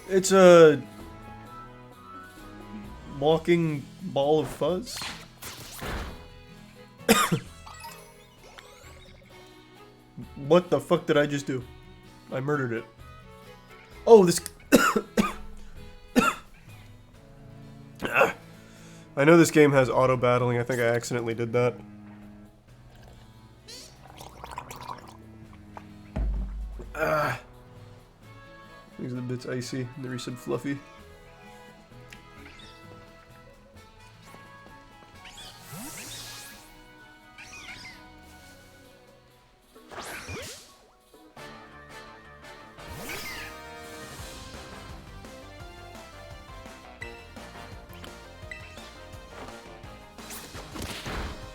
It's a walking ball of fuzz. What the fuck did I just do? I murdered it. Oh, this... I know this game has auto battling. I think I accidentally did that. These are the bits icy, and the recent fluffy.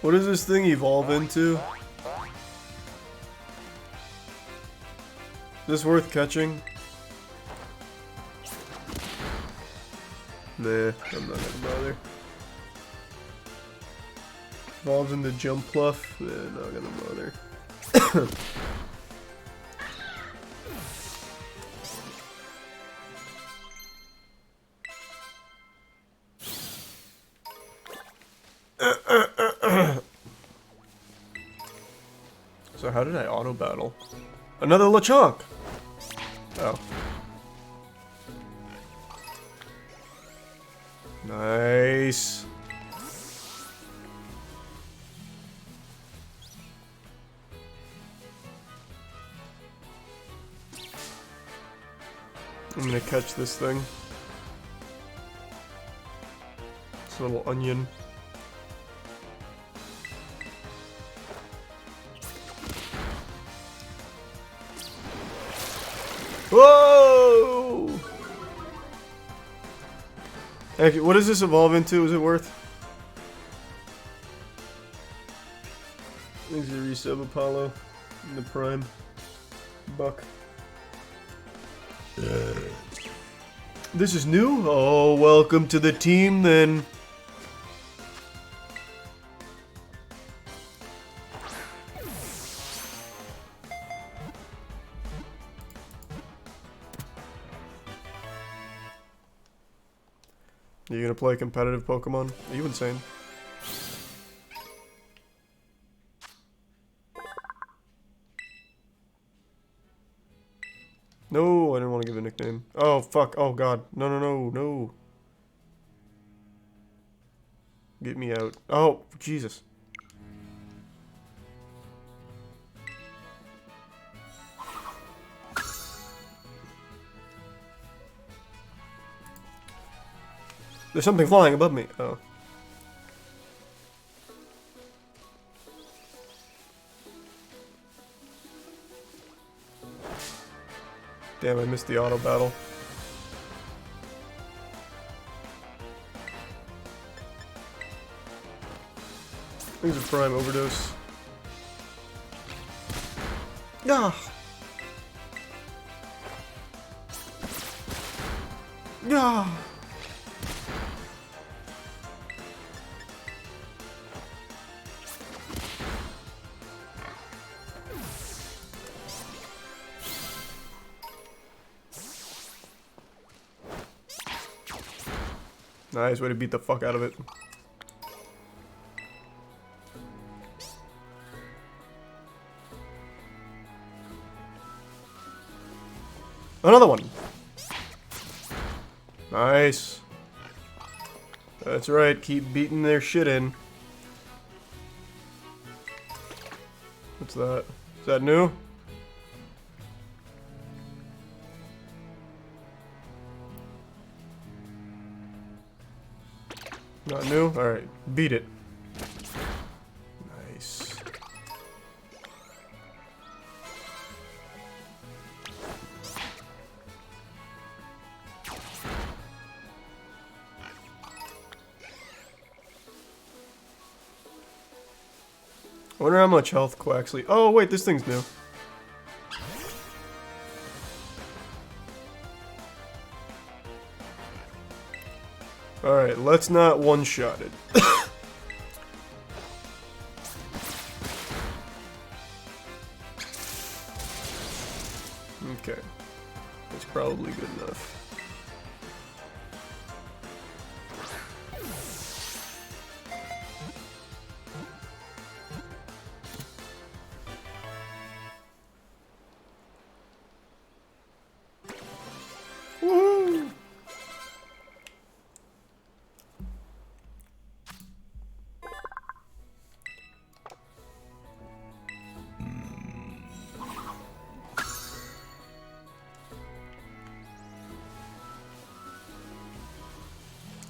What does this thing evolve into? Is this worth catching? Nah, I'm not gonna bother. Evolves into jump pluff? Nah, not gonna bother. So how did I auto battle? Another Lechonk! Oh. Nice. I'm gonna catch this thing. This little onion. Whoa! Actually, what does this evolve into? Is it worth? Thanks to resub Apollo in the prime. Buck. This is new? Oh, welcome to the team then. Are you gonna play competitive Pokemon? Are you insane? No, I didn't want to give a nickname. Oh, fuck. Oh, God. No, no, no, no. Get me out. Oh, Jesus. There's something flying above me. Oh. Damn, I missed the auto battle. Things are prime overdose. Ah. Ah. Nice way to beat the fuck out of it. Another one. Nice. That's right, keep beating their shit in. What's that? Is that new? Not new? Alright, beat it. Nice. I wonder how much health Quaxley. Oh, wait, this thing's new. Alright, let's not one-shot it. Okay. That's probably good enough.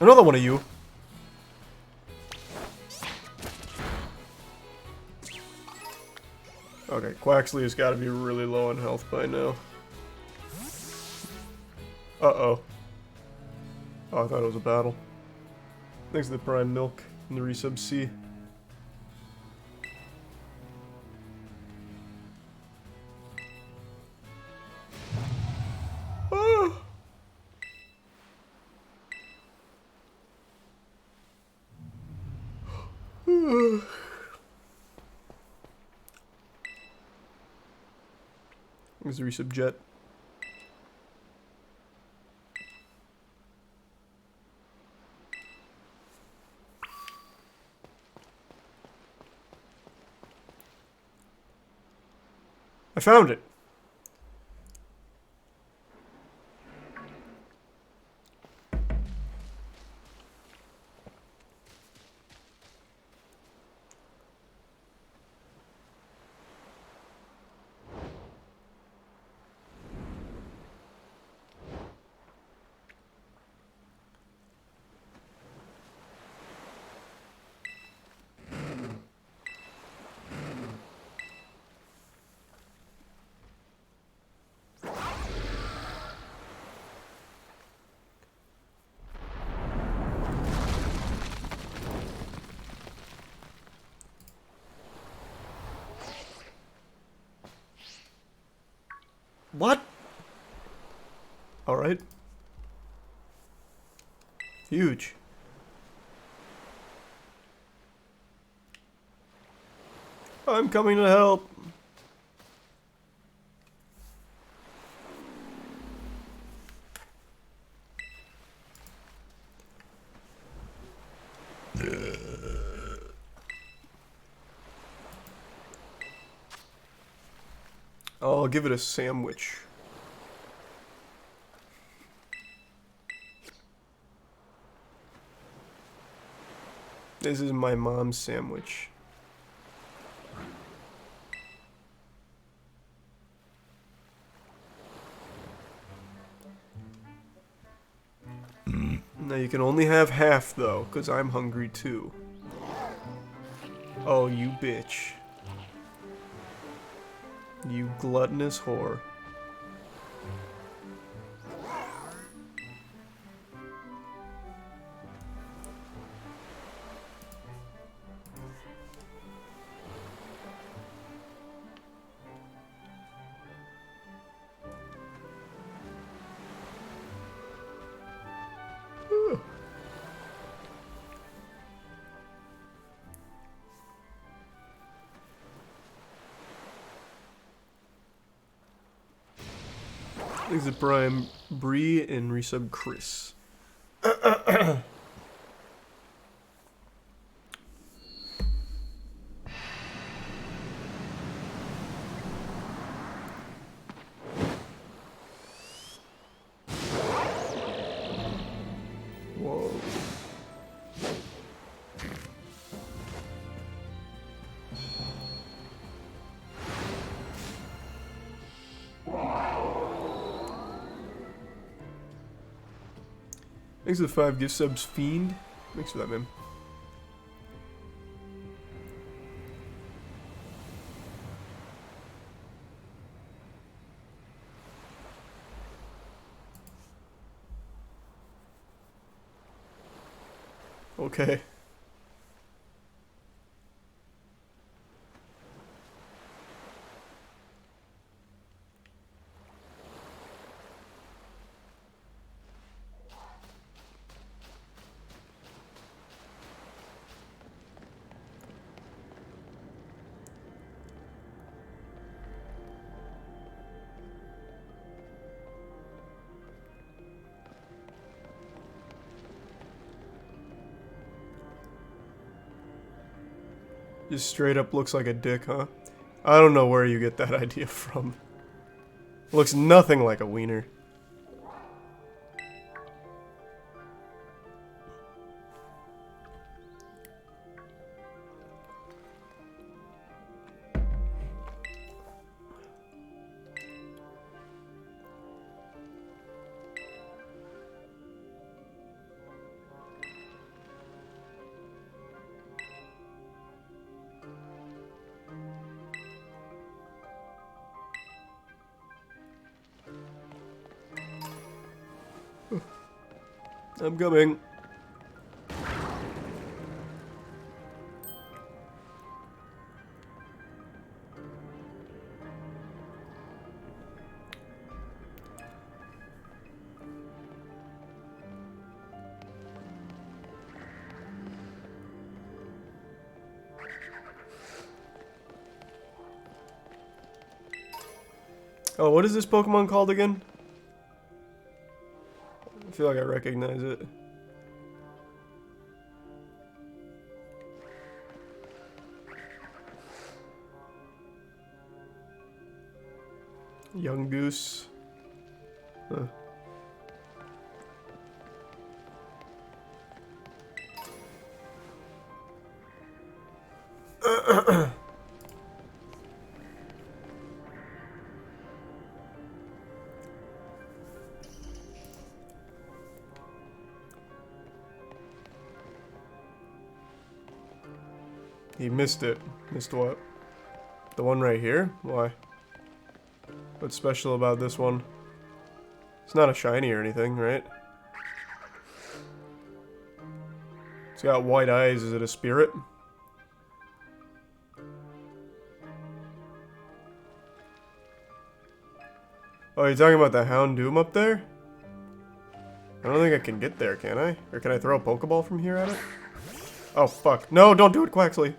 Another one of you. Okay, Quaxley has got to be really low on health by now. Uh-oh. Oh, I thought it was a battle. Thanks to the Prime Milk and the resub C. There's the resub jet. I found it. What? Alright. Huge. I'm coming to help. I'll give it a sandwich. This is my mom's sandwich. Now you can only have half though, because I'm hungry too. Oh, you bitch. You gluttonous whore. Thanks to Prime Bree and resub Chris. Whoa. Thanks for the 5 gift subs, Fiend. Thanks for that, man. Okay. Just straight up looks like a dick, huh? I don't know where you get that idea from. Looks nothing like a wiener. I'm coming. Oh, what is this Pokemon called again? I feel like I recognize it. Young Goose. Huh. He missed it. Missed what? The one right here? Why? What's special about this one? It's not a shiny or anything, right? It's got white eyes. Is it a spirit? Oh, you're talking about the Houndoom up there? I don't think I can get there, can I? Or can I throw a Pokeball from here at it? Oh, fuck. No, don't do it, Quaxley.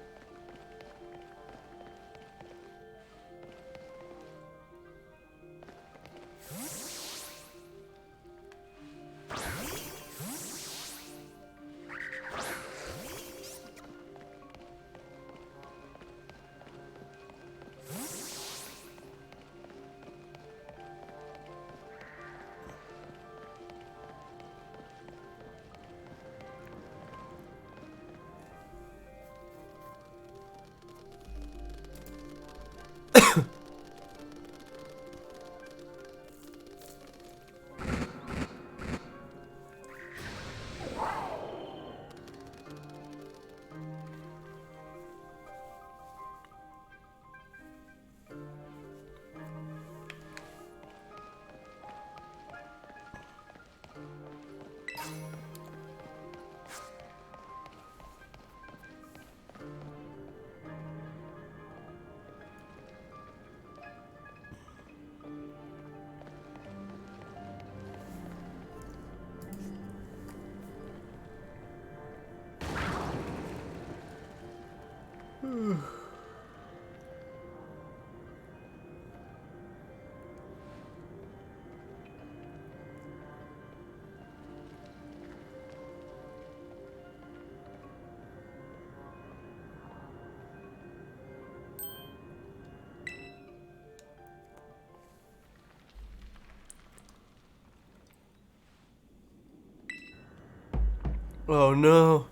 Oh no.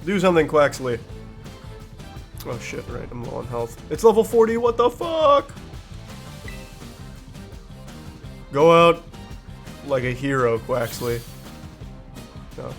Do something, Quaxley. Oh shit, right, I'm low on health. It's level 40, what the fuck? Go out like a hero, Quaxley. No.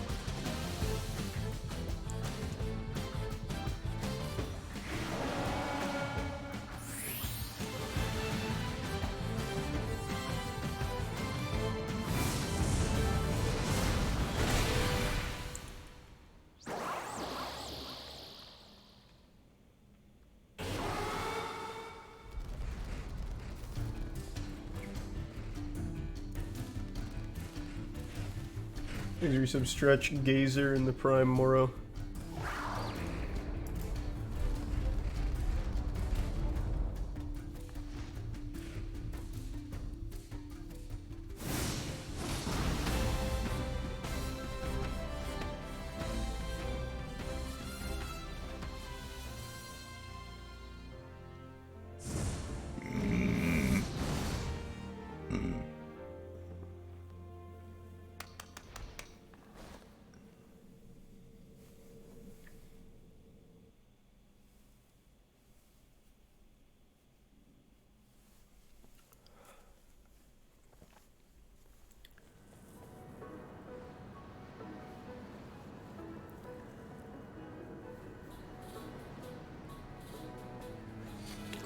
Gives me some stretch gazer in the Prime Moro.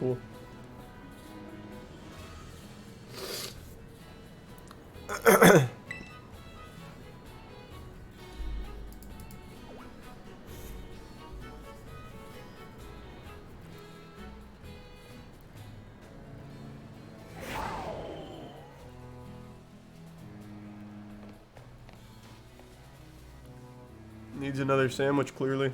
cool. Needs another sandwich, clearly.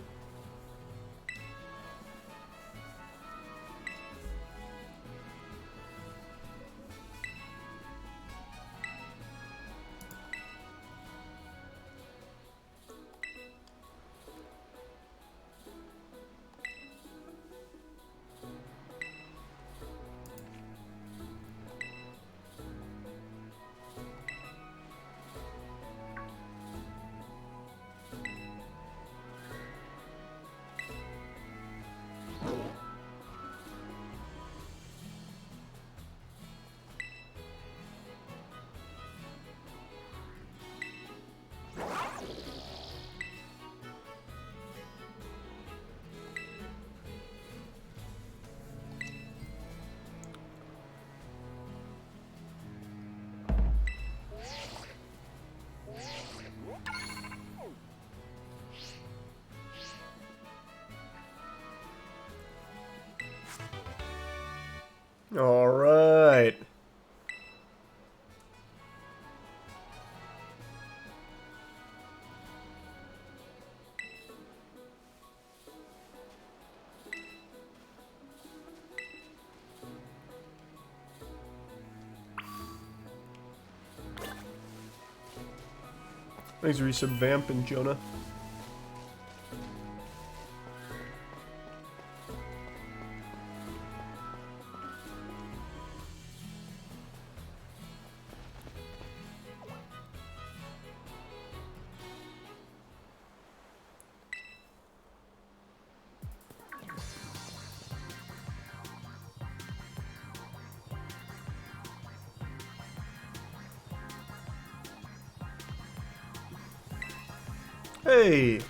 All right. Thanks for resub vamping, Jonah. Hey!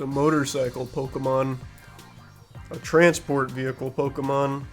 It's a motorcycle Pokemon, a transport vehicle Pokemon.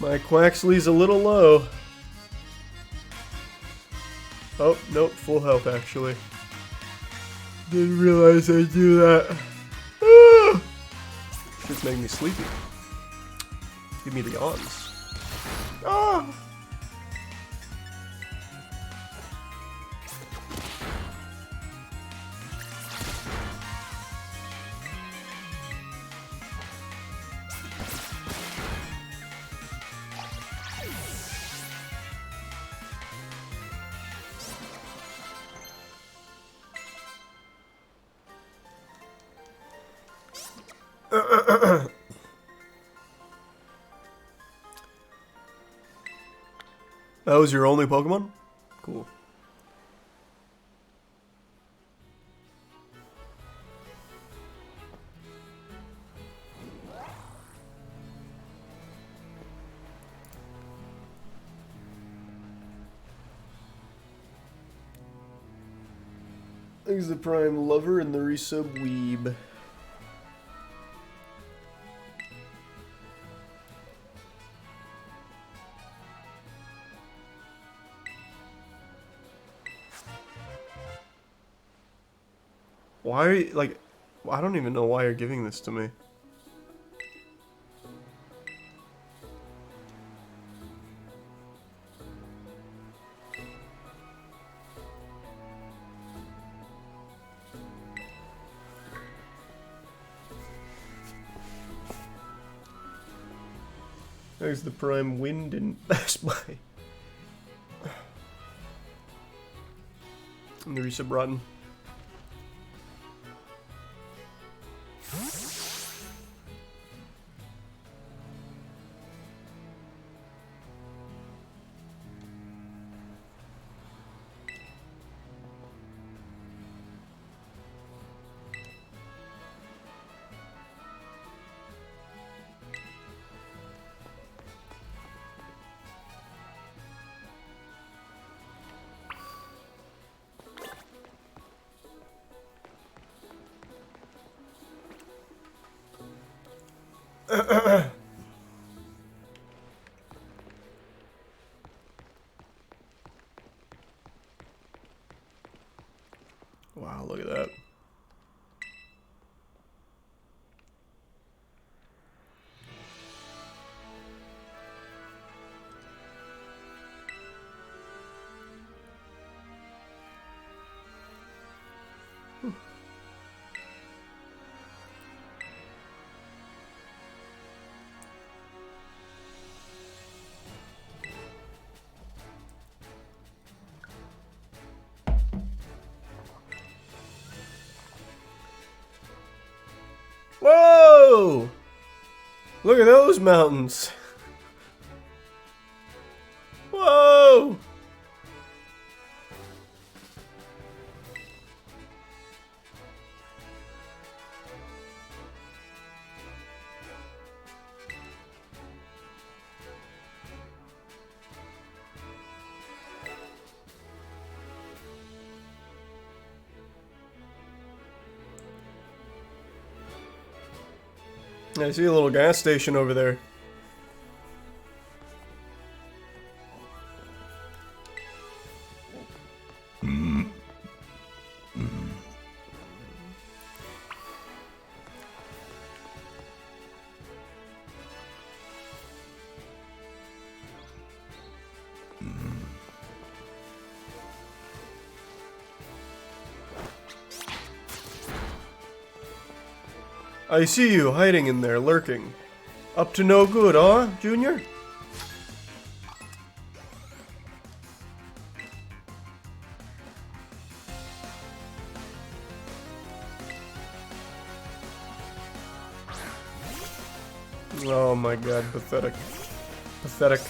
My Quaxley's a little low. Oh, nope, full health actually. Didn't realize I'd do that. Ah! Just made me sleepy. Give me the yawns. Ah! That was your only Pokemon? Cool. Thanks the Prime Lover and the resub Weeb. Why are you, like, I don't even know why you're giving this to me. There's the Prime Wind and Best Buy. And the resub Rotten. Wow, look at that. Whoa! Look at those mountains. Whoa! I see a little gas station over there. I see you hiding in there, lurking. Up to no good, huh, Junior? Oh my god, pathetic. Pathetic.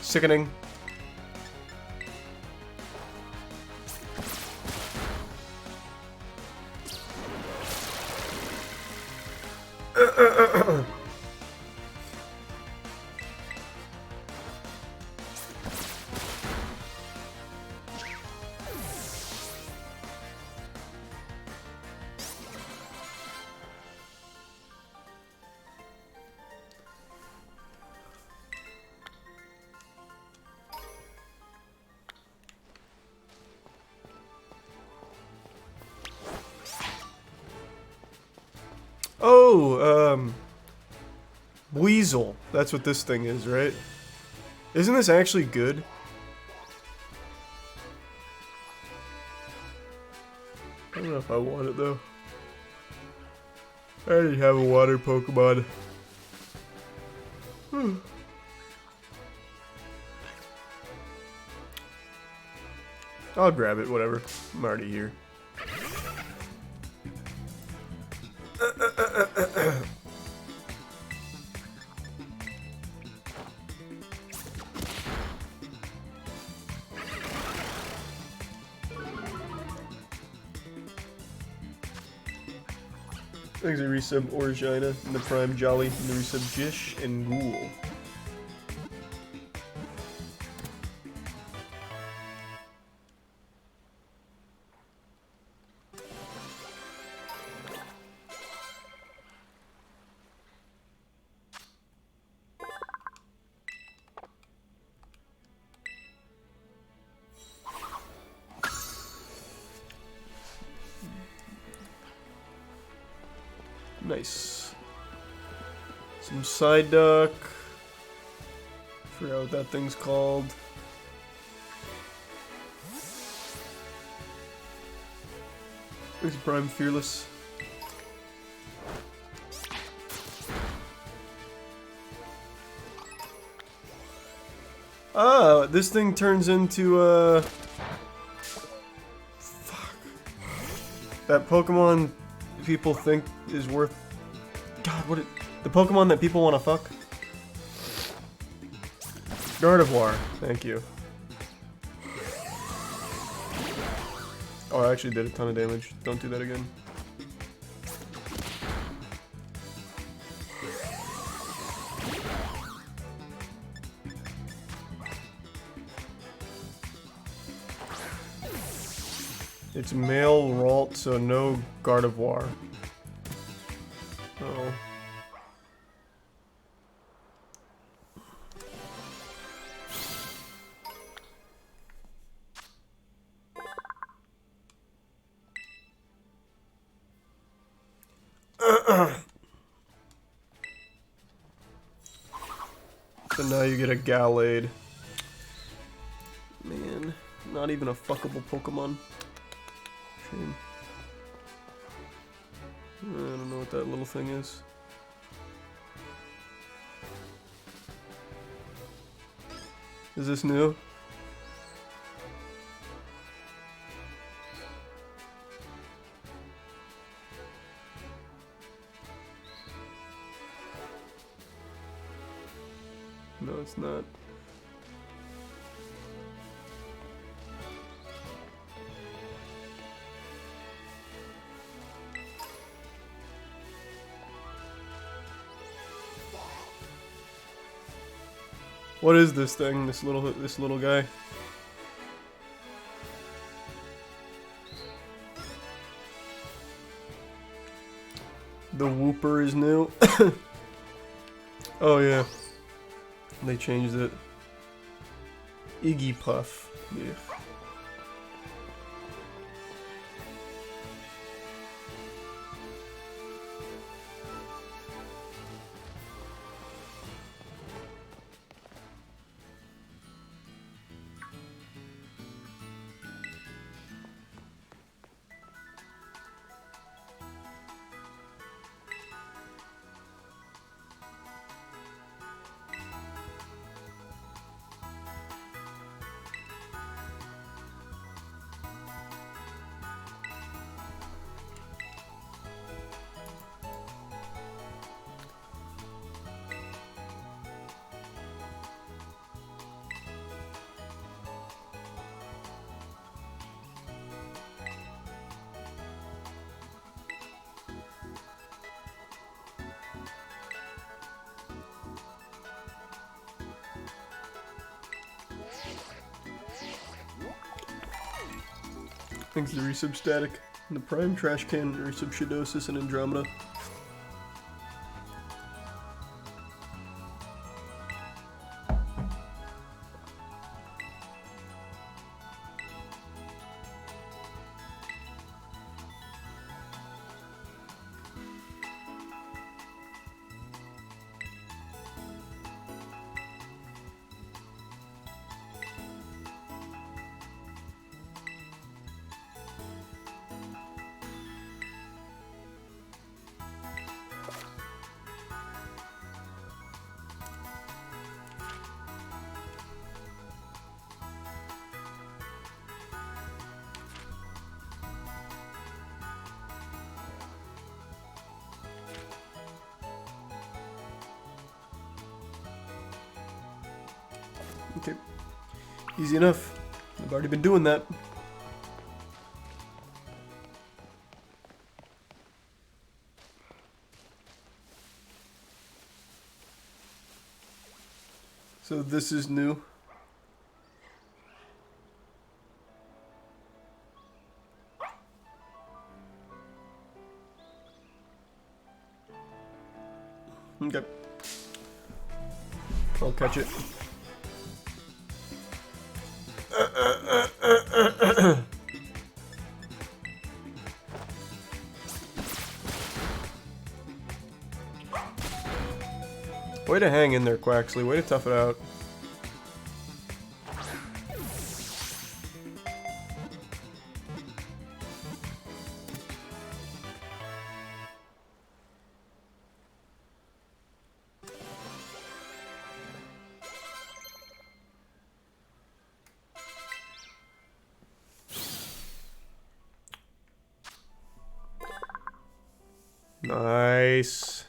Sickening. Oh, Weasel. That's what this thing is, right? Isn't this actually good? I don't know if I want it, though. I already have a water Pokemon. I'll grab it, whatever. I'm already here. Thanks a resub Orgina, and the Prime Jolly, and the resub Jish, and Ghoul. Nice. Some side duck. Forgot what that thing's called. Where's Prime Fearless? Ah, this thing turns into, fuck. That Pokemon people think is worth... God, what the Pokemon that people want to fuck? Gardevoir, thank you. Oh, I actually did a ton of damage. Don't do that again. It's male Ralt, so no Gardevoir. Oh. So now you get a Gallade. Man, not even a fuckable Pokemon. Shame. I don't know what that little thing is. Is this new? No, it's not. What is this thing? This little guy? The Wooper is new. Oh yeah. They changed it. Iggy Puff. Yeah. Thanks to Resub Static, and the Prime Trash Can, Resub Shidosis, and Andromeda. Okay. Easy enough. I've already been doing that. So this is new. Okay. I'll catch it. Way to hang in there, Quaxley. Way to tough it out. Nice.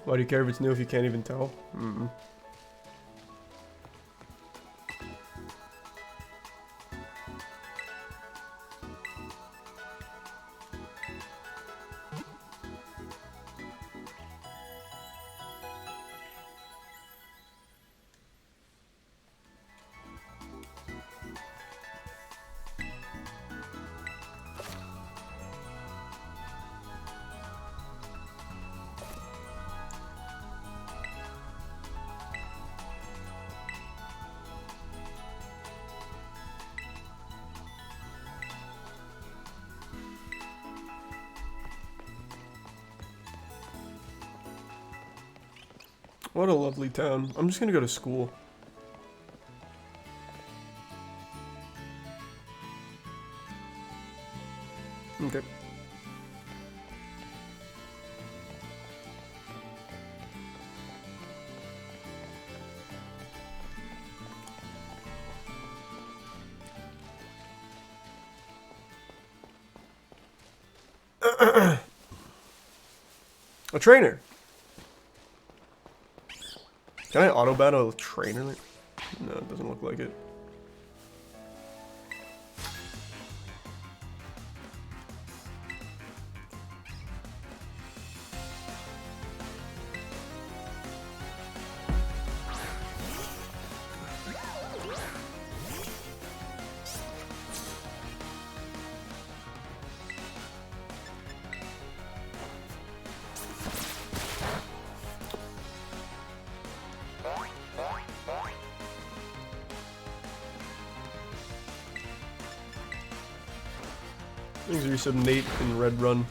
Why do you care if it's new if you can't even tell? Mm-mm. What a lovely town. I'm just gonna go to school. Okay. A trainer. Can I auto battle a trainer? No, it doesn't look like it. Things are some Nate and Red Run.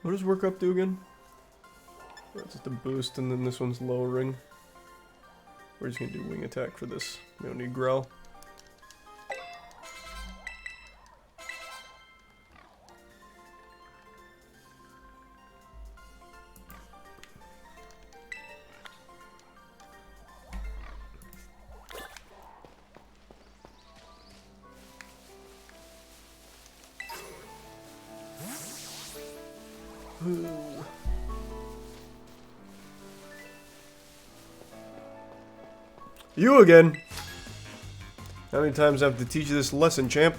What does work up do again? That's just a boost, and then this one's lowering. We're just gonna do wing attack for this. We don't need growl. You again! How many times I have to teach you this lesson, champ?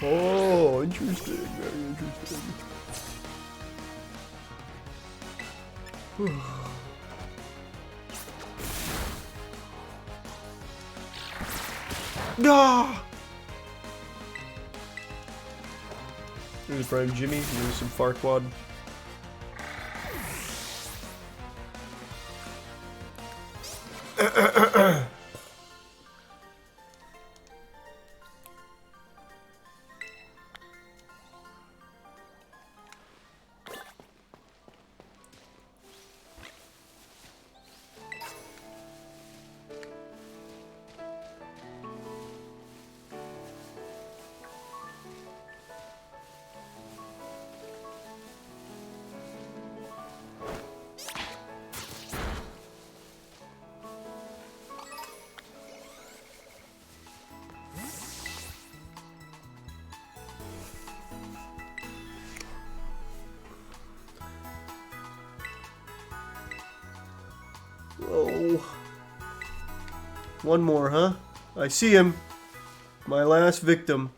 Oh, interesting. Very interesting. Ah! Here's Prime Jimmy, here's some Farquad. No. One more, huh? I see him. My last victim.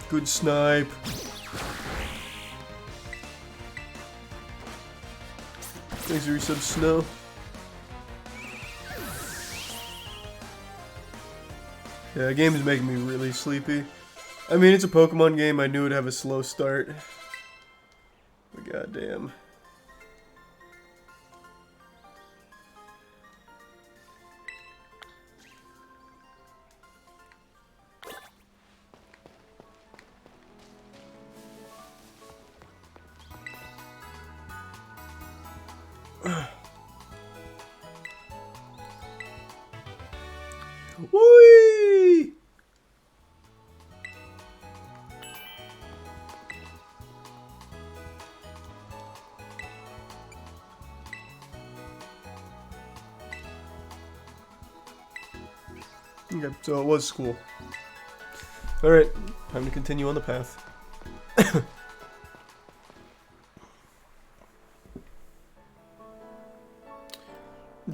Good snipe. Thanks for your sub, Snow. Yeah, the game is making me really sleepy. I mean, it's a Pokemon game. I knew it'd have a slow start. But goddamn. Whee! Okay, so it was school. Alright, time to continue on the path.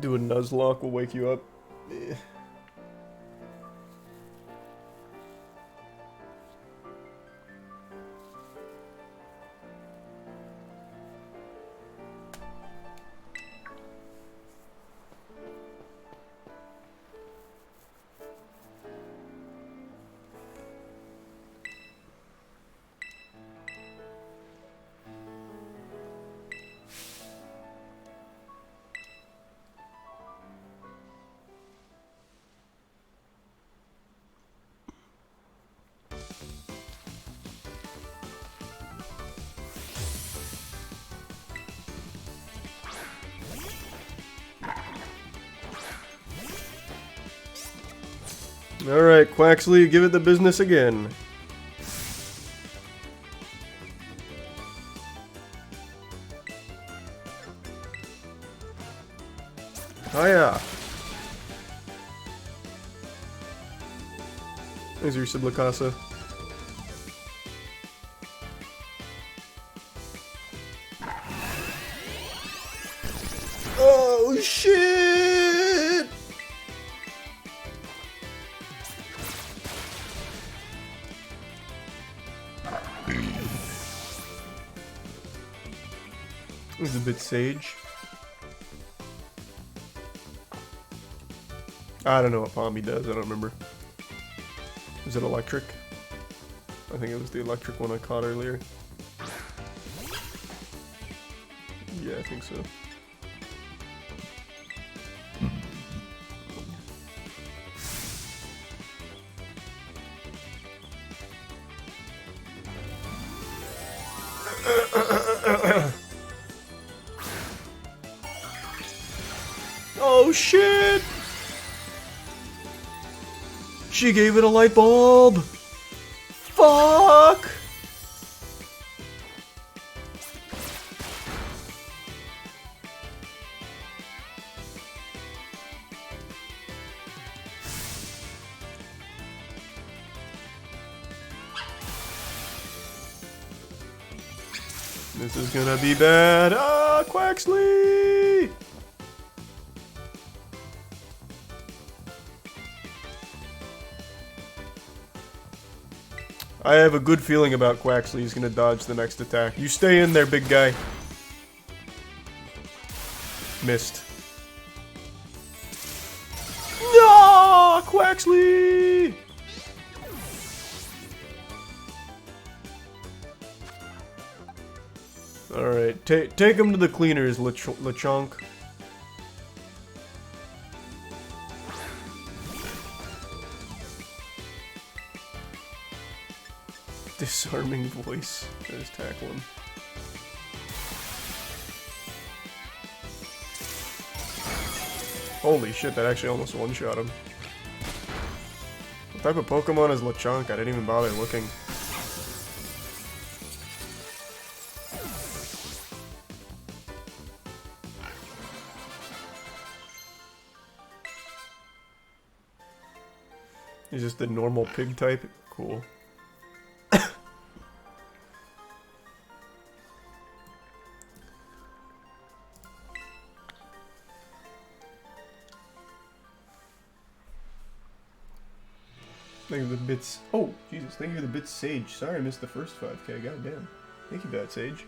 Do a Nuzlocke will wake you up. Eh. Alright, Quaxley, give it the business again. Hiya! There's your Sublacasa. Oh shit! This is a bit sage. I don't know what Pombi does, I don't remember. Is it electric? I think it was the electric one I caught earlier. Yeah, I think so. Oh shit! She gave it a light bulb! Fuck! This is gonna be bad. Ah, Quaxley! I have a good feeling about Quaxley. He's gonna dodge the next attack. You stay in there, big guy. Missed. No, Quaxley! Alright, take him to the cleaners, Lechonk. Disarming voice. There's tackle him. Holy shit, that actually almost one-shot him. What type of Pokemon is Lechonk? I didn't even bother looking. He's just the normal pig type? Cool. Thank you for the bits. Oh, Jesus. Thank you for the bits, Sage. Sorry I missed the first 5K. Goddamn. Thank you for that, Sage.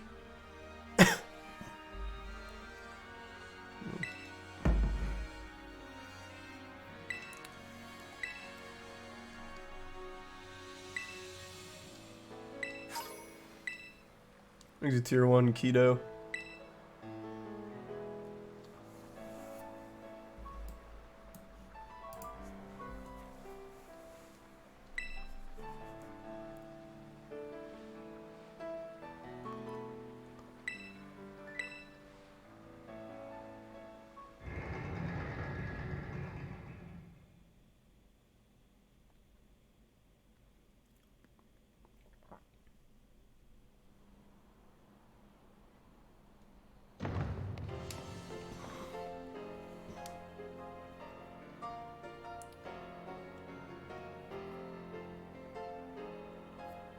Thanks to tier 1 keto.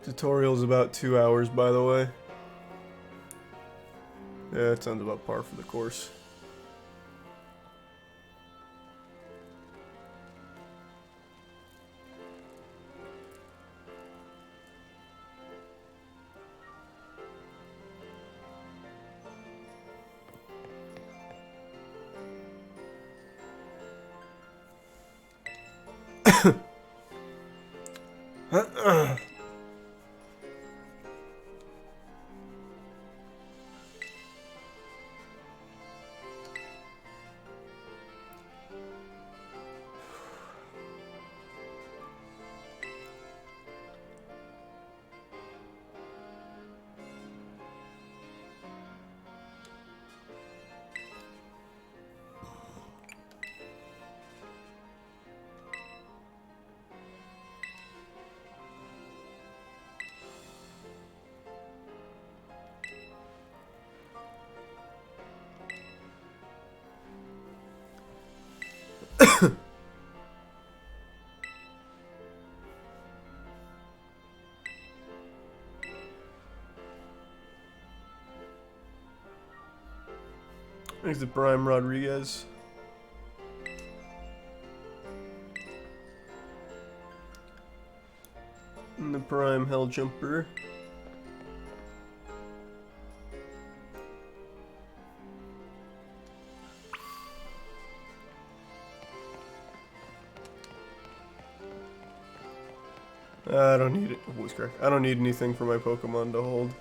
Tutorial's about 2 hours, by the way. Yeah, that sounds about par for the course. Thanks to Prime Rodriguez. And the Prime Hell Jumper. I don't need it. Voice crack. I don't need anything for my Pokemon to hold.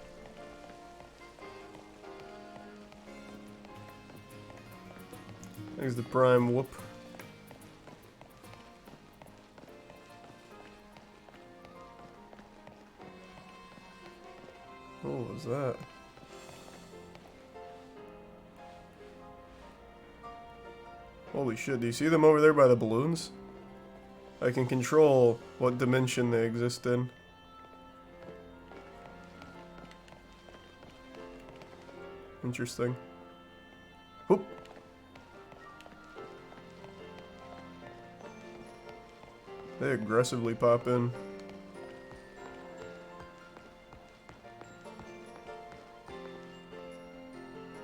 There's the Prime Whoop. Oh, what was that? Holy shit, do you see them over there by the balloons? I can control what dimension they exist in. Interesting. Whoop. They aggressively pop in.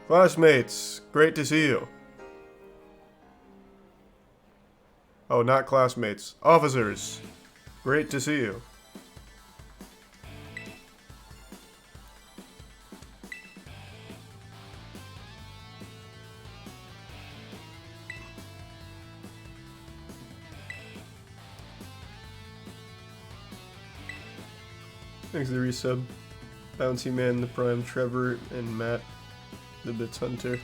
Classmates, great to see you. Oh, not classmates. Officers, great to see you. Thanks to the resub. Bouncy Man, the Prime Trevor, and Matt, the Bits Hunter.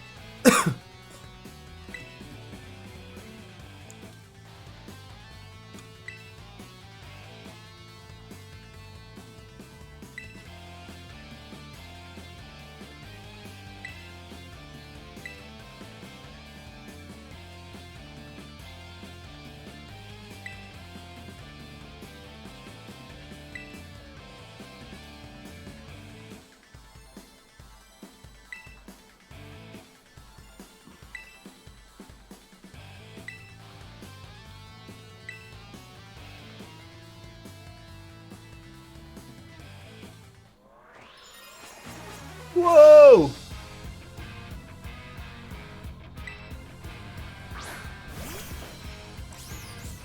Whoa!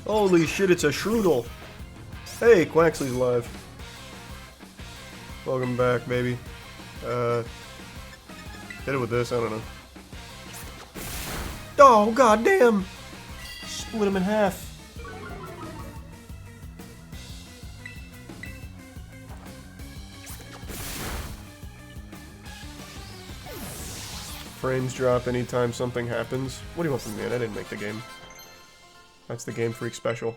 Holy shit, it's a Shroodle. Hey, Quaxley's alive. Welcome back, baby. Hit it with this, I don't know. Oh, goddamn! Split him in half. Frames drop anytime something happens. What do you want from me, man? I didn't make the game. That's the Game Freak special.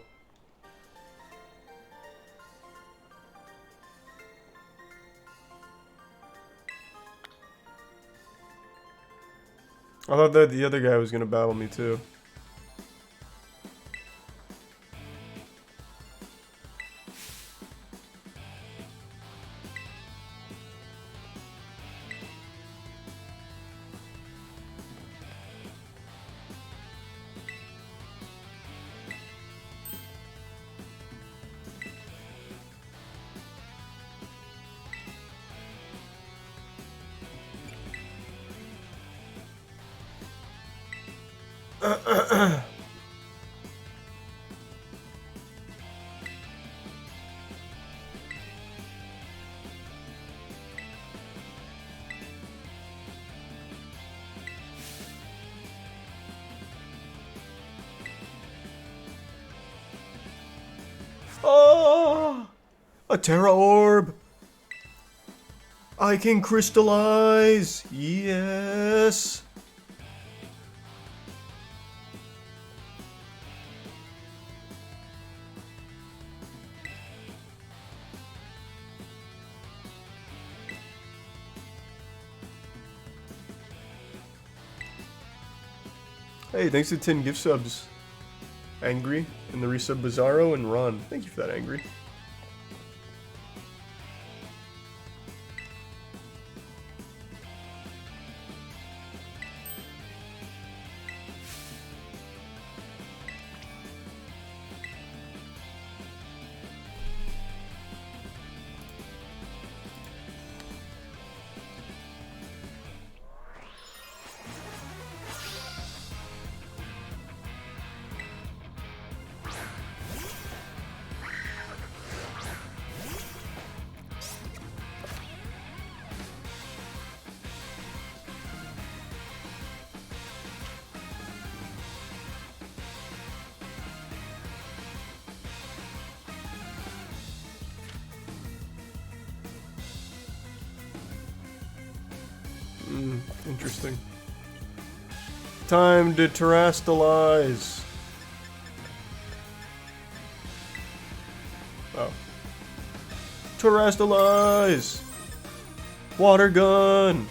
I thought that the other guy was gonna battle me too. Oh! A Terra Orb! I can crystallize! Yes! Hey, thanks to 10 gift subs. Angry, and the resub Bizarro, and Ron. Thank you for that, Angry. Interesting. Time to terrestrialize. Oh. Terrestrialize! Water gun!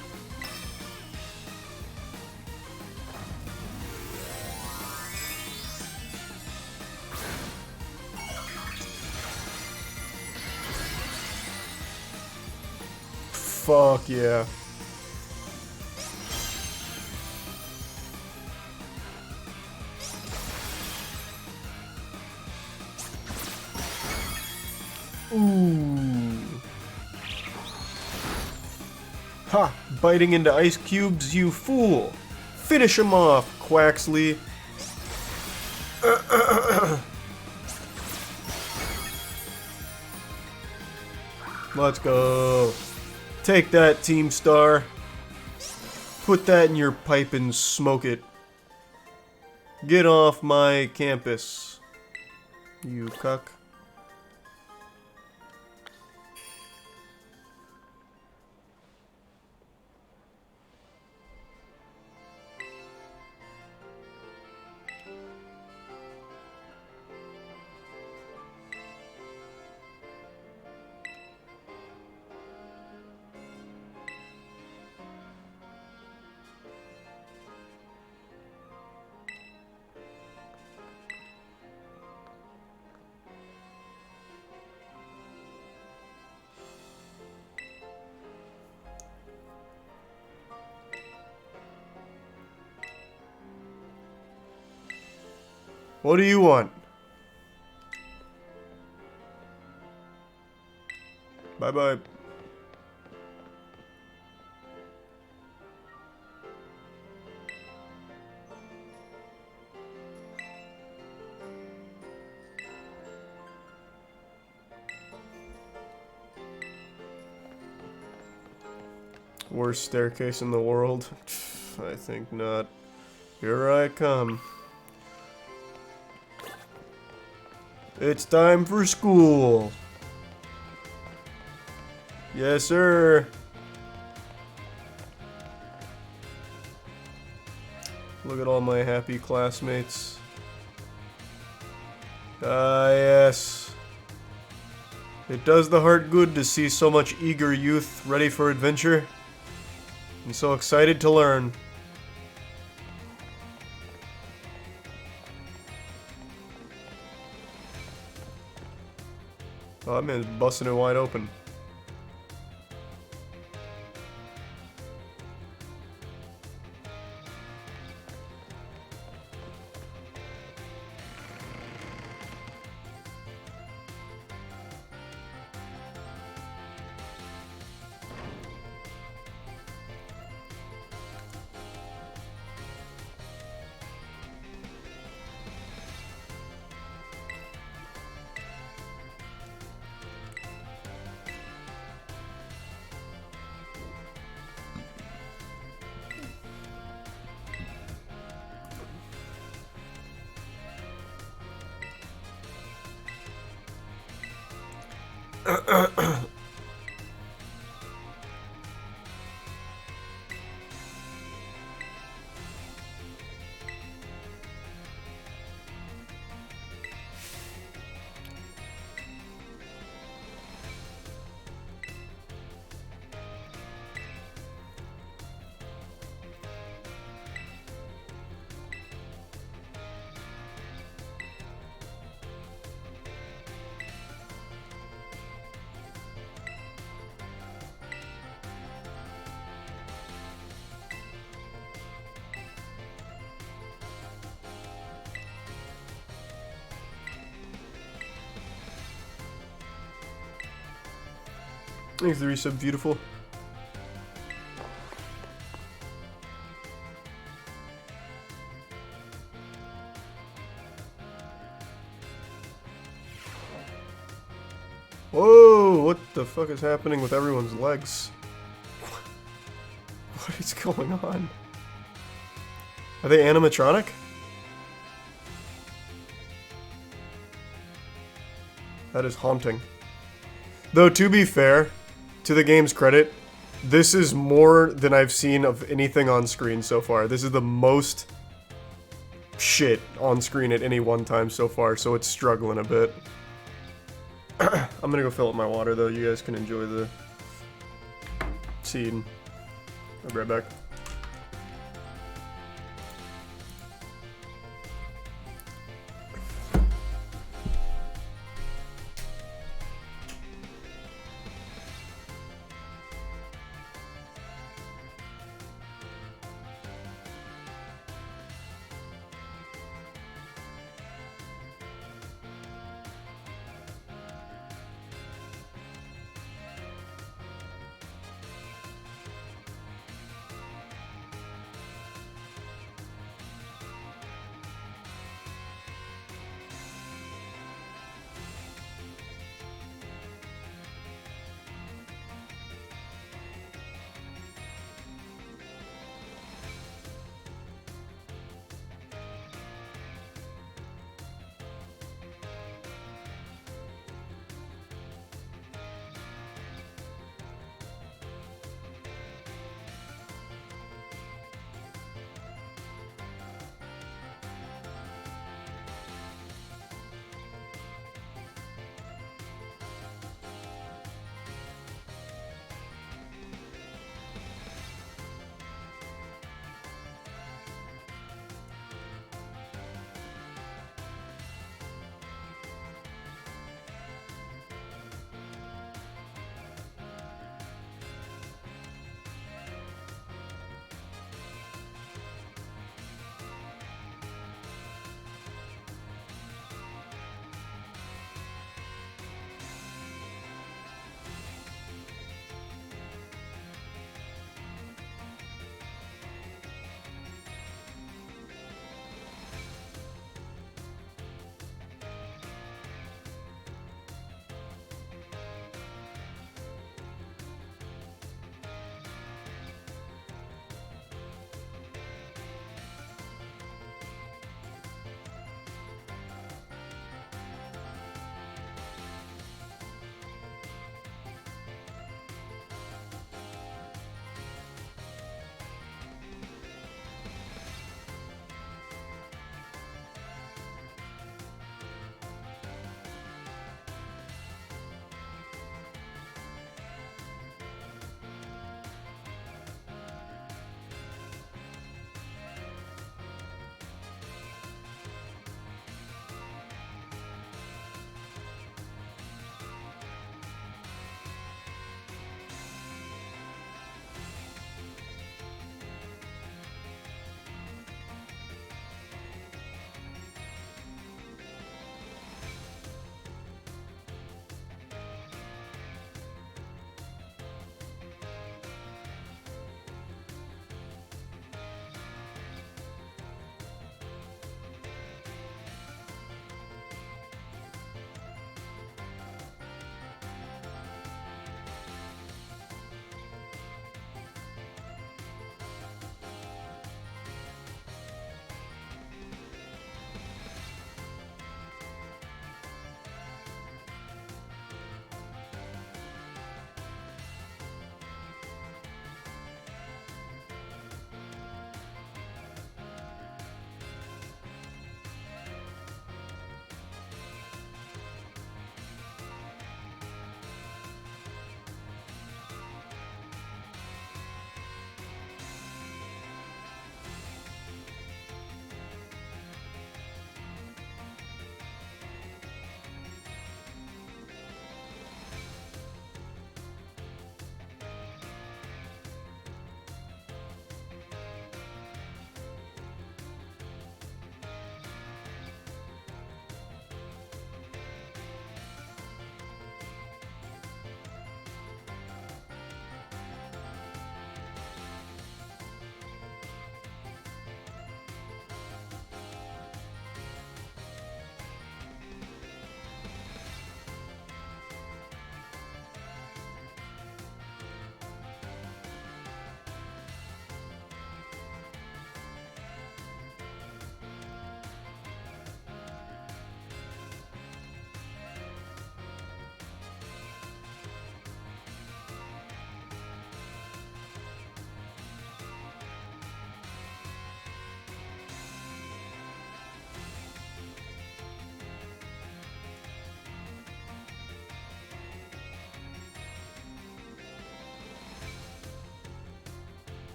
Fuck yeah. Ooh. Ha! Biting into ice cubes, you fool! Finish him off, Quaxley! Let's go! Take that, Team Star! Put that in your pipe and smoke it. Get off my campus, you cuck. What do you want? Bye-bye. Worst staircase in the world? I think not. Here I come. It's time for school. Yes, sir. Look at all my happy classmates. Ah, yes. It does the heart good to see so much eager youth ready for adventure and so excited to learn. Oh, that man's busting it wide open. Thanks, the resub, beautiful. Whoa, what the fuck is happening with everyone's legs? What is going on? Are they animatronic? That is haunting. Though, to be fair, to the game's credit, this is more than I've seen of anything on screen so far. This is the most shit on screen at any one time so far, so it's struggling a bit. I'm gonna go fill up my water, though. You guys can enjoy the scene. I'll be right back.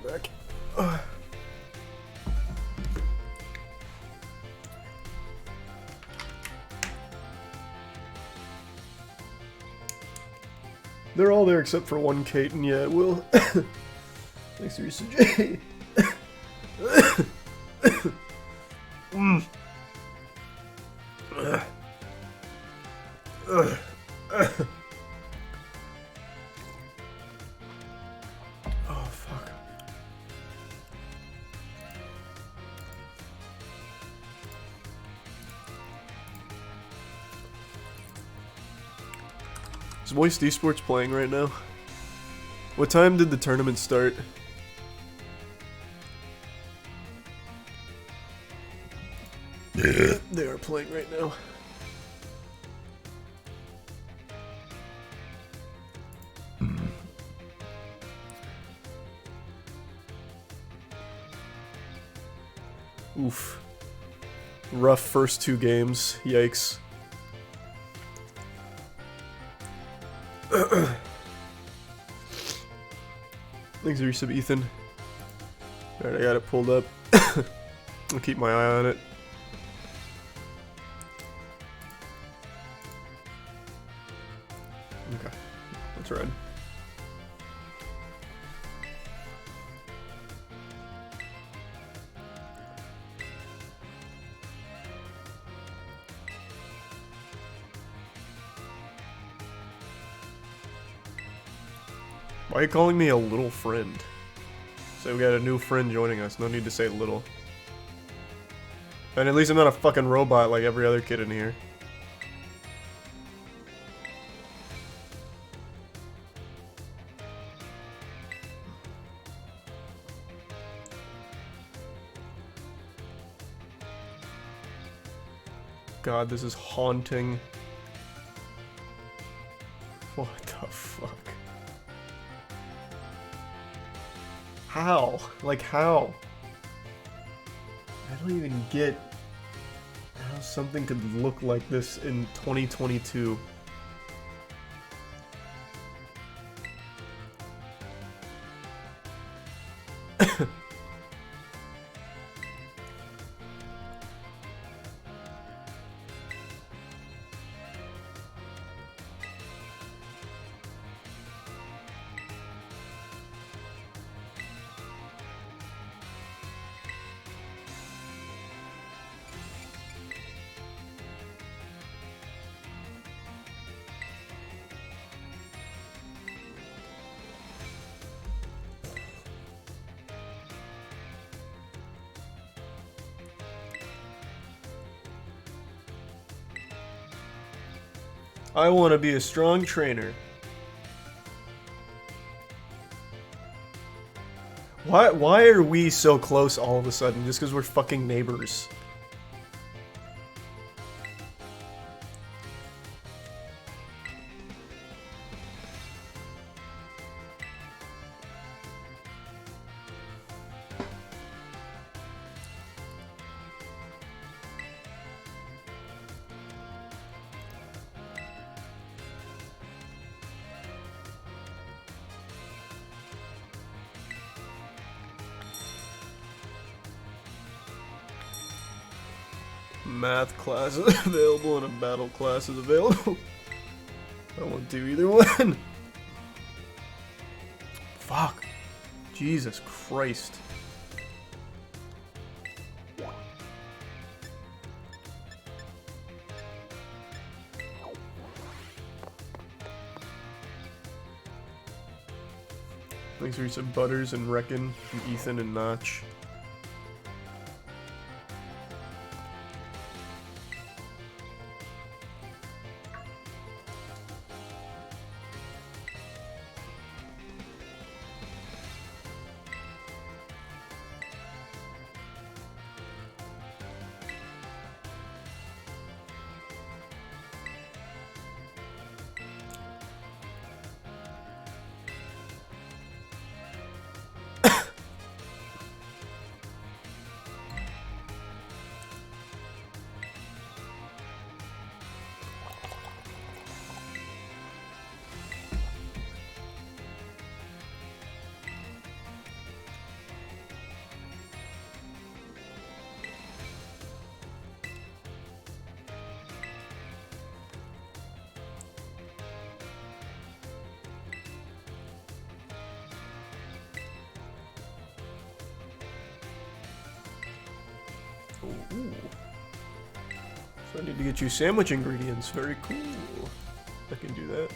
back. They're all there except for one Kate, and yeah, it will. Thanks for your suggestion. Oh, fuck. Is Moist Esports playing right now? What time did the tournament start? They are playing right now. Oof. Rough first 2 games. Yikes. Thanks for your sub, Ethan. Alright, I got it pulled up. I'll keep my eye on it. Okay, let's run. Why are you calling me a little friend? So we got a new friend joining us. No need to say little. And at least I'm not a fucking robot like every other kid in here. God, this is haunting. What the fuck? How? Like, how? I don't even get how something could look like this in 2022. I want to be a strong trainer. Why are we so close all of a sudden? Just because we're fucking neighbors. Math class is available and a battle class is available. I won't do either one. Fuck. Jesus Christ. Thanks for some Butters and Reckon and Ethan and Notch. Ooh. So I need to get you sandwich ingredients. Very cool. I can do that.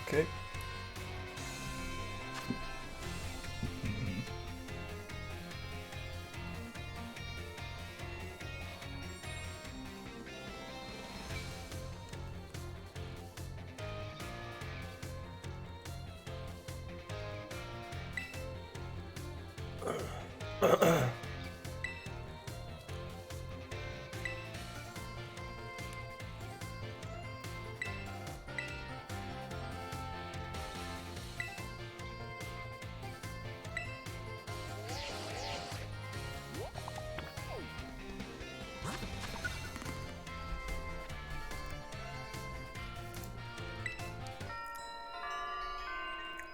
Okay.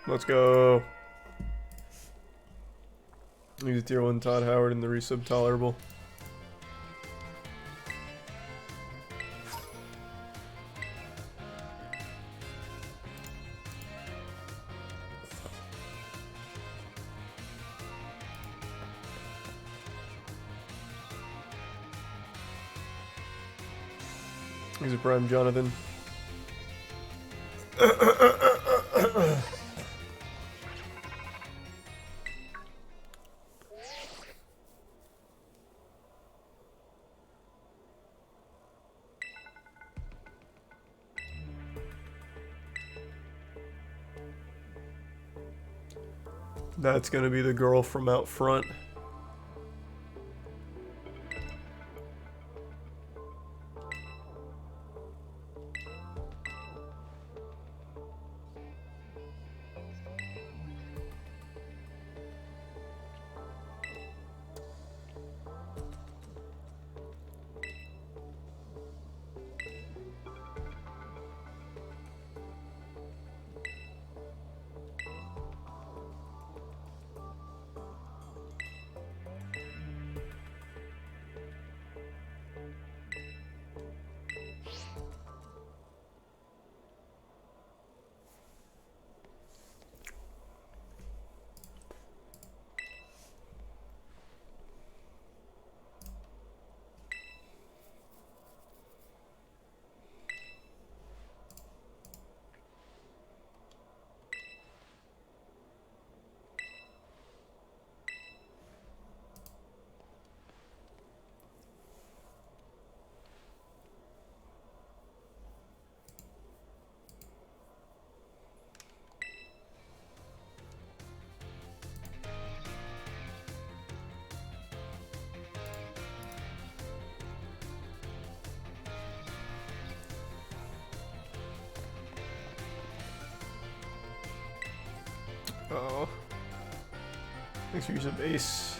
Let's go. Use tier 1 Todd Howard in the resub tolerable. He's a prime Jonathan. That's gonna be the girl from out front. Oh. Thanks for using base.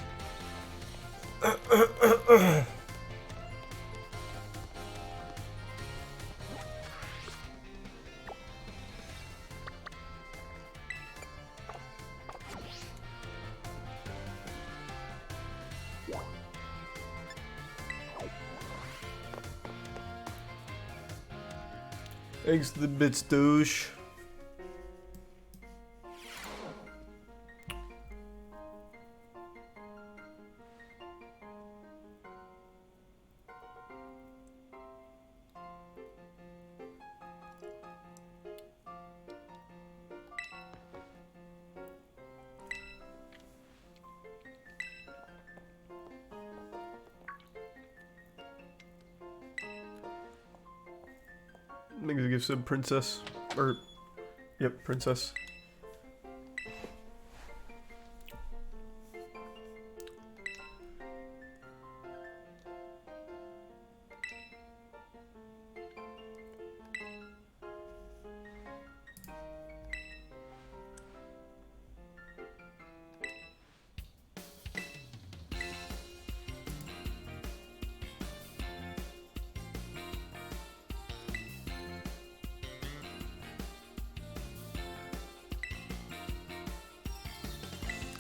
Thanks to the bits, douche. I think we give some princess, or, yep, princess.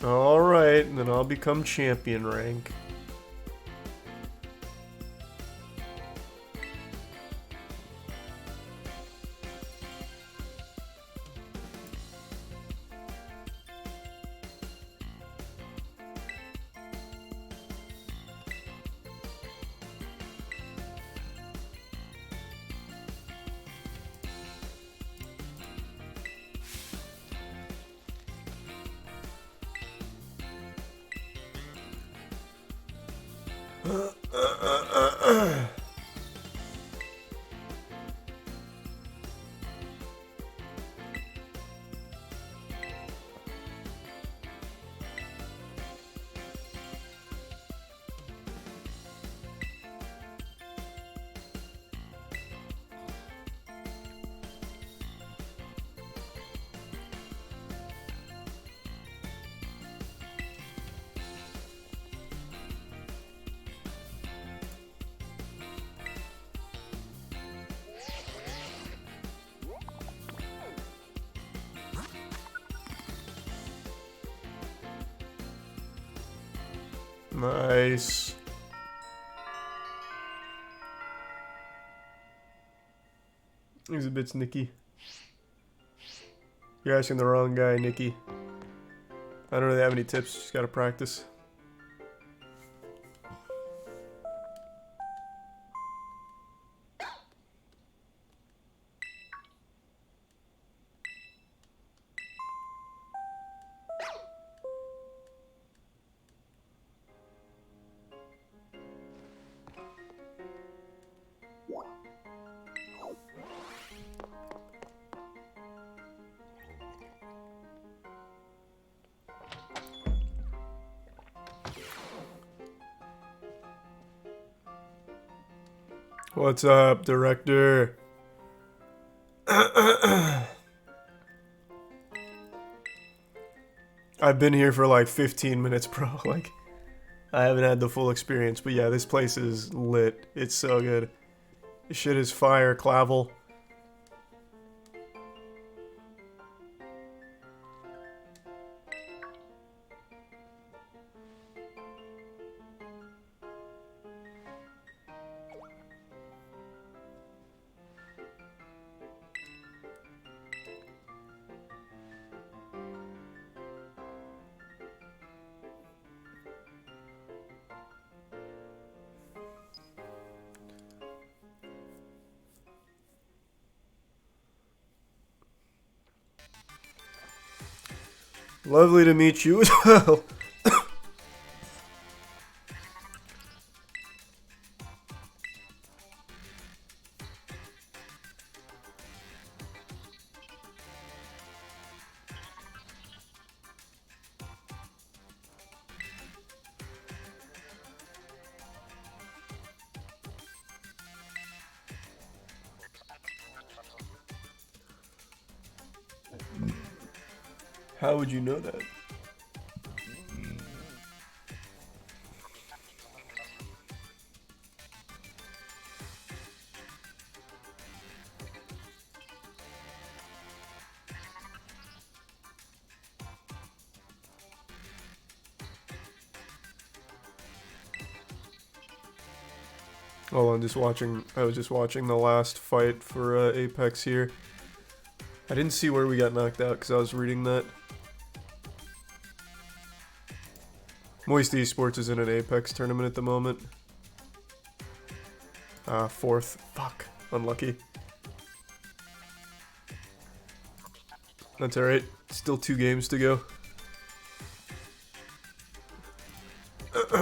Alright, and then I'll become champion rank. Nice. These bits, Nikki. You're asking the wrong guy, Nikki. I don't really have any tips, just gotta practice. What's up, director? I've been here for like 15 minutes, bro. Like, I haven't had the full experience, but yeah, this place is lit. It's so good. This shit is fire, Clavel. Lovely to meet you as well. How would you know that? Oh, I was just watching the last fight for Apex here. I didn't see where we got knocked out because I was reading that. Moist Esports is in an Apex tournament at the moment. Fourth. Fuck. Unlucky. That's alright. Still 2 games to go. Okay.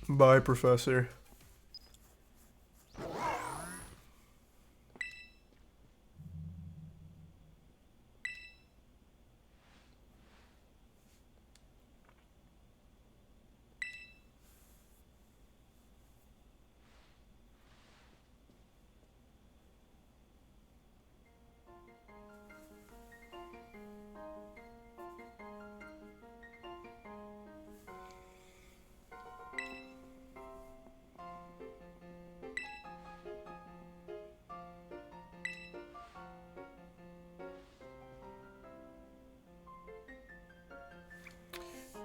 Bye, Professor.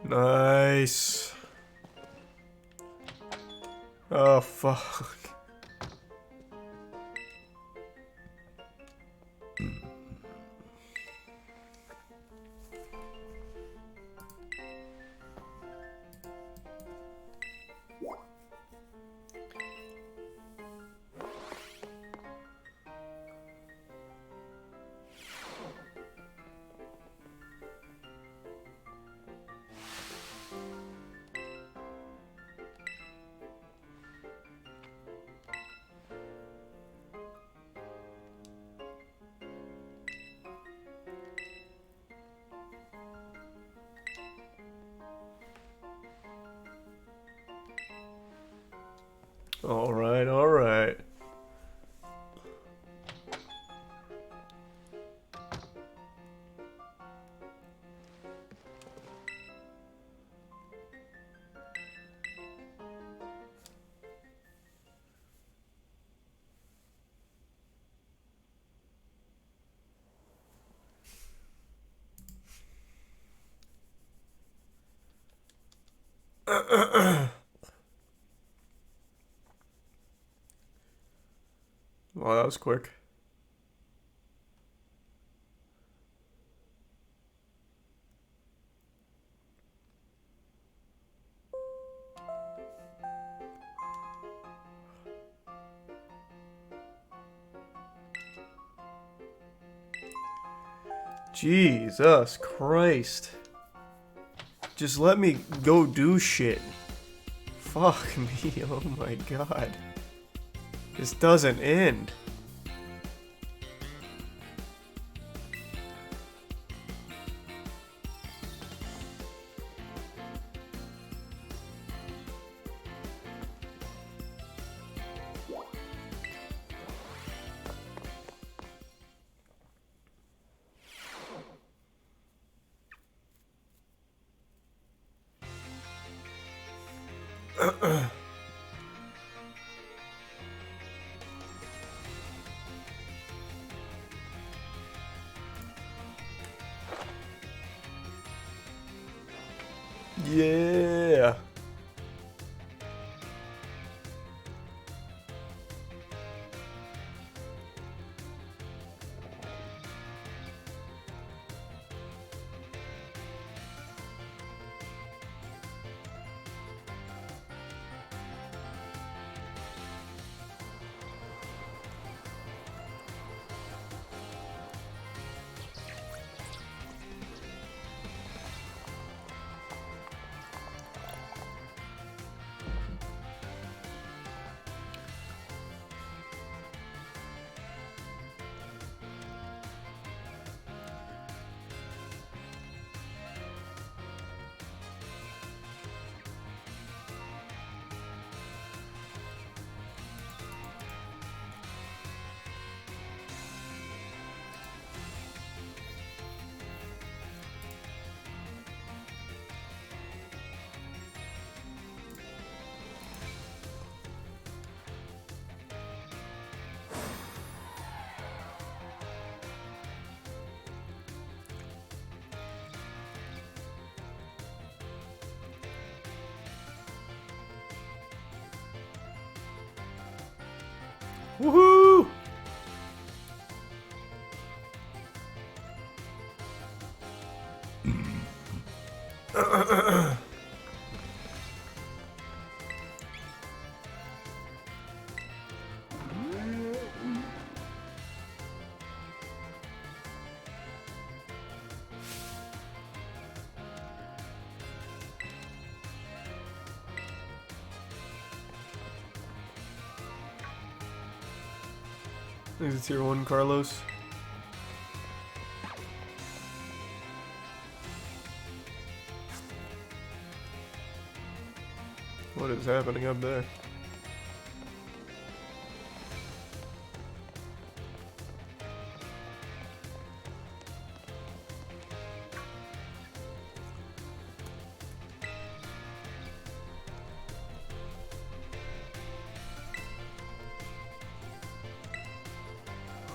Nice. Oh, fuck. All right, all right. Well, that was quick. Jesus Christ. Just let me go do shit. Fuck me, oh my god. This doesn't end. Yeah. Woohoo! There's a tier 1 Carlos. What is happening up there?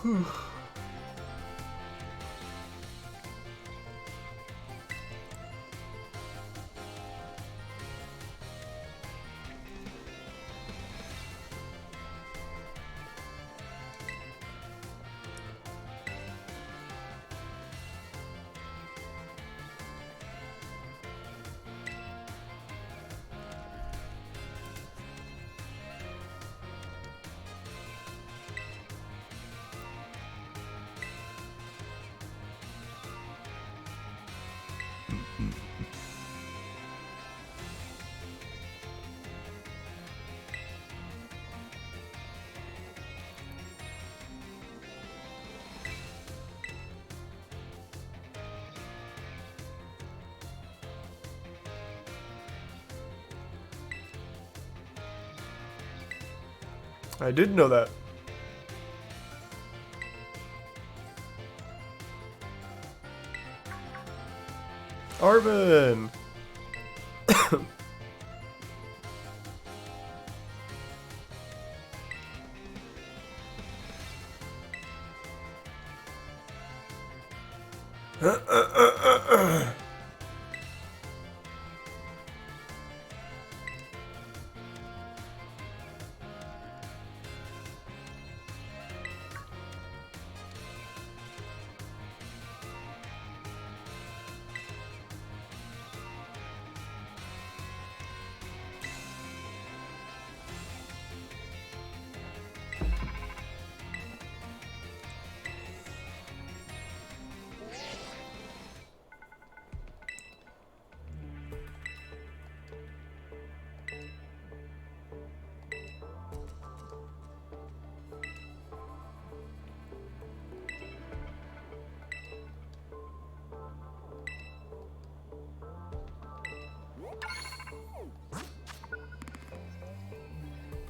Whew. I did know that. Arvin!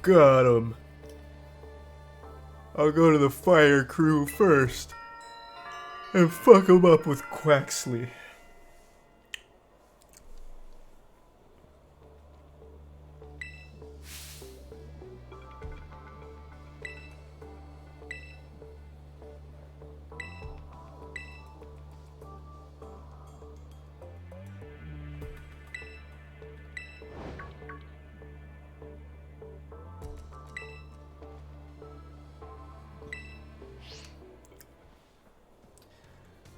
Got him. I'll go to the fire crew first and fuck him up with Quaxley.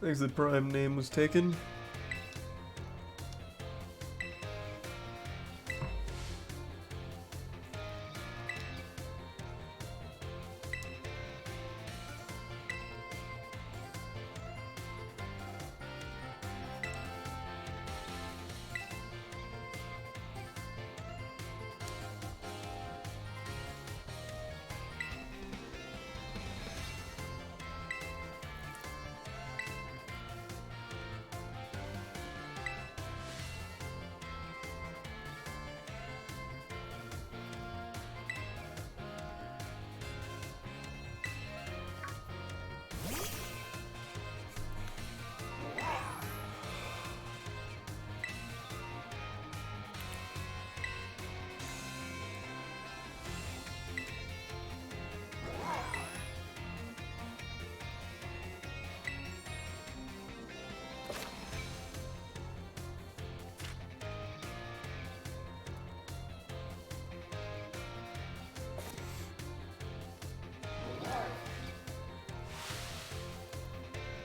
Thanks, the prime name was taken.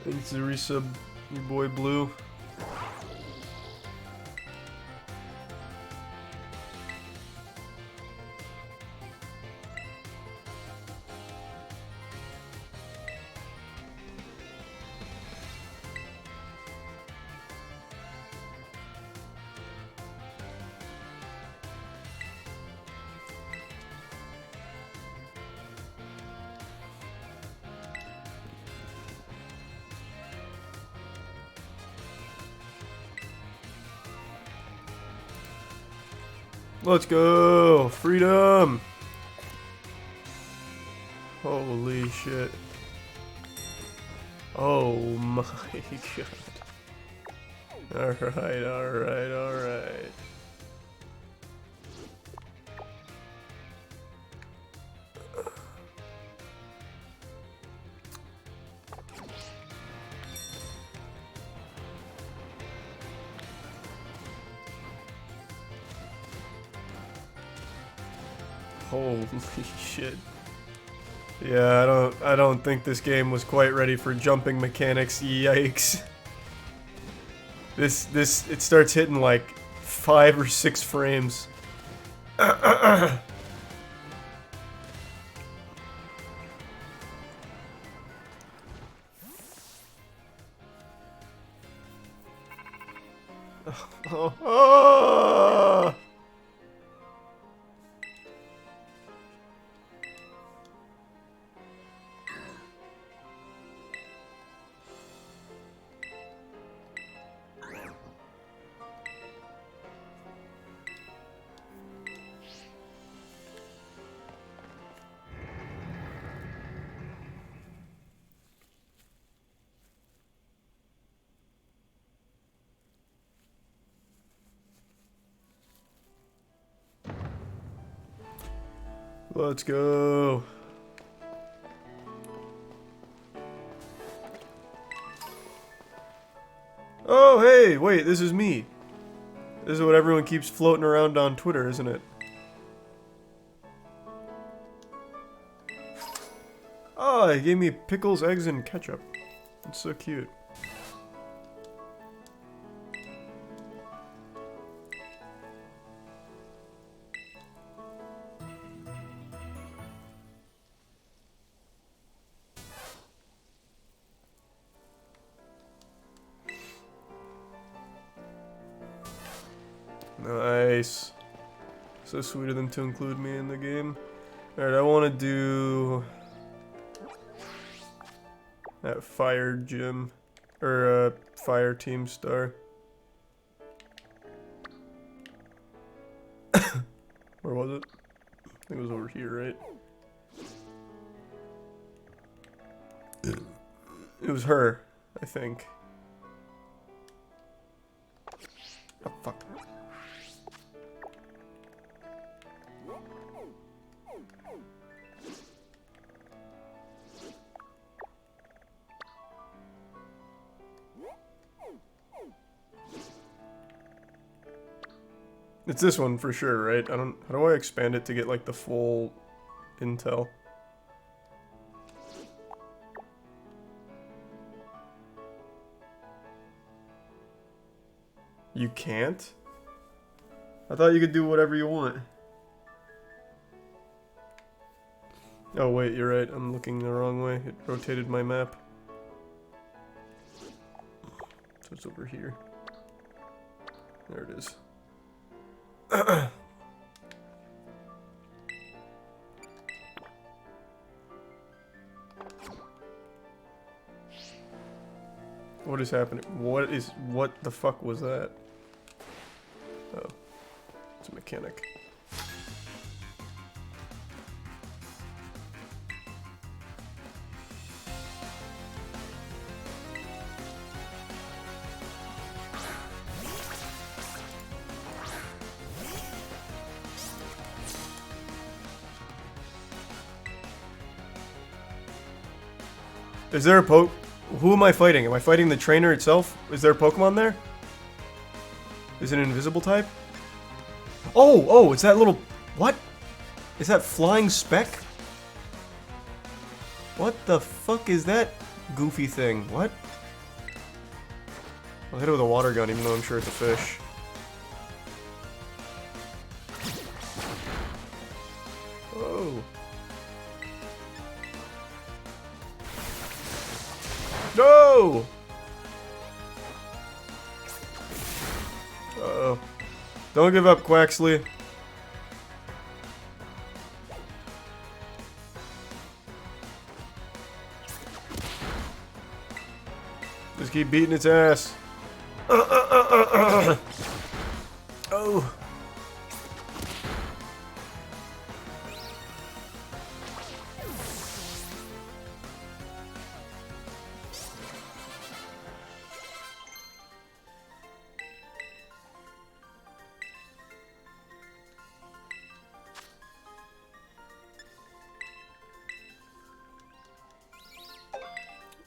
Thanks to resub, your boy Blue. Let's go! Freedom! Holy shit. Oh my god. Alright, alright, alright. Holy shit. Yeah, I don't think this game was quite ready for jumping mechanics. Yikes. It starts hitting like 5 or 6 frames. Oh. Let's go. Oh, hey, wait, this is me. This is what everyone keeps floating around on Twitter, isn't it? Oh, he gave me pickles, eggs, and ketchup. It's so cute. Nice. So sweet of them to include me in the game. Alright, I want to do that fire gym, or fire team star. Where was it? I think it was over here, right? It was her, I think. Oh, fuck. It's this one for sure, right? How do I expand it to get like the full intel? You can't? I thought you could do whatever you want. Oh wait, you're right. I'm looking the wrong way. It rotated my map. So it's over here. There it is. What is happening? What the fuck was that? Oh, it's a mechanic. Is there a who am I fighting? Am I fighting the trainer itself? Is there a Pokemon there? Is it an invisible type? Oh, it's that little... What? Is that flying speck? What the fuck is that goofy thing? What? I'll hit it with a water gun even though I'm sure it's a fish. Oh. No! Uh-oh. Don't give up, Quaxley. Just keep beating its ass. Oh.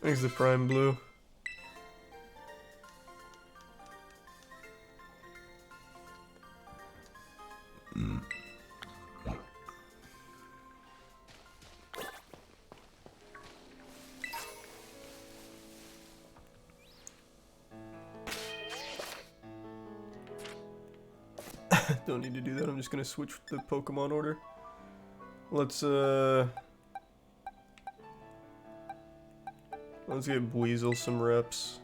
Thanks the prime blue. Don't need to do that. I'm just gonna switch the Pokemon order. Let's get Buizel some reps.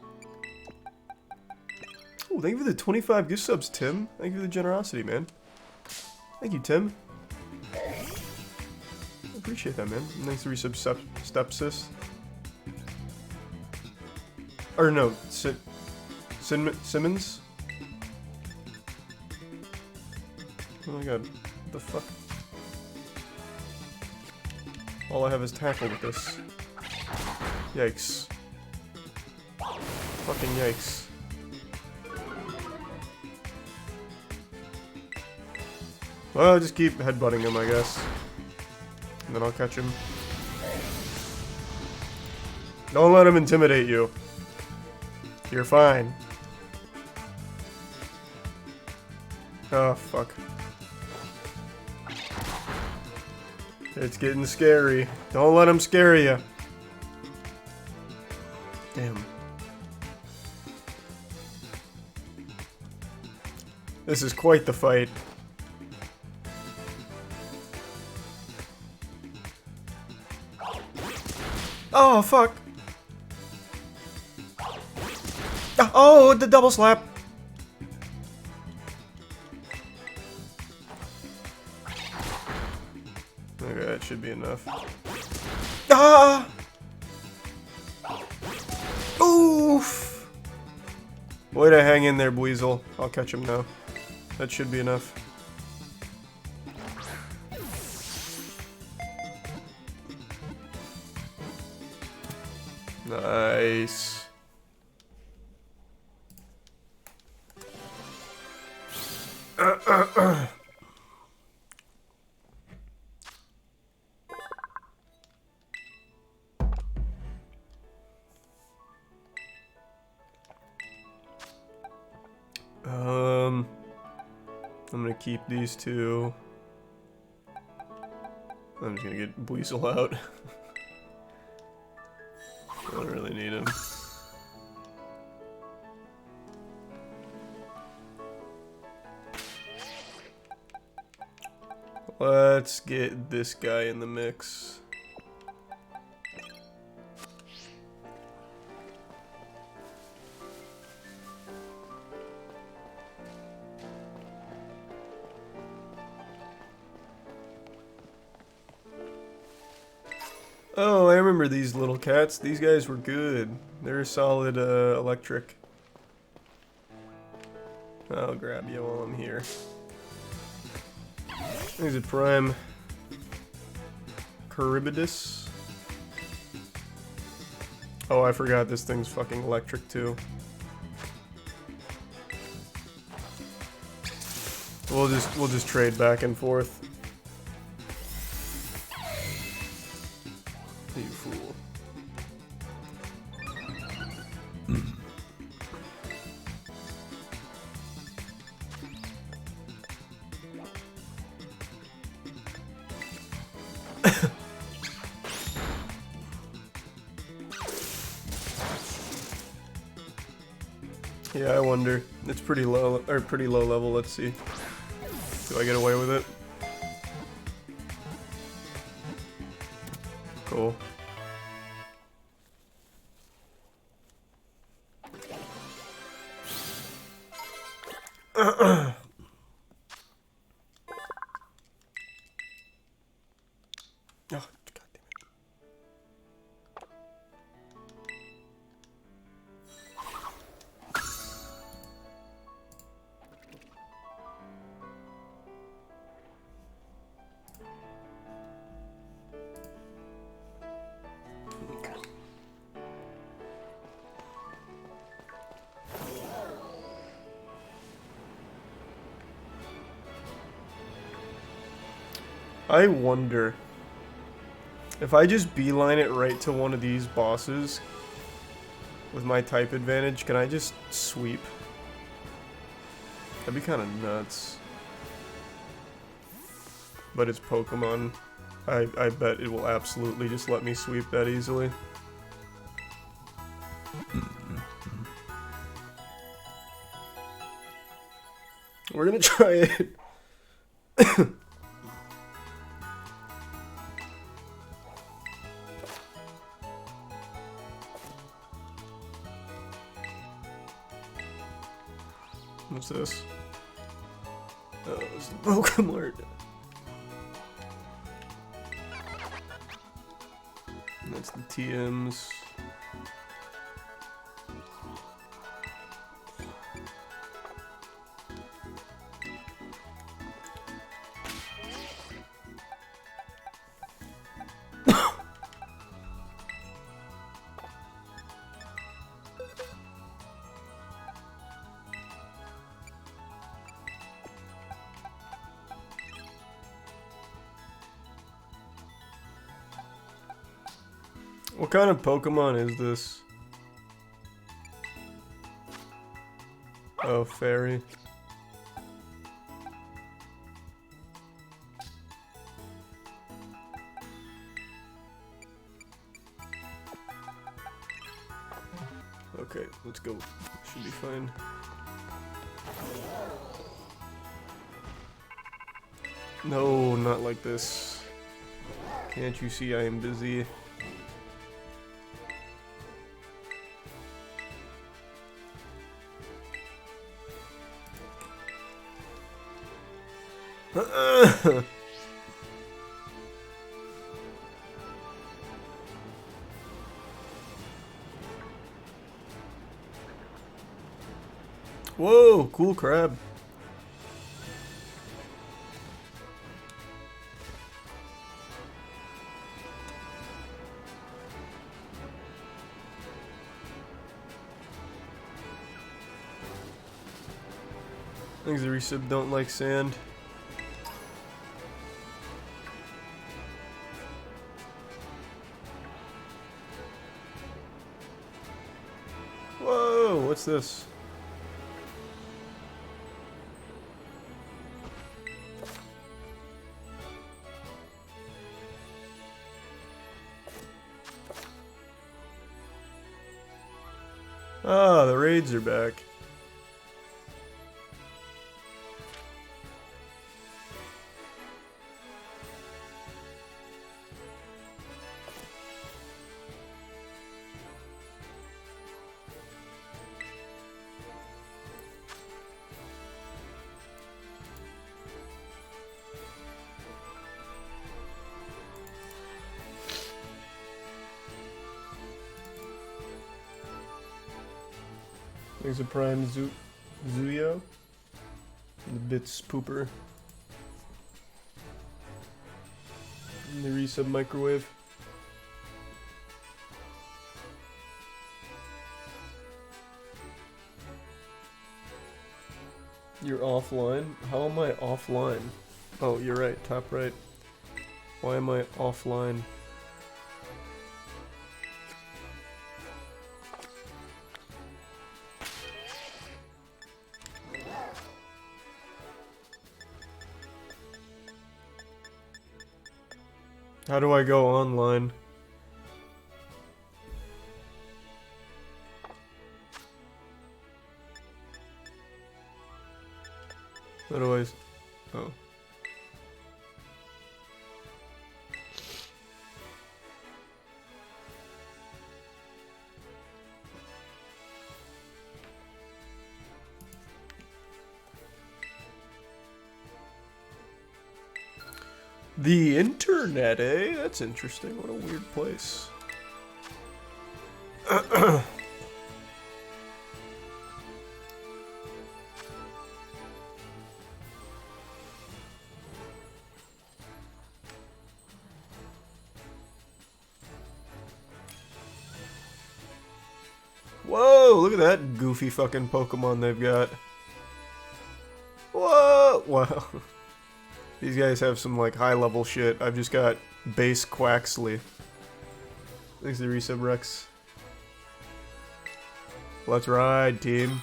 Oh, thank you for the 25 gift subs, Tim. Thank you for the generosity, man. Thank you, Tim. I appreciate that, man. And thanks for resub Stepsis. Or no, Simmons? Oh my god, what the fuck? All I have is tackle with this. Yikes. Fucking yikes. Well, I'll just keep headbutting him, I guess. And then I'll catch him. Don't let him intimidate you. You're fine. Oh, fuck. It's getting scary. Don't let him scare you. Damn. This is quite the fight. Oh, fuck. Oh, the double slap. Okay, that should be enough. Ah! Oof! Way to hang in there, Buizel. I'll catch him now. That should be enough. Nice. I'm gonna keep these two. I'm just gonna get Buizel out. I don't really need him. Let's get this guy in the mix. Oh, I remember these little cats. These guys were good. They're solid electric. I'll grab you while I'm here. There's a prime Charybdis. Oh, I forgot this thing's fucking electric too. We'll just trade back and forth. You fool. Yeah, I wonder. It's pretty low, or pretty low level. Let's see. Do I get away with it? Cool. Oh, God damn it. I wonder if I just beeline it right to one of these bosses, With my type advantage, can I just sweep? That'd be kind of nuts. But it's Pokemon. I bet it will absolutely just let me sweep that easily. We're gonna try it. What's this? Oh, it's the Pokemon. That's the TMs. What kind of Pokemon is this? Oh, fairy. Okay, let's go. Should be fine. No, not like this. Can't you see I am busy? Whoa, cool crab. Things the resub don't like sand. Whoa, what's this? Ah, the raids are back. There's a prime Zuyo. The bits pooper. And the resub microwave. You're offline? How am I offline? Oh, you're right, top right. Why am I offline? How do I go online? Otherwise, oh. The internet, eh? That's interesting. What a weird place. Whoa, look at that goofy fucking Pokemon they've got. Whoa! Wow. These guys have some like high level shit. I've just got base Quaxley. Thanks to Resub Rex. Let's ride, team.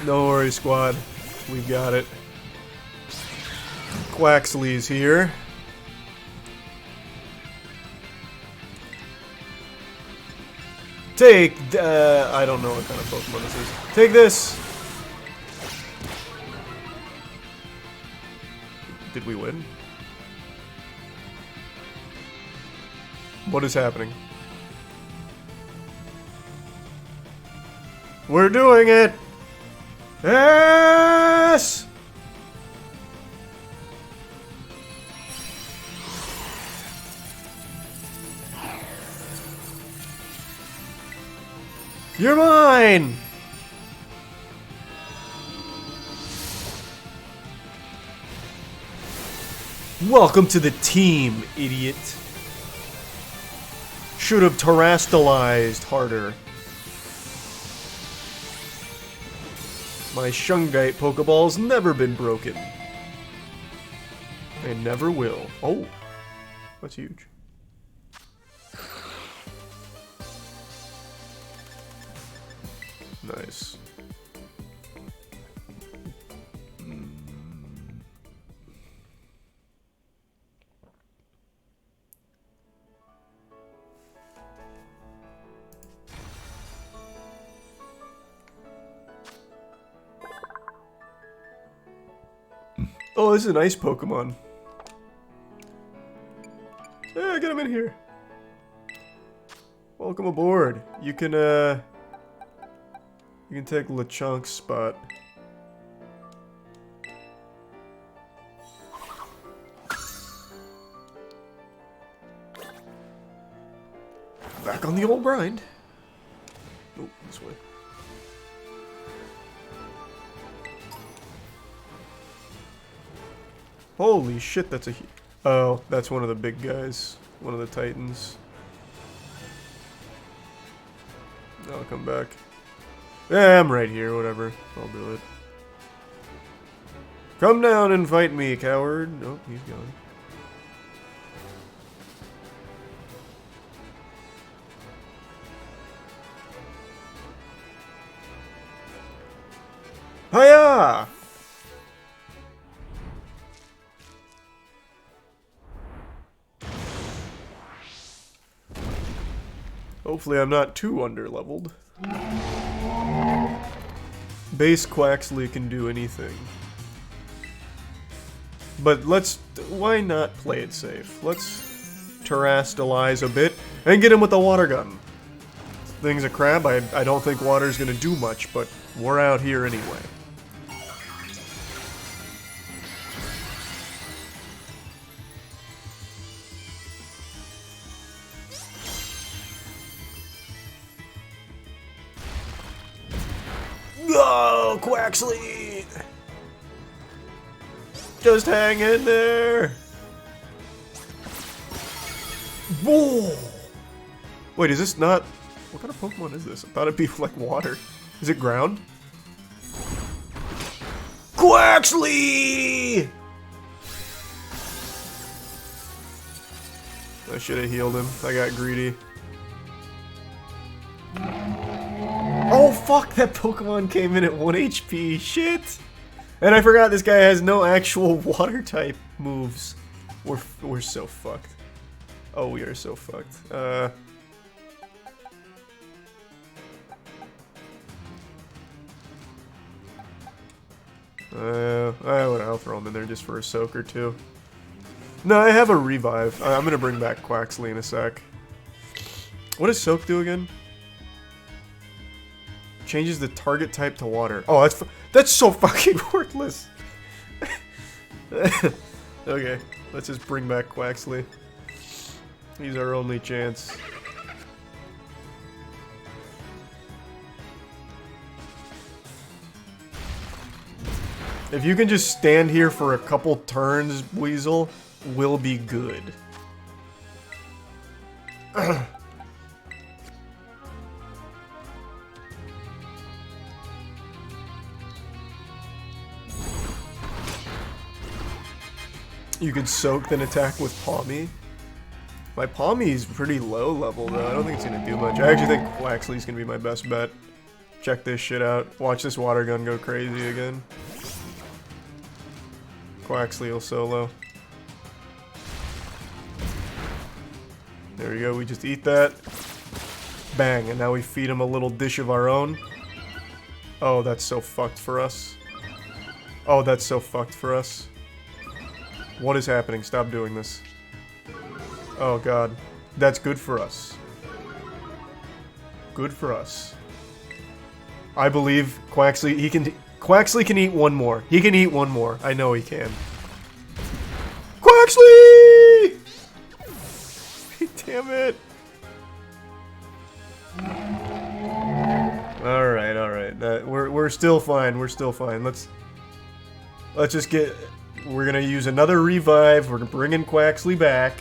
No worries, squad. We got it. Quaxley's here. Take, I don't know what kind of Pokemon this is. Take this! Did we win? What is happening? We're doing it! Yes! You're mine! Welcome to the team, idiot. Should have terastalized harder. My Shungite Pokeball's never been broken. And never will. Oh, that's huge. Nice. Oh, this is an ice Pokemon. Yeah, get him in here. Welcome aboard. You can take LeChunk's spot. Back on the old grind. Oh, this way. Holy shit, that's a... Oh, that's one of the big guys. One of the titans. I'll come back. Yeah, I'm right here, whatever. I'll do it. Come down and fight me, coward. Oh, he's gone. Hiya! Hopefully I'm not too underleveled. Base Quaxley can do anything. But let's... why not play it safe? Let's terastalize a bit and get him with the water gun. Thing's a crab. I don't think water's gonna do much, but we're out here anyway. Oh, Quaxley! Just hang in there! Whoa! Wait, is this not... what kind of Pokemon is this? I thought it'd be like water. Is it ground? Quaxley! I should have healed him. I got greedy. Oh fuck, that Pokemon came in at 1 HP, shit! And I forgot this guy has no actual water type moves. We're so fucked. Oh, we are so fucked. I'll throw him in there just for a soak or two. No, I have a revive. I'm gonna bring back Quaxley in a sec. What does soak do again? Changes the target type to water. Oh, that's so fucking worthless. Okay, let's just bring back Quaxley. He's our only chance. If you can just stand here for a couple turns, Weasel, we'll be good. You could soak then attack with Palmy. My Palmy's pretty low level though. I don't think it's gonna do much. I actually think Quaxly's gonna be my best bet. Check this shit out. Watch this water gun go crazy again. Quaxly will solo. There we go. We just eat that. Bang. And now we feed him a little dish of our own. Oh, that's so fucked for us. Oh, that's so fucked for us. What is happening? Stop doing this. Oh god. That's good for us. Good for us. I believe Quaxly, Quaxly can eat one more. He can eat one more. I know he can. Quaxly! Damn it. Alright, alright. We're still fine. We're still fine. Let's just get... We're gonna use another revive. We're gonna bring in Quaxly back.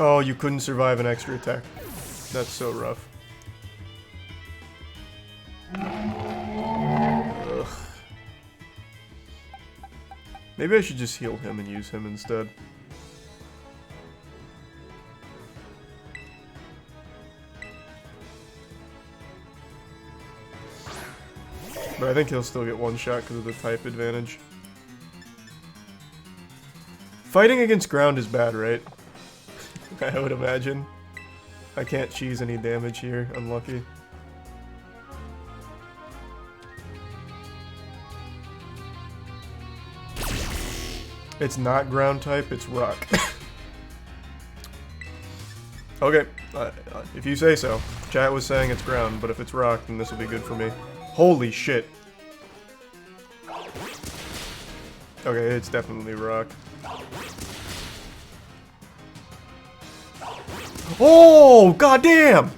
Oh, you couldn't survive an extra attack. That's so rough. Ugh. Maybe I should just heal him and use him instead. But I think he'll still get one shot because of the type advantage. Fighting against ground is bad, right? I would imagine. I can't cheese any damage here. Unlucky. It's not ground type, it's rock. Okay, if you say so. Chat was saying it's ground, but if it's rock, then this will be good for me. Holy shit. Okay, it's definitely rock. Oh, goddamn!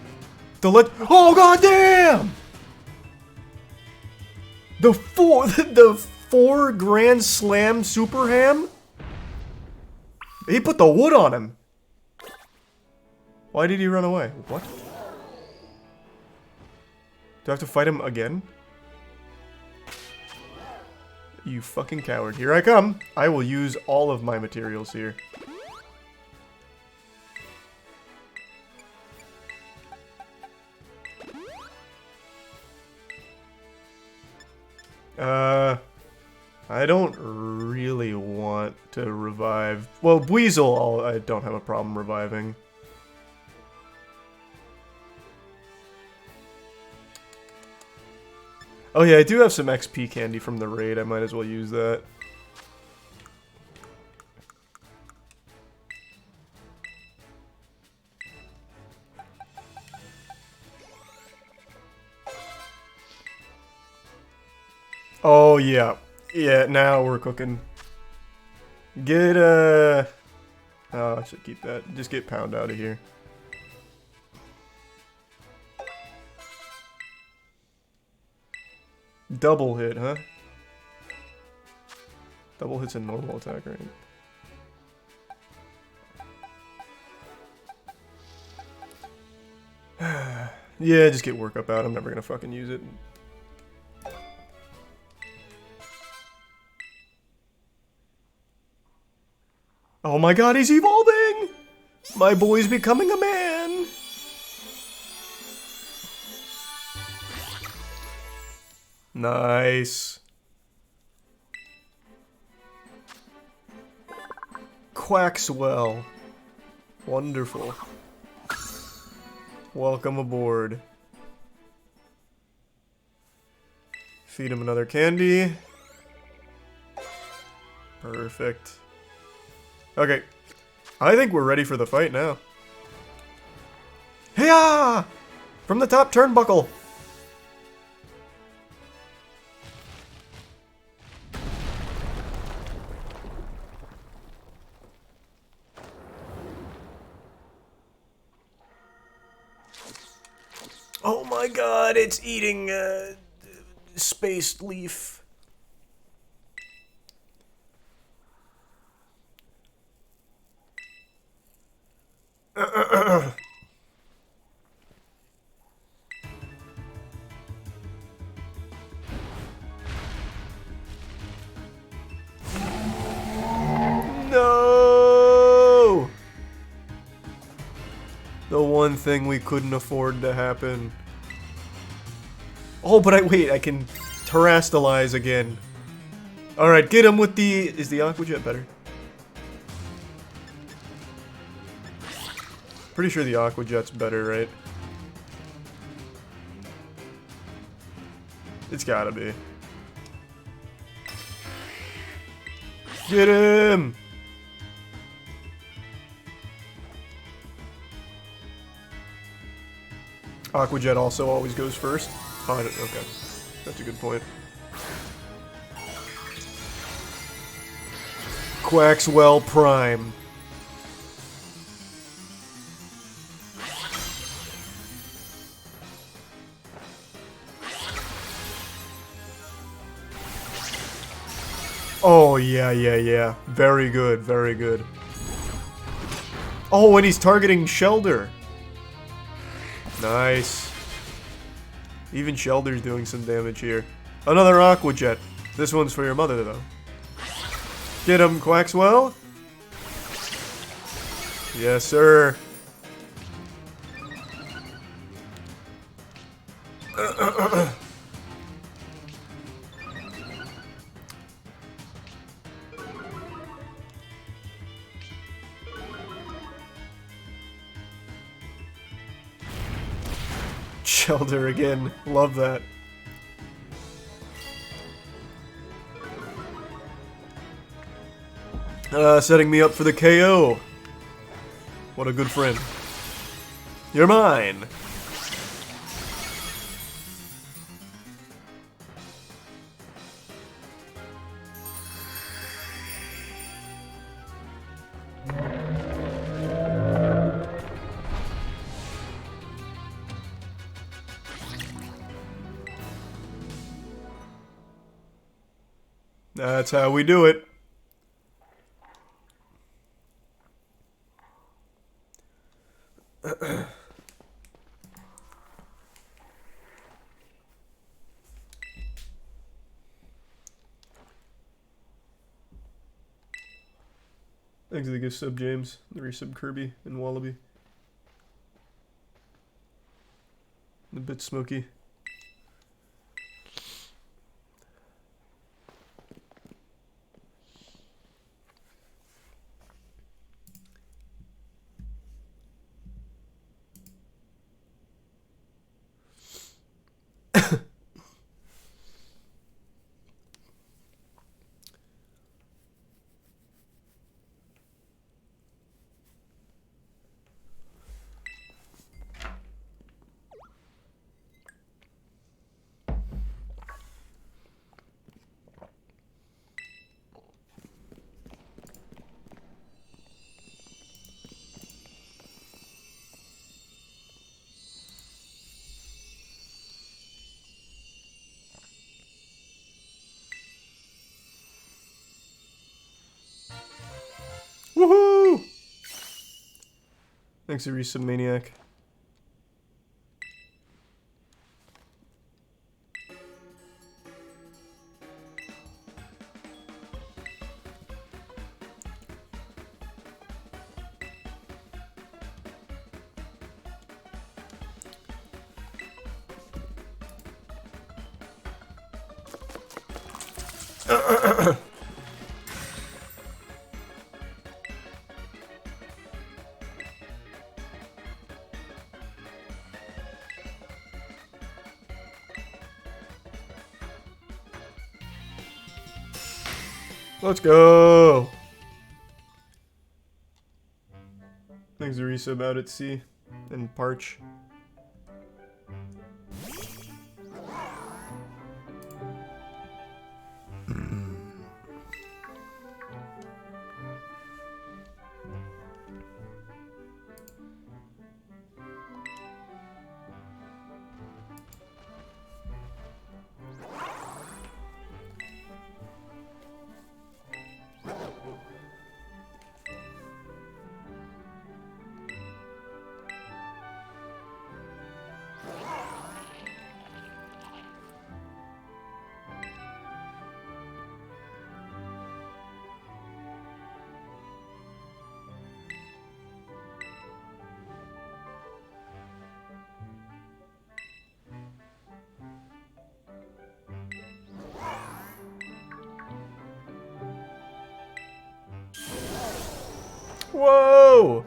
Oh, goddamn! The four Grand Slam Super Ham? He put the wood on him. Why did he run away? What? Do I have to fight him again? You fucking coward. Here I come. I will use all of my materials here. I don't really want to revive... Well, Weasel, I don't have a problem reviving. Oh yeah, I do have some XP candy from the raid. I might as well use that. Oh yeah. Yeah, now we're cooking. Get oh, I should keep that. Just get Pound out of here. Double hit, huh? Double hit's a normal attack, right? Yeah, just get work up out. I'm never gonna fucking use it. Oh my god, he's evolving! My boy's becoming a man! Nice. Quaxwell. Wonderful. Welcome aboard. Feed him another candy. Perfect. Okay. I think we're ready for the fight now. Hiya! From the top turnbuckle. Oh my god, it's eating spaced leaf. No! The one thing we couldn't afford to happen. Oh, but wait, I can terastalize again. Alright, get him with the... Is the Aqua Jet better? Pretty sure the Aqua Jet's better, right? It's gotta be. Get him! Aqua Jet also always goes first. Oh, okay. That's a good point. Quaxwell Prime. Oh, yeah. Very good, very good. Oh, and he's targeting Shelder. Nice. Even Shelder's doing some damage here. Another Aqua Jet. This one's for your mother, though. Get him, Quaxwell. Yes, sir. Shelder again. Love that. Setting me up for the KO. What a good friend. You're mine. That's how we do it. Thanks for the gift sub, James. The resub, Kirby and Wallaby. A bit smoky. Woohoo! Thanks, Arisa Maniac. Let's go! Thanks, Arisa, about it, C. And Parch. Whoa!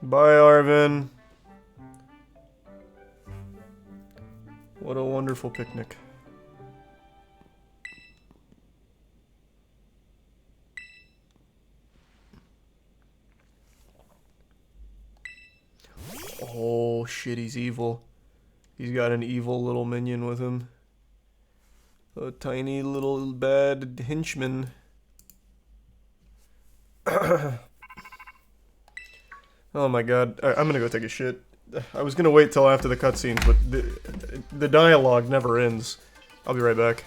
Bye, Arvin. What a wonderful picnic. Oh shit, he's evil. He's got an evil little minion with him. A tiny little bad henchman. Oh my god, I'm gonna go take a shit. I was gonna wait till after the cutscenes, but the dialogue never ends. I'll be right back.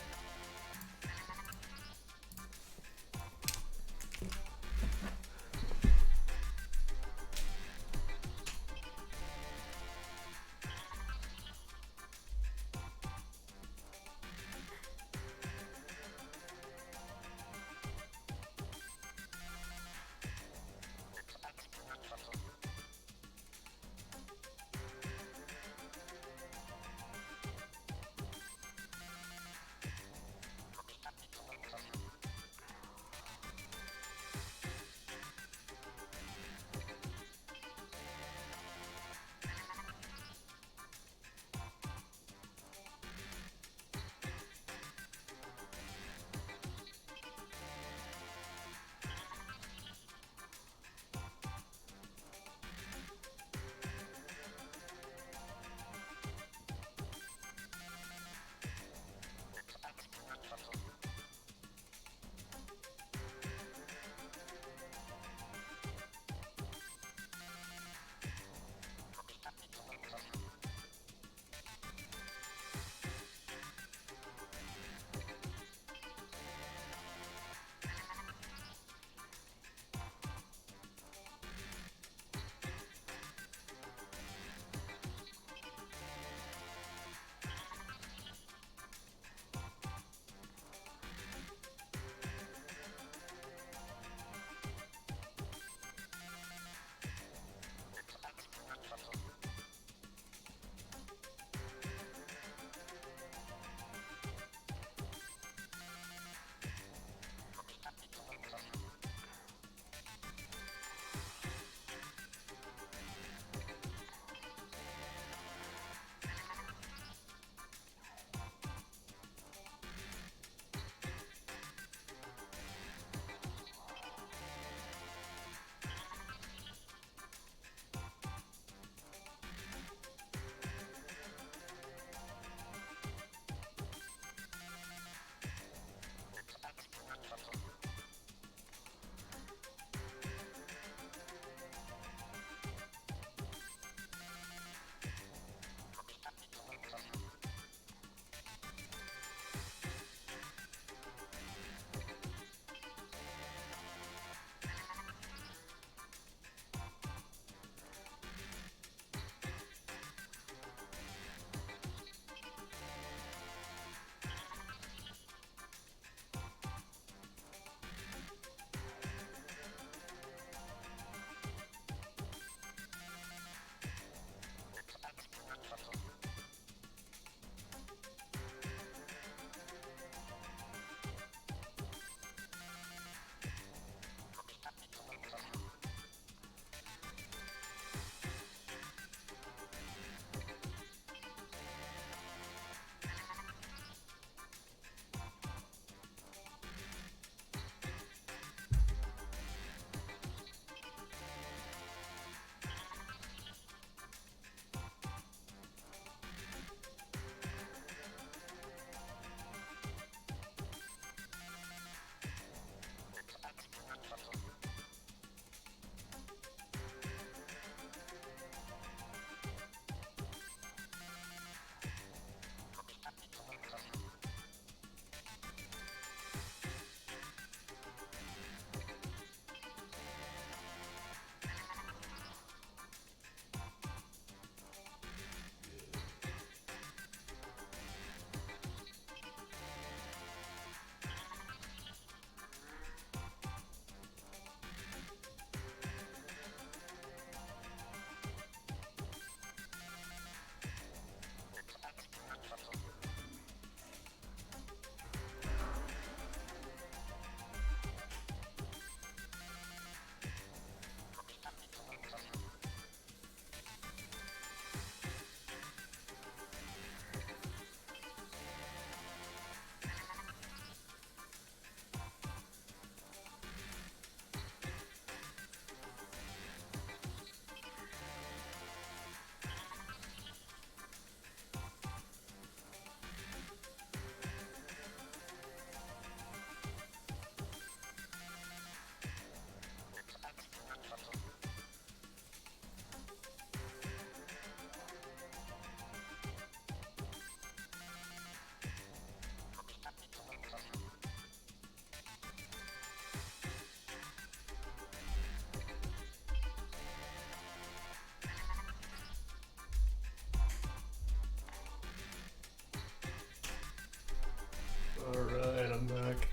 Alright, I'm back.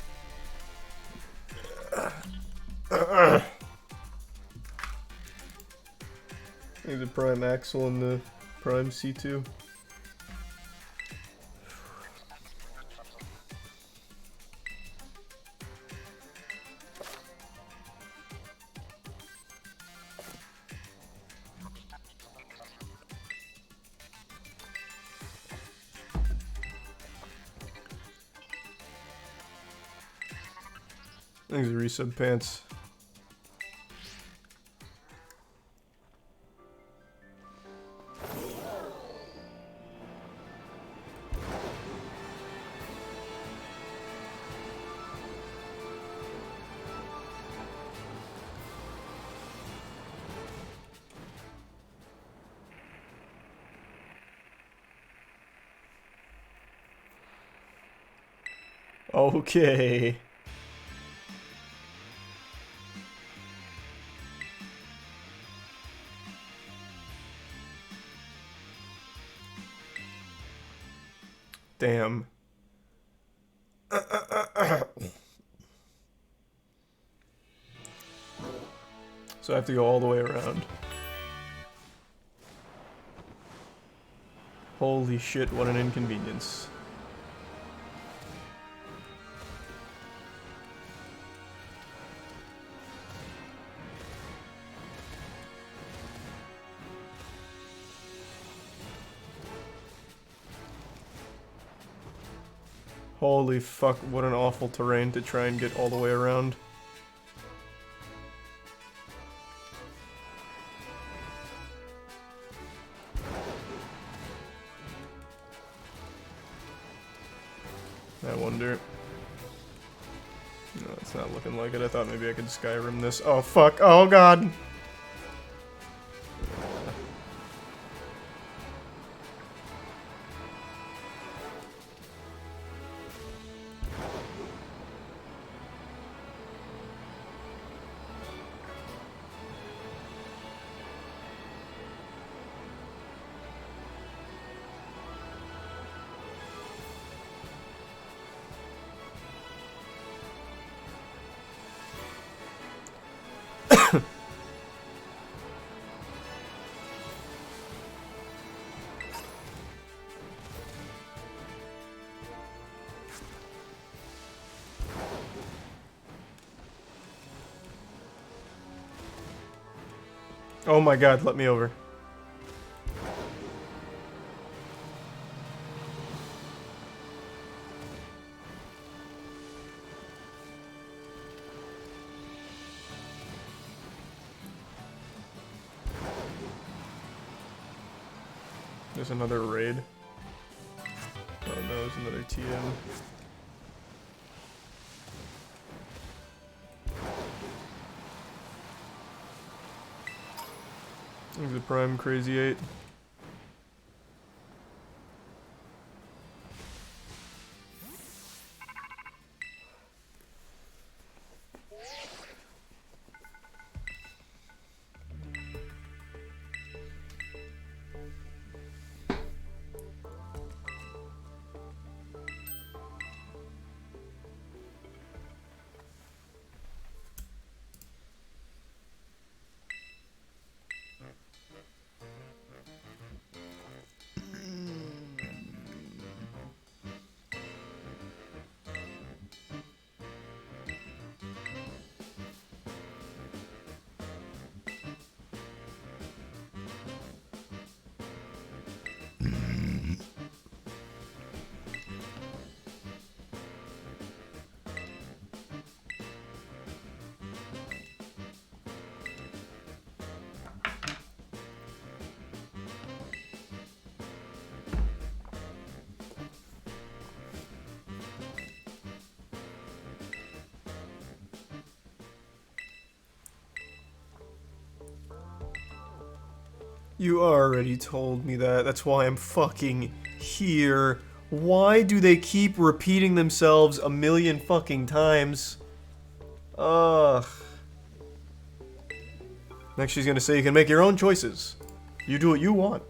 There's a Prime Axle and the Prime C2. These are resub pants. Okay. Damn. So I have to go all the way around. Holy shit, what an inconvenience. Holy fuck, what an awful terrain to try and get all the way around. I wonder. No, it's not looking like it. I thought maybe I could Skyrim this. Oh fuck, oh god! Oh my god, let me over. There's another raid. Oh no, there's another TM. There's the Prime Crazy 8. You already told me that. That's why I'm fucking here. Why do they keep repeating themselves a million fucking times? Ugh. Next she's gonna say you can make your own choices. You do what you want.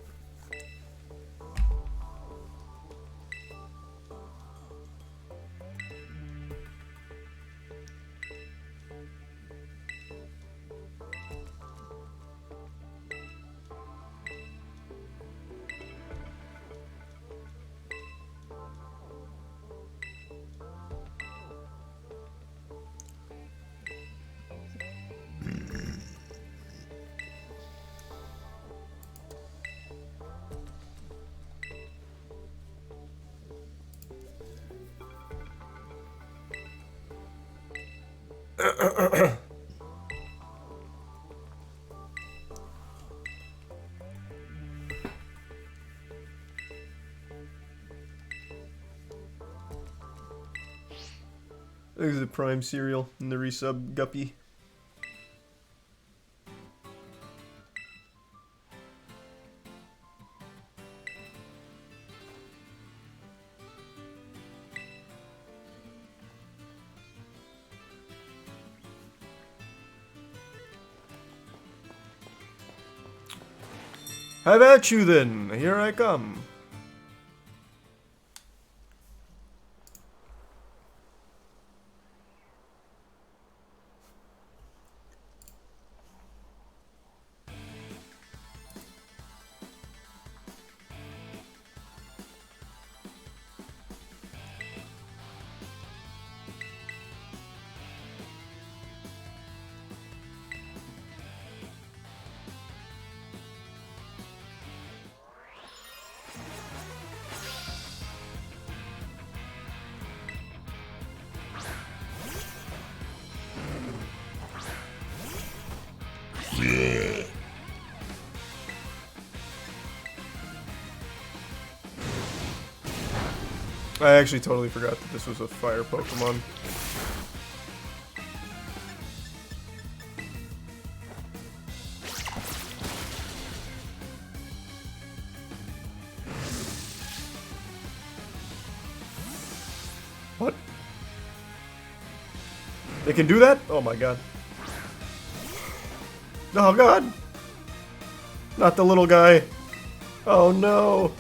There's the Prime cereal and the resub Guppy. How about you then? Here I come. I actually totally forgot that this was a fire Pokemon. What? They can do that? Oh my god. Oh god! Not the little guy. Oh no.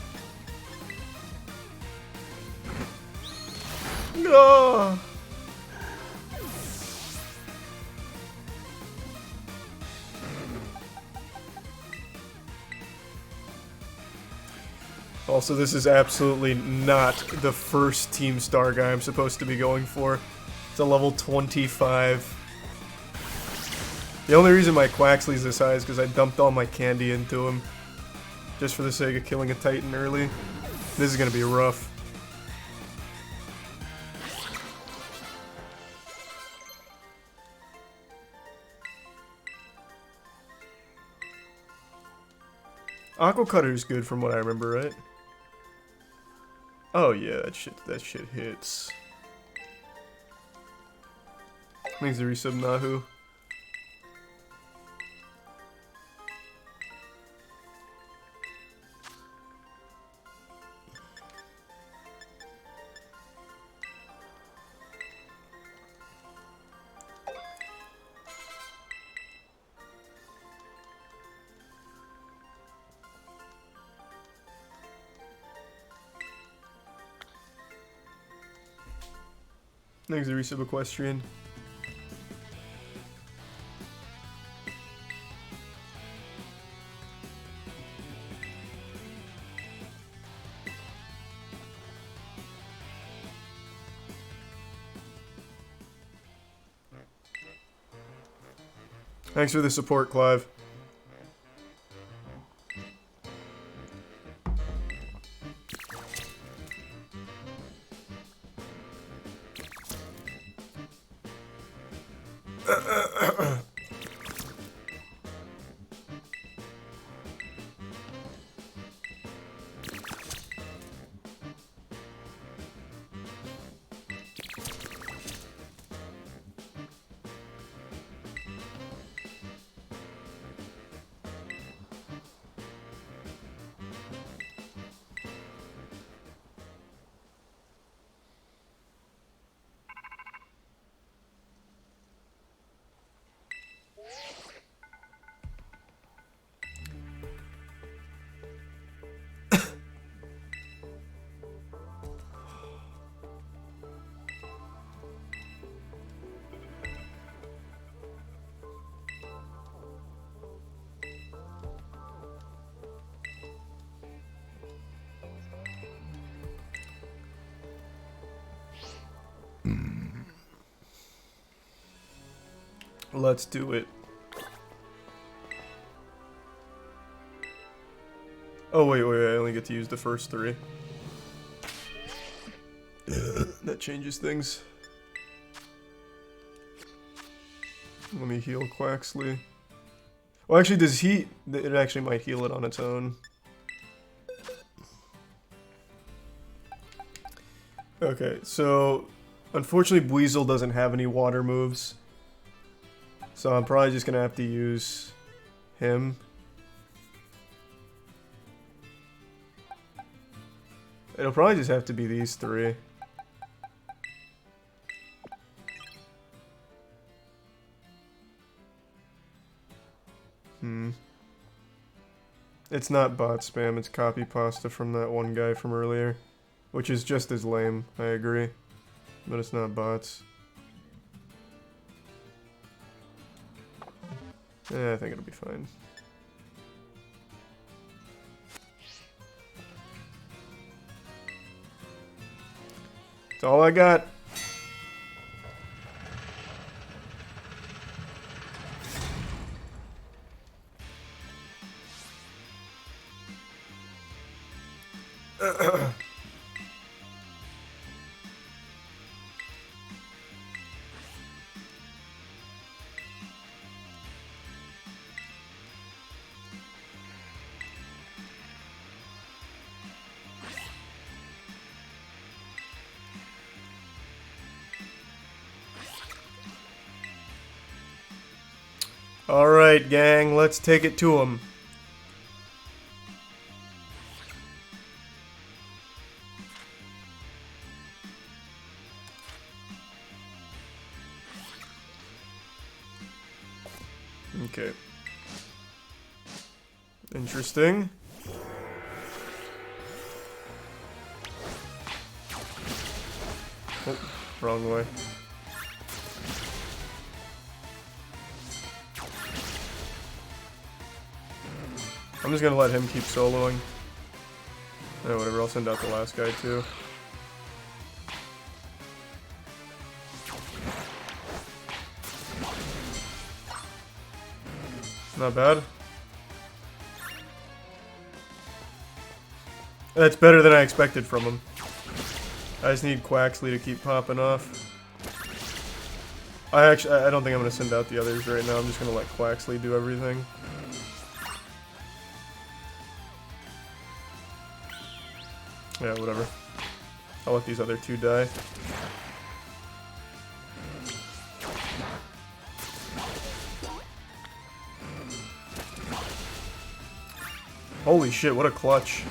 No. Also, this is absolutely not the first Team Star guy I'm supposed to be going for. It's a level 25. The only reason my Quaxly's this high is because I dumped all my candy into him. Just for the sake of killing a Titan early. This is gonna be rough. Aqua Cutter is good from what I remember, right? Oh yeah, that shit hits. Thanks to resub Nahu. Thanks to resub Equestrian. Thanks for the support, Clive. Let's do it. Oh, wait, I only get to use the first 3. That changes things. Let me heal Quaxley. Well, actually, does he... It actually might heal it on its own. Okay, so... Unfortunately, Buizel doesn't have any water moves. So I'm probably just gonna have to use him. It'll probably just have to be these three. It's not bot spam, it's copy pasta from that one guy from earlier. Which is just as lame, I agree. But it's not bots. Yeah, I think it'll be fine. That's all I got. Alright, gang, let's take it to him. Okay. Interesting. Oh, wrong way. I'm just gonna let him keep soloing. Yeah, whatever, I'll send out the last guy too. Not bad. That's better than I expected from him. I just need Quaxley to keep popping off. I don't think I'm gonna send out the others right now. I'm just gonna let Quaxley do everything. Yeah, whatever. I'll let these other two die. Holy shit, what a clutch.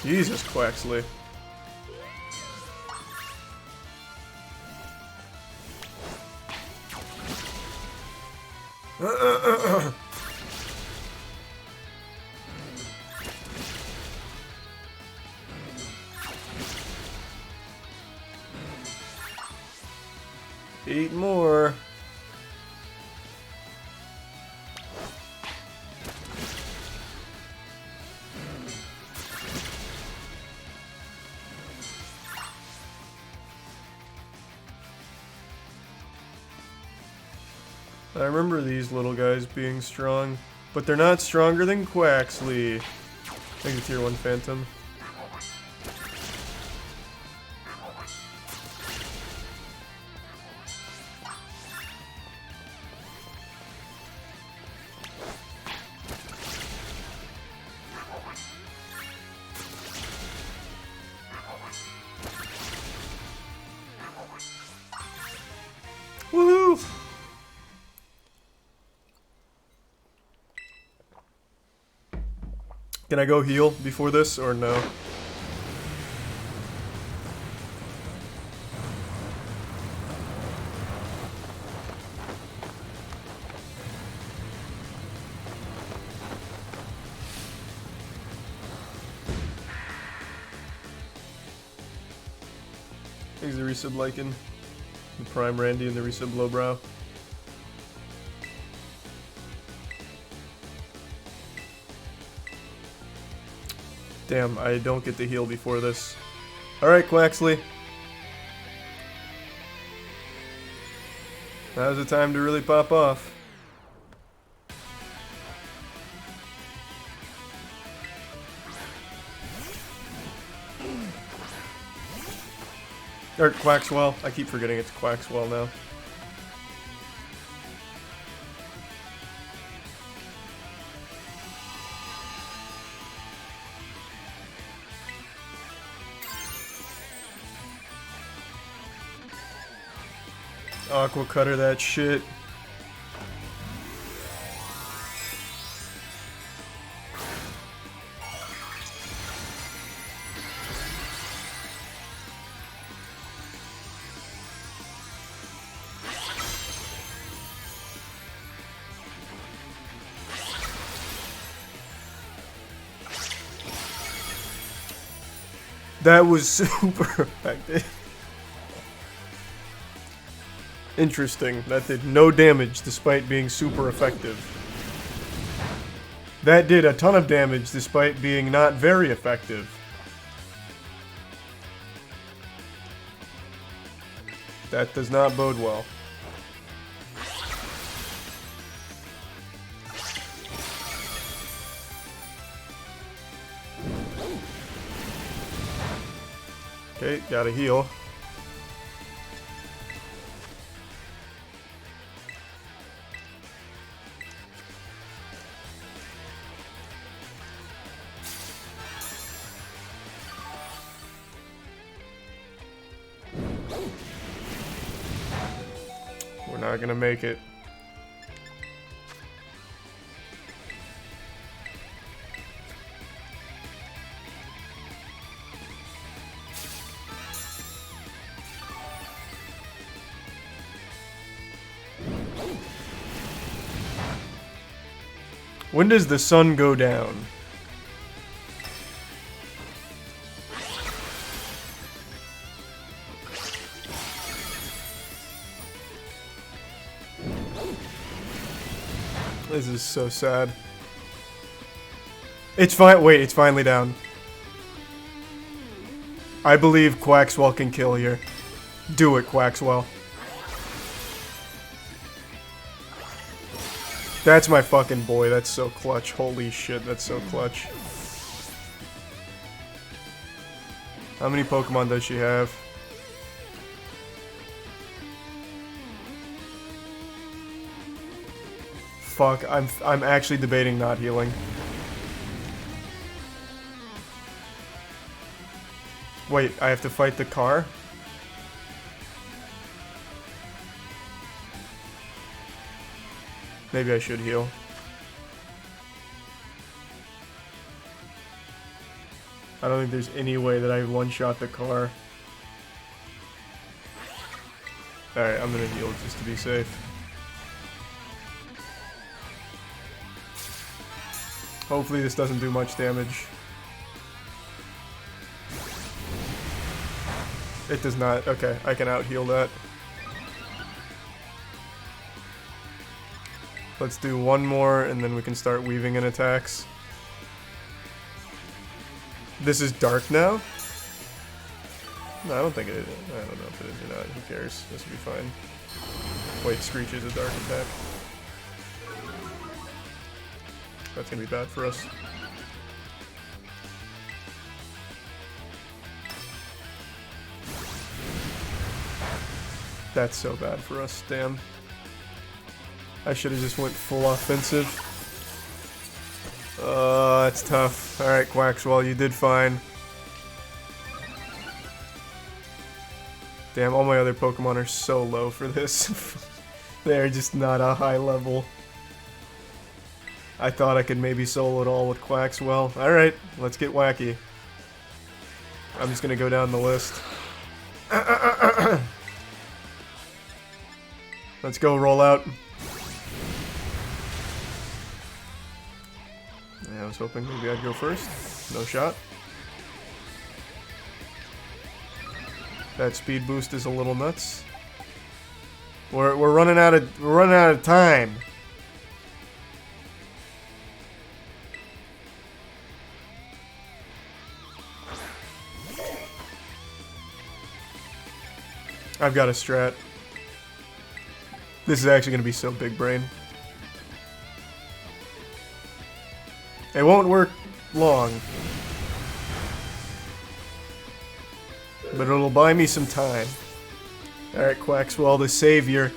Jesus, Quaxley. Eat more. I remember these little guys being strong, but they're not stronger than Quaxley. Thank you, Tier 1 Phantom. Woohoo! Can I go heal before this, or no? Thanks the resub Lycan, the Prime Randy, and the resub Lowbrow. Damn, I don't get to heal before this. Alright, Quaxley. Now's the time to really pop off. Or Quaxwell. I keep forgetting it's Quaxwell now. Aqua Cutter that shit. That was super effective. Interesting. That did no damage despite being super effective. That did a ton of damage despite being not very effective. That does not bode well. Okay, gotta heal. We're not gonna make it. When does the sun go down? This is so sad. It's fine. Wait, it's finally down. I believe Quaxwell can kill here. Do it, Quaxwell. That's my fucking boy. That's so clutch. Holy shit, that's so clutch. How many Pokemon does she have? Fuck, I'm actually debating not healing. Wait, I have to fight the car? Maybe I should heal. I don't think there's any way that I one-shot the car. Alright, I'm gonna heal just to be safe. Hopefully this doesn't do much damage. It does not. Okay, I can out-heal that. Let's do one more, and then we can start weaving in attacks. This is dark now? No, I don't think it is. I don't know if it is or not. Who cares? This will be fine. Wait, Screech is a dark attack. That's gonna be bad for us. That's so bad for us, damn. I should have just went full offensive. That's tough. Alright, Quaxwell, you did fine. Damn, all my other Pokemon are so low for this. They're just not a high level. I thought I could maybe solo it all with Quaxwell. Alright, let's get wacky. I'm just gonna go down the list. Let's go, roll out. Yeah, I was hoping maybe I'd go first. No shot. That speed boost is a little nuts. We're running out of time. I've got a strat. This is actually going to be so big brain. It won't work long. But it'll buy me some time. Alright, Quaxwell the savior.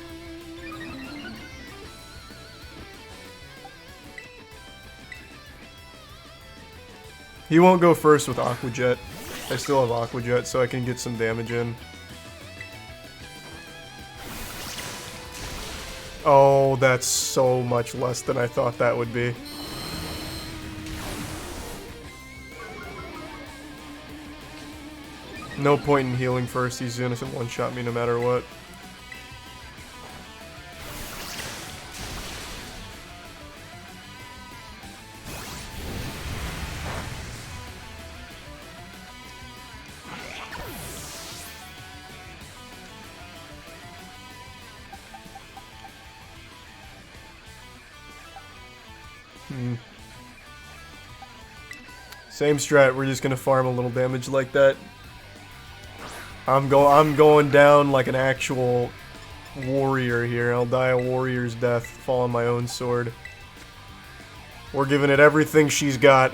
He won't go first with Aqua Jet. I still have Aqua Jet, so I can get some damage in. Oh, that's so much less than I thought that would be. No point in healing first, he's gonna one-shot me no matter what. Same strat, we're just gonna farm a little damage like that. I'm going down like an actual warrior here. I'll die a warrior's death, fall on my own sword. We're giving it everything she's got.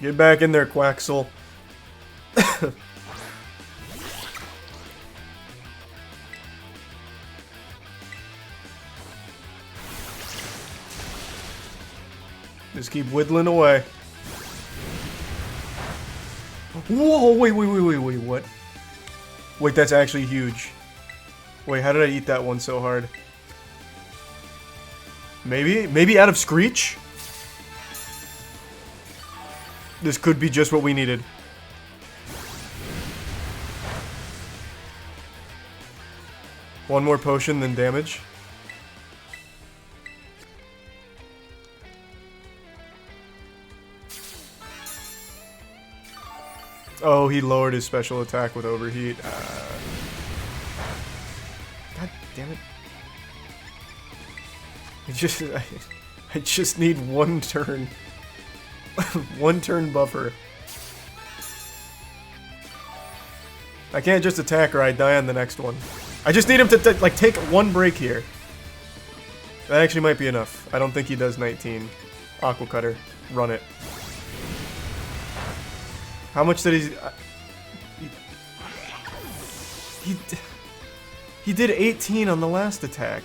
Get back in there, Quaxel. Just keep whittling away. Whoa, wait, what? Wait, that's actually huge. Wait, how did I eat that one so hard? Maybe out of Screech? This could be just what we needed. One more potion, then damage. Oh, he lowered his special attack with overheat. God damn it. I just need one turn. One turn buffer. I can't just attack or I die on the next one. I just need him to like take one break here. That actually might be enough. I don't think he does 19. Aqua Cutter. Run it. How much did he did 18 on the last attack.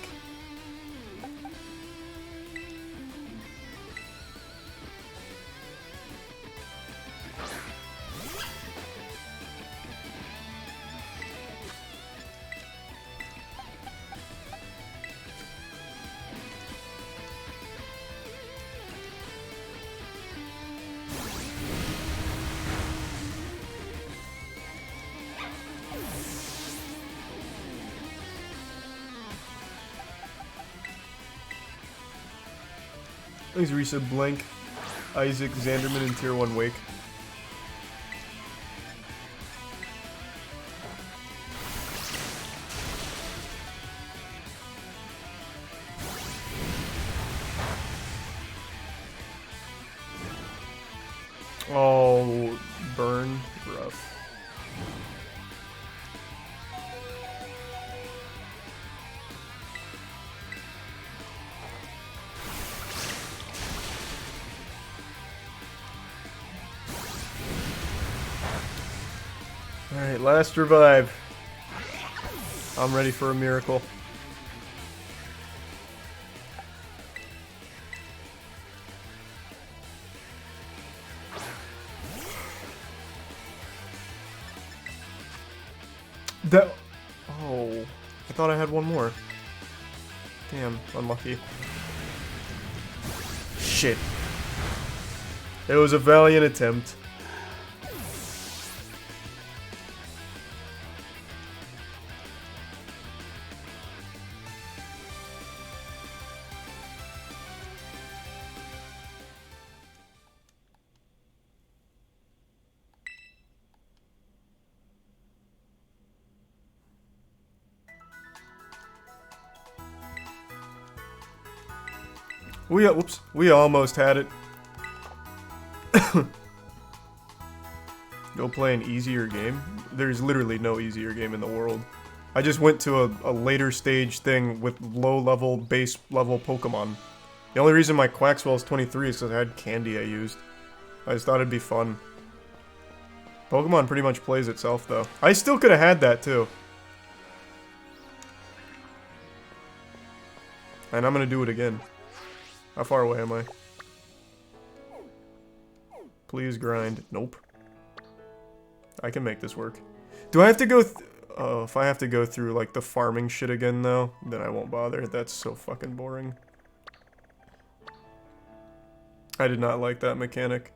Thanks, Risa, Blank, Isaac, Xanderman, and Tier 1 Wake. Oh, burn. Rough. Alright, last revive. I'm ready for a miracle. That... Oh... I thought I had one more. Damn, unlucky. Shit. It was a valiant attempt. Whoops. We almost had it. Go play an easier game? There's literally no easier game in the world. I just went to a later stage thing with low-level, base-level Pokemon. The only reason my Quaxwell is 23 is because I had candy I used. I just thought it'd be fun. Pokemon pretty much plays itself, though. I still could have had that, too. And I'm gonna do it again. How far away am I? Please grind. Nope. I can make this work. Do I have to go oh, if I have to go through, like, the farming shit again, though, then I won't bother. That's so fucking boring. I did not like that mechanic.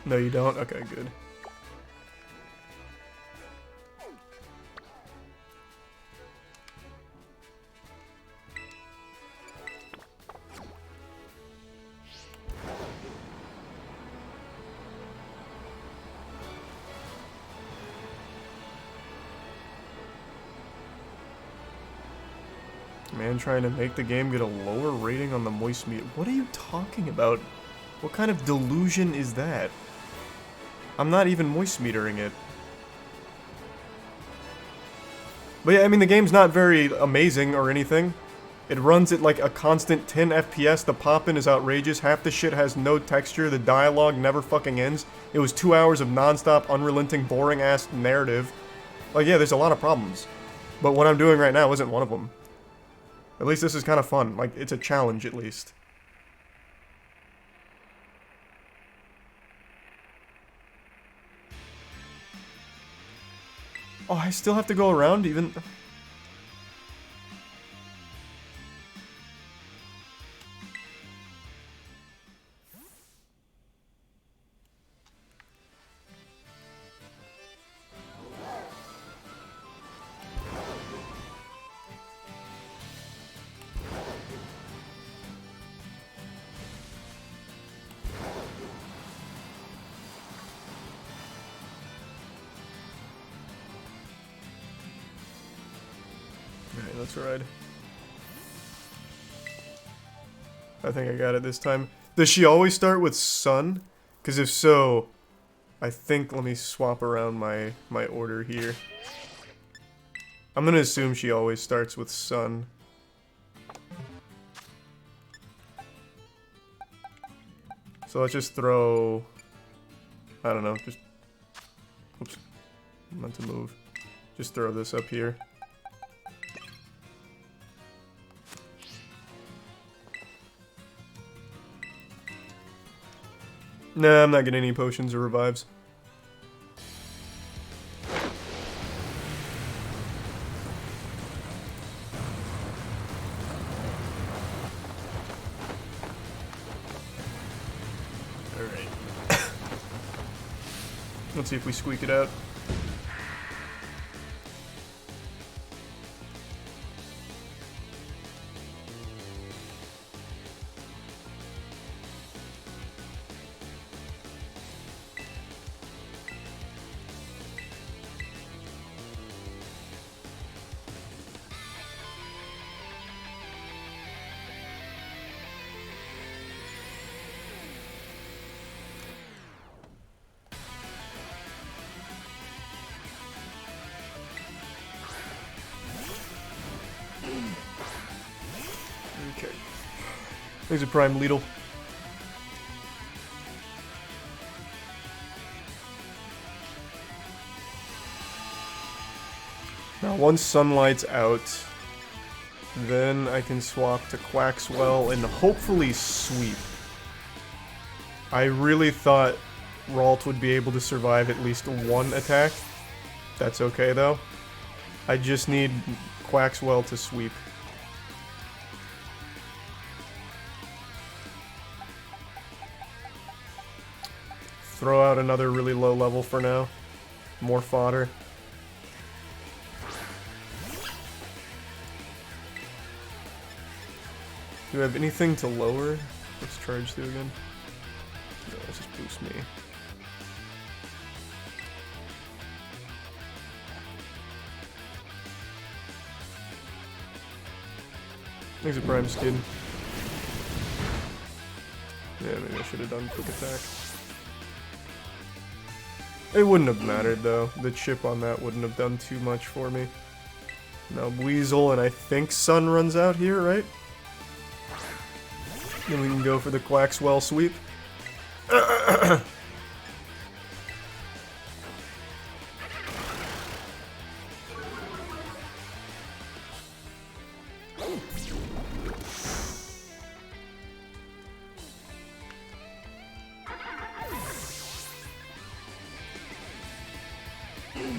No, you don't? Okay, good. Man trying to make the game get a lower rating on the moist meter. What are you talking about? What kind of delusion is that? I'm not even moist metering it. But yeah, I mean, the game's not very amazing or anything. It runs at like a constant 10 FPS, the pop-in is outrageous, half the shit has no texture, the dialogue never fucking ends. It was 2 hours of non-stop, unrelenting, boring-ass narrative. Like, yeah, there's a lot of problems. But what I'm doing right now isn't one of them. At least this is kind of fun. Like, it's a challenge, at least. Oh, I still have to go around even... Alright, let's ride. I think I got it this time. Does she always start with sun? Because if so, I think, let me swap around my order here. I'm gonna assume she always starts with sun. So let's just throw, I don't know, just, oops, I meant to move. Just throw this up here. Nah, I'm not getting any potions or revives. Alright. Let's see if we squeak it out. Okay. There's a prime Lidl. Now once sunlight's out, then I can swap to Quaxwell and hopefully sweep. I really thought Ralt would be able to survive at least one attack. That's okay though. I just need Quaxwell to sweep. Throw out another really low level for now. More fodder. Do I have anything to lower? Let's charge through again. No, let's just boost me. There's a prime skin. Yeah, maybe I should have done quick attack. It wouldn't have mattered though. The chip on that wouldn't have done too much for me. Now Weasel and I think Sun runs out here, right? Then we can go for the Quaxwell sweep.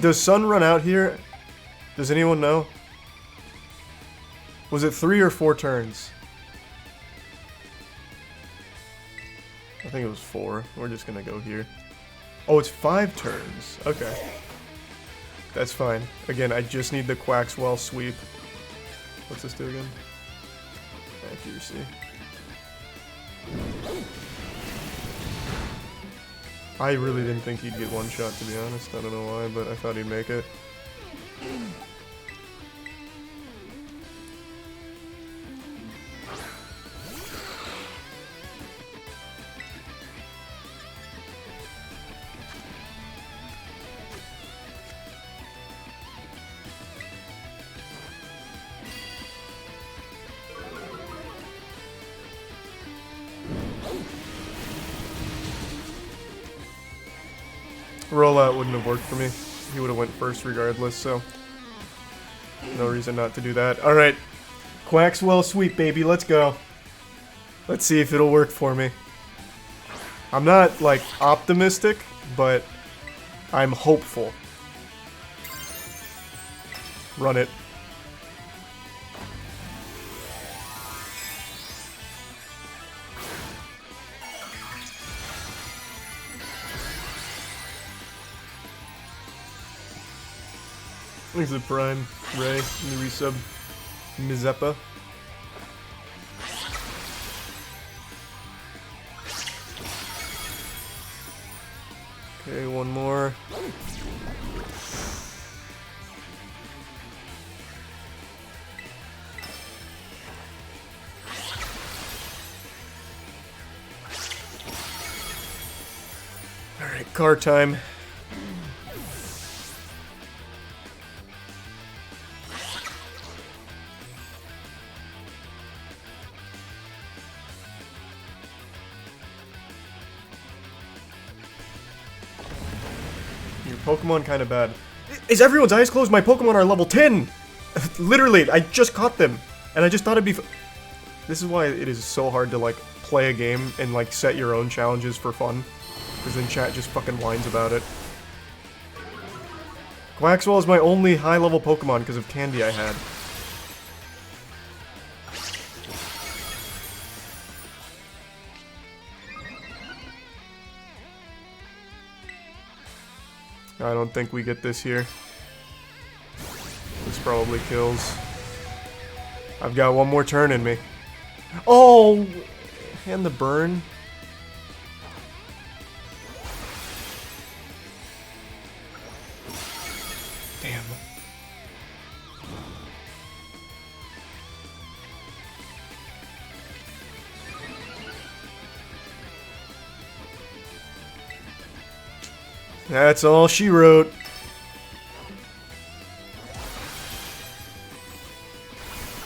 Does Sun run out here? Does anyone know? Was it 3 or 4 turns? I think it was 4. We're just gonna go here. Oh, it's 5 turns. Okay. That's fine. Again, I just need the Quaxwell sweep. What's this do again? Accuracy. I really didn't think he'd get one shot, to be honest. I don't know why, but I thought he'd make it. Rollout wouldn't have worked for me. He would have went first regardless, so no reason not to do that. Alright, Quaxwell sweep, baby, let's go. Let's see if it'll work for me. I'm not, like, optimistic, but I'm hopeful. Run it. There's the Prime, Ray, and the resub, Mizepa. Okay, one more. Alright, car time. Pokemon kind of bad. Is everyone's eyes closed? My Pokemon are level 10! Literally, I just caught them. And I just thought it'd be... This is why it is so hard to, like, play a game and, like, set your own challenges for fun. Because then chat just fucking whines about it. Quaxwell is my only high-level Pokemon because of candy I had. I don't think we get this here. This probably kills. I've got one more turn in me. Oh! And the burn. Damn. That's all she wrote.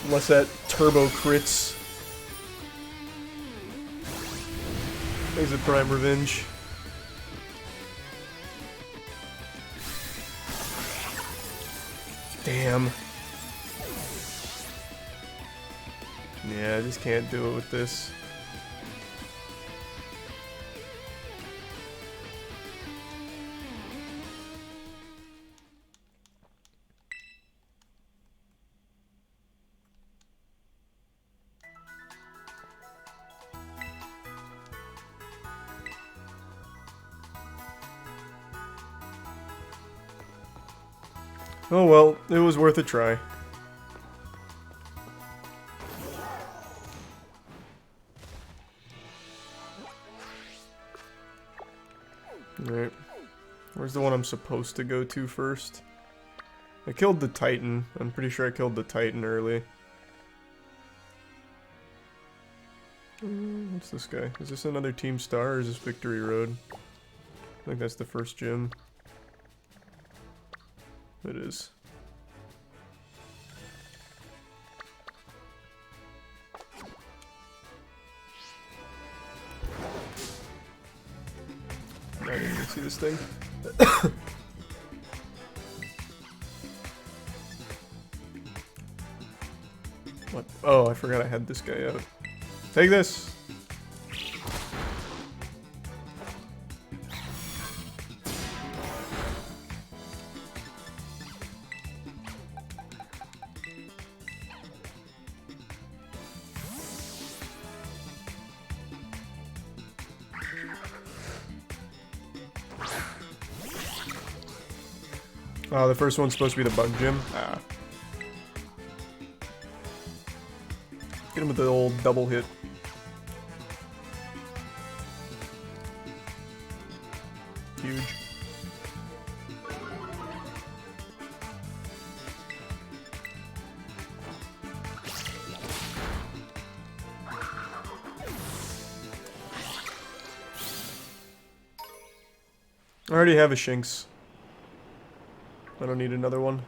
Unless that turbo crits. There's a Prime Revenge. Damn. Yeah, I just can't do it with this. Oh well, it was worth a try. Alright. Where's the one I'm supposed to go to first? I killed the Titan. I'm pretty sure I killed the Titan early. What's this guy? Is this another Team Star or is this Victory Road? I think that's the first gym. It is. I didn't even see this thing. What? Oh, I forgot I had this guy out. Take this! Oh, the first one's supposed to be the bug gym? Ah. Get him with the old double hit. Huge. I already have a Shinx. I don't need another one.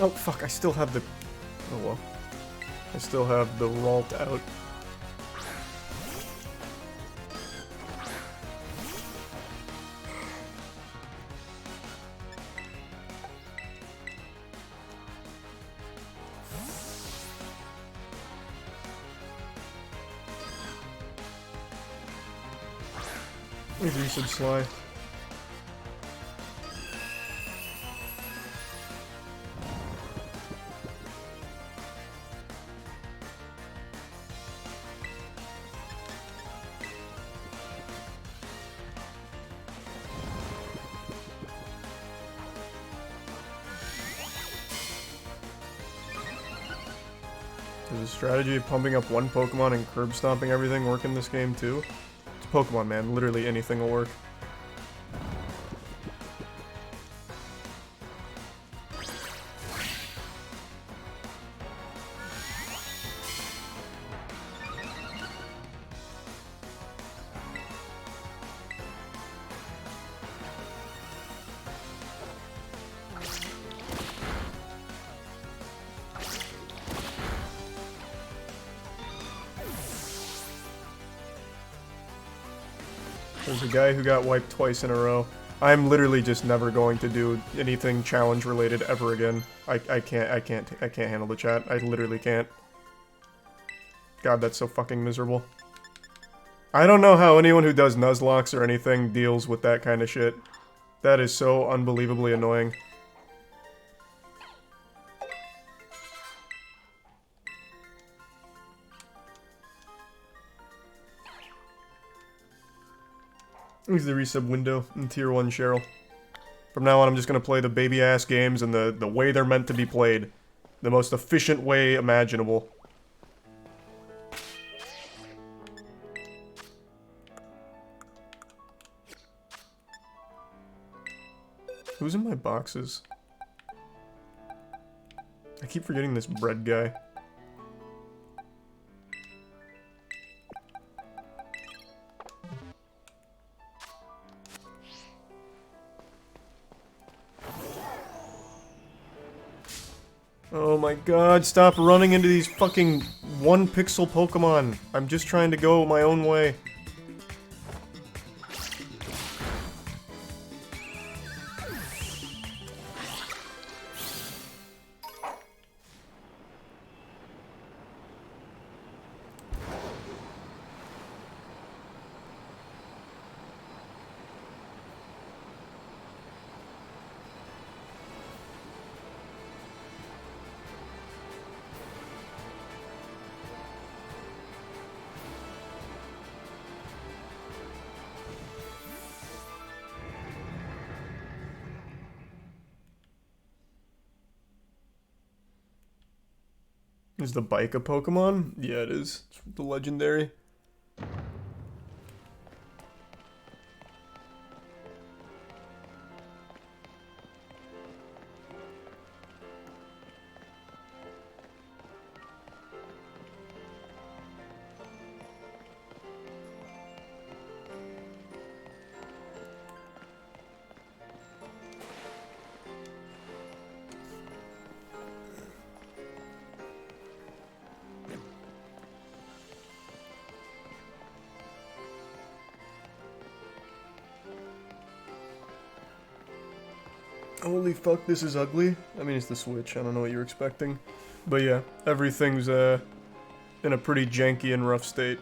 Oh fuck, I still have the... Oh well. I still have the Ralt out. Please resub Sly. Does the strategy of pumping up one Pokemon and curb stomping everything work in this game too? It's Pokemon, man. Literally anything will work. There's a guy who got wiped twice in a row. I'm literally just never going to do anything challenge related ever again. I can't handle the chat. I literally can't. God, that's so fucking miserable. I don't know how anyone who does Nuzlocke or anything deals with that kind of shit. That is so unbelievably annoying. Here's the resub window in Tier 1 Cheryl. From now on, I'm just gonna play the baby-ass games and the way they're meant to be played. The most efficient way imaginable. Who's in my boxes? I keep forgetting this bread guy. Oh my god, stop running into these fucking 1-pixel Pokemon. I'm just trying to go my own way. Is the bike a Pokemon? Yeah, it is. It's the legendary. Holy fuck, this is ugly. I mean, it's the Switch. I don't know what you're expecting. But yeah, everything's in a pretty janky and rough state.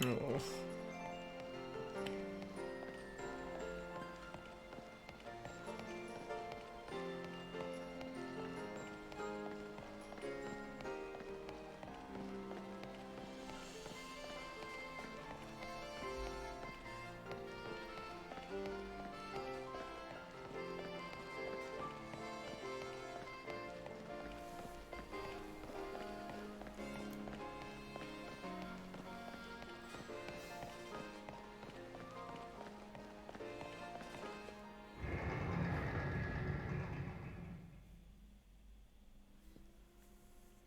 Oh.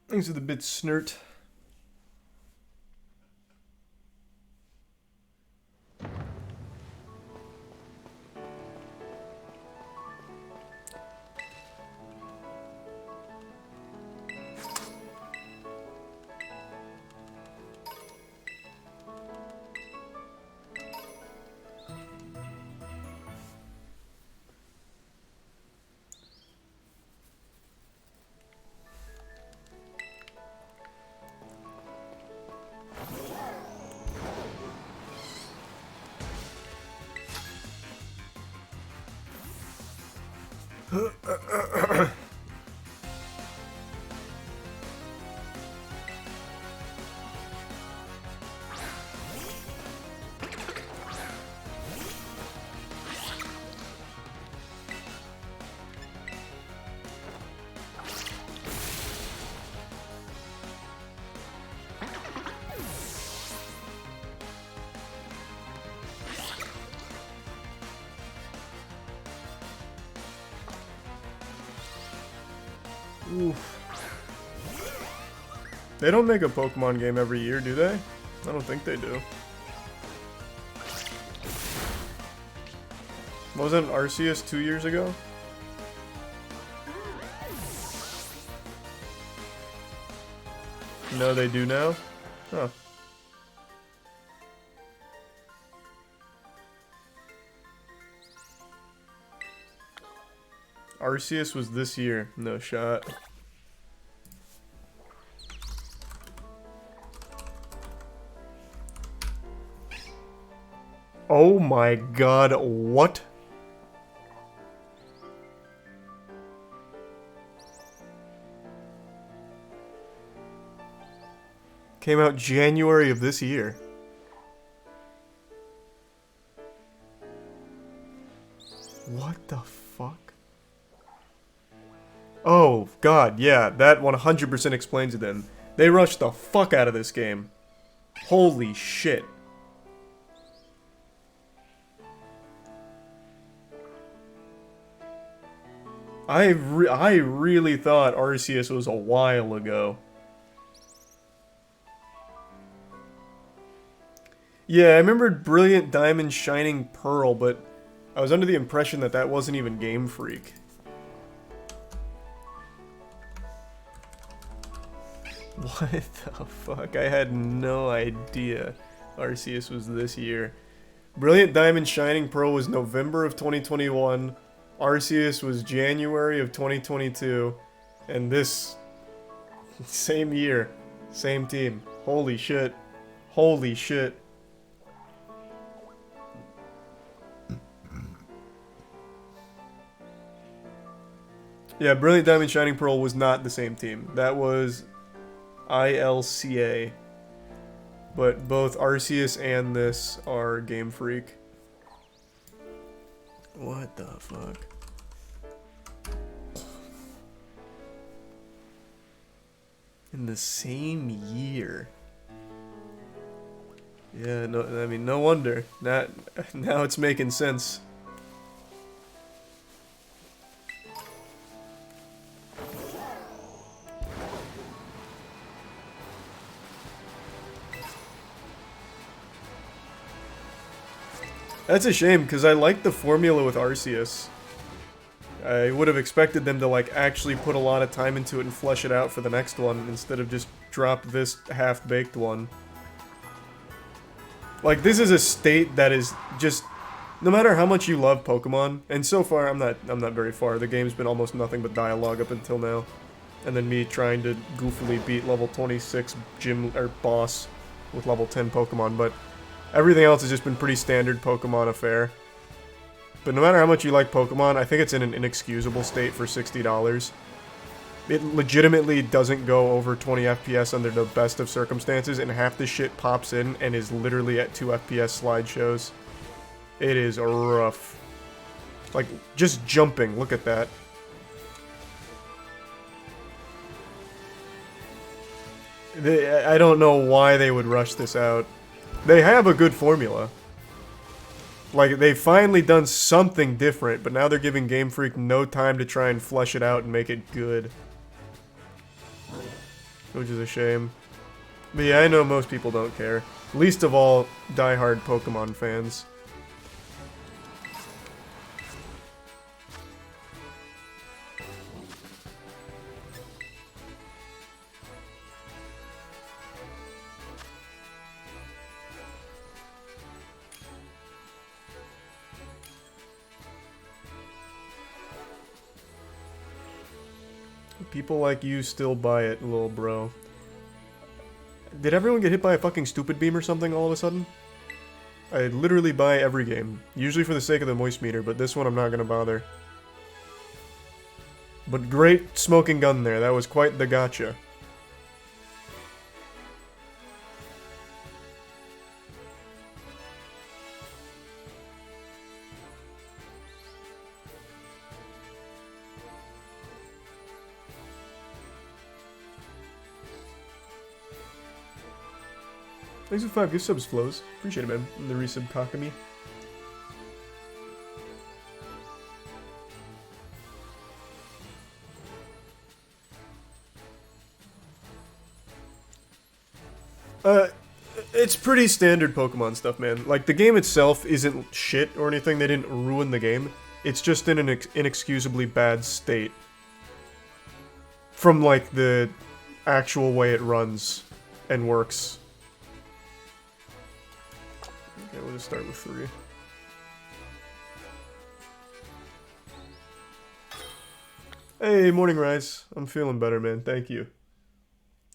Things are a bit snert. Oof. They don't make a Pokemon game every year, do they? I don't think they do. Wasn't Arceus 2 years ago? No, they do now? Huh. Arceus was this year. No shot. Oh my god, what? Came out January of this year. What the fuck? Oh, god, yeah, that 100% explains it then. They rushed the fuck out of this game. Holy shit. I really thought Arceus was a while ago. Yeah, I remembered Brilliant Diamond Shining Pearl, but I was under the impression that that wasn't even Game Freak. What the fuck? I had no idea Arceus was this year. Brilliant Diamond Shining Pearl was November of 2021. Arceus was January of 2022. And this... same year. Same team. Holy shit. Holy shit. Yeah, Brilliant Diamond Shining Pearl was not the same team. That was ILCA. But both Arceus and this are Game Freak. What the fuck? In the same year. Yeah, no, I mean, no wonder. Now it's making sense. That's a shame, because I like the formula with Arceus. I would have expected them to, like, actually put a lot of time into it and flesh it out for the next one, instead of just drop this half-baked one. Like, this is a state that is just... No matter how much you love Pokemon, and so far, I'm not very far. The game's been almost nothing but dialogue up until now. And then me trying to goofily beat level 26 gym, or boss with level 10 Pokemon, but everything else has just been pretty standard Pokemon affair. But no matter how much you like Pokemon, I think it's in an inexcusable state for $60. It legitimately doesn't go over 20 FPS under the best of circumstances, and half the shit pops in and is literally at 2 FPS slideshows. It is rough. Like, just jumping, look at that. I don't know why they would rush this out. They have a good formula. Like, they've finally done something different, but now they're giving Game Freak no time to try and flesh it out and make it good. Which is a shame. But yeah, I know most people don't care. Least of all, diehard Pokemon fans. People like you still buy it, little bro. Did everyone get hit by a fucking stupid beam or something all of a sudden? I literally buy every game. Usually for the sake of the moist meter, but this one I'm not gonna bother. But great smoking gun there. That was quite the gotcha. Thanks for 5 gift subs, Flows. Appreciate it, man. And the resub Kakami. It's pretty standard Pokemon stuff, man. Like, the game itself isn't shit or anything. They didn't ruin the game. It's just in an inexcusably bad state. From, like, the actual way it runs and works. Okay, we'll just start with 3. Hey, Morning Rise. I'm feeling better, man. Thank you.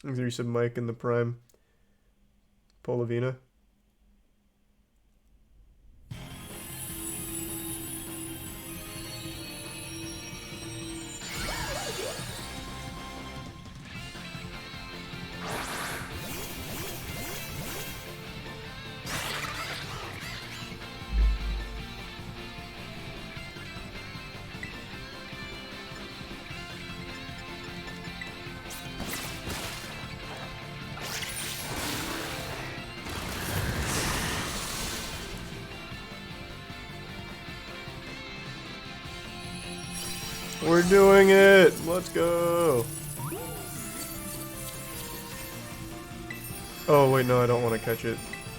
Thanks for some Mike in the Prime. Polavina. We're doing it! Let's go! Oh, wait, no, I don't want to catch it.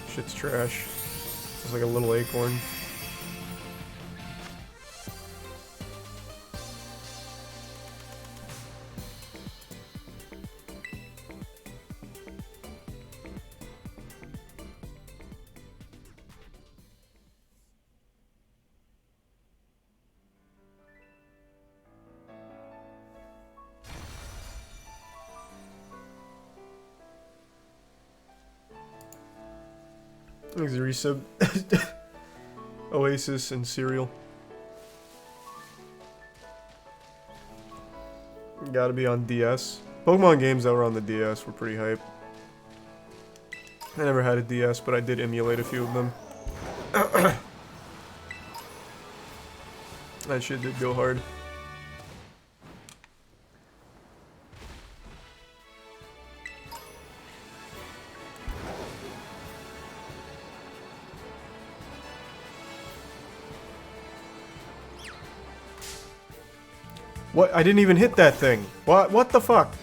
Shit's trash. It's like a little acorn. Thanks, resub. Oasis and cereal. Gotta be on DS. Pokemon games that were on the DS were pretty hype. I never had a DS, but I did emulate a few of them. That shit did go hard. What? I didn't even hit that thing. What the fuck?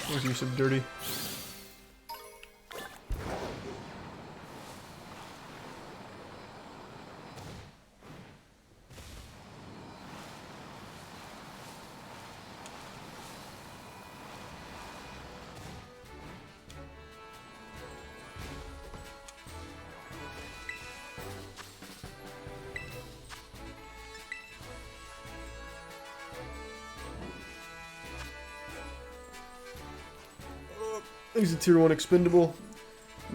There's use of dirty. He's a tier 1 expendable.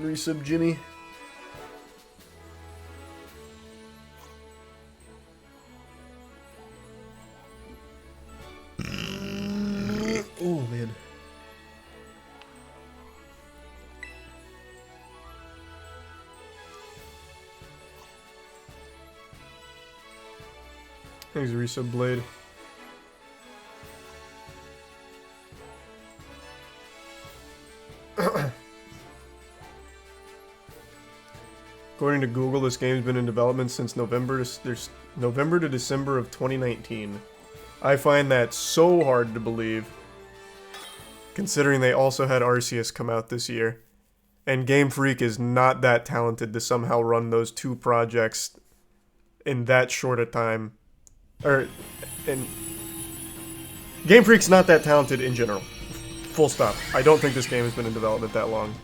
Resub Ginny. Oh man. He's a resub Blade. According to Google, this game's been in development since November to December of 2019. I find that so hard to believe, considering they also had Arceus come out this year. And Game Freak is not that talented to somehow run those two projects in that short a time. Game Freak's not that talented in general. Full stop. I don't think this game has been in development that long.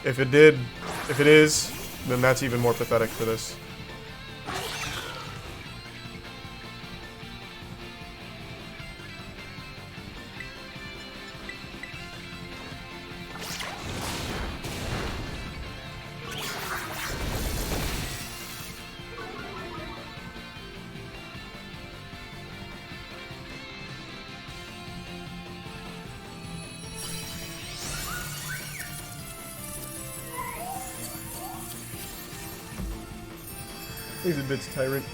If it is, then that's even more pathetic for this. He's a bit tyrant.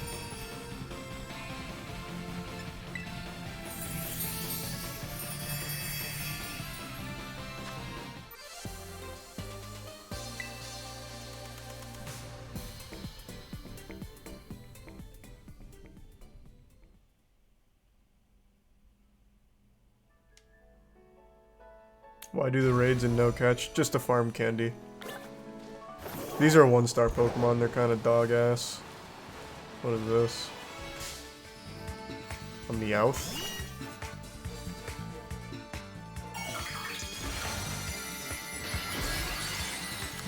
Why do the raids and no catch? Just to farm candy. These are 1-star Pokemon, they're kind of dog-ass. What is this? A Meowth?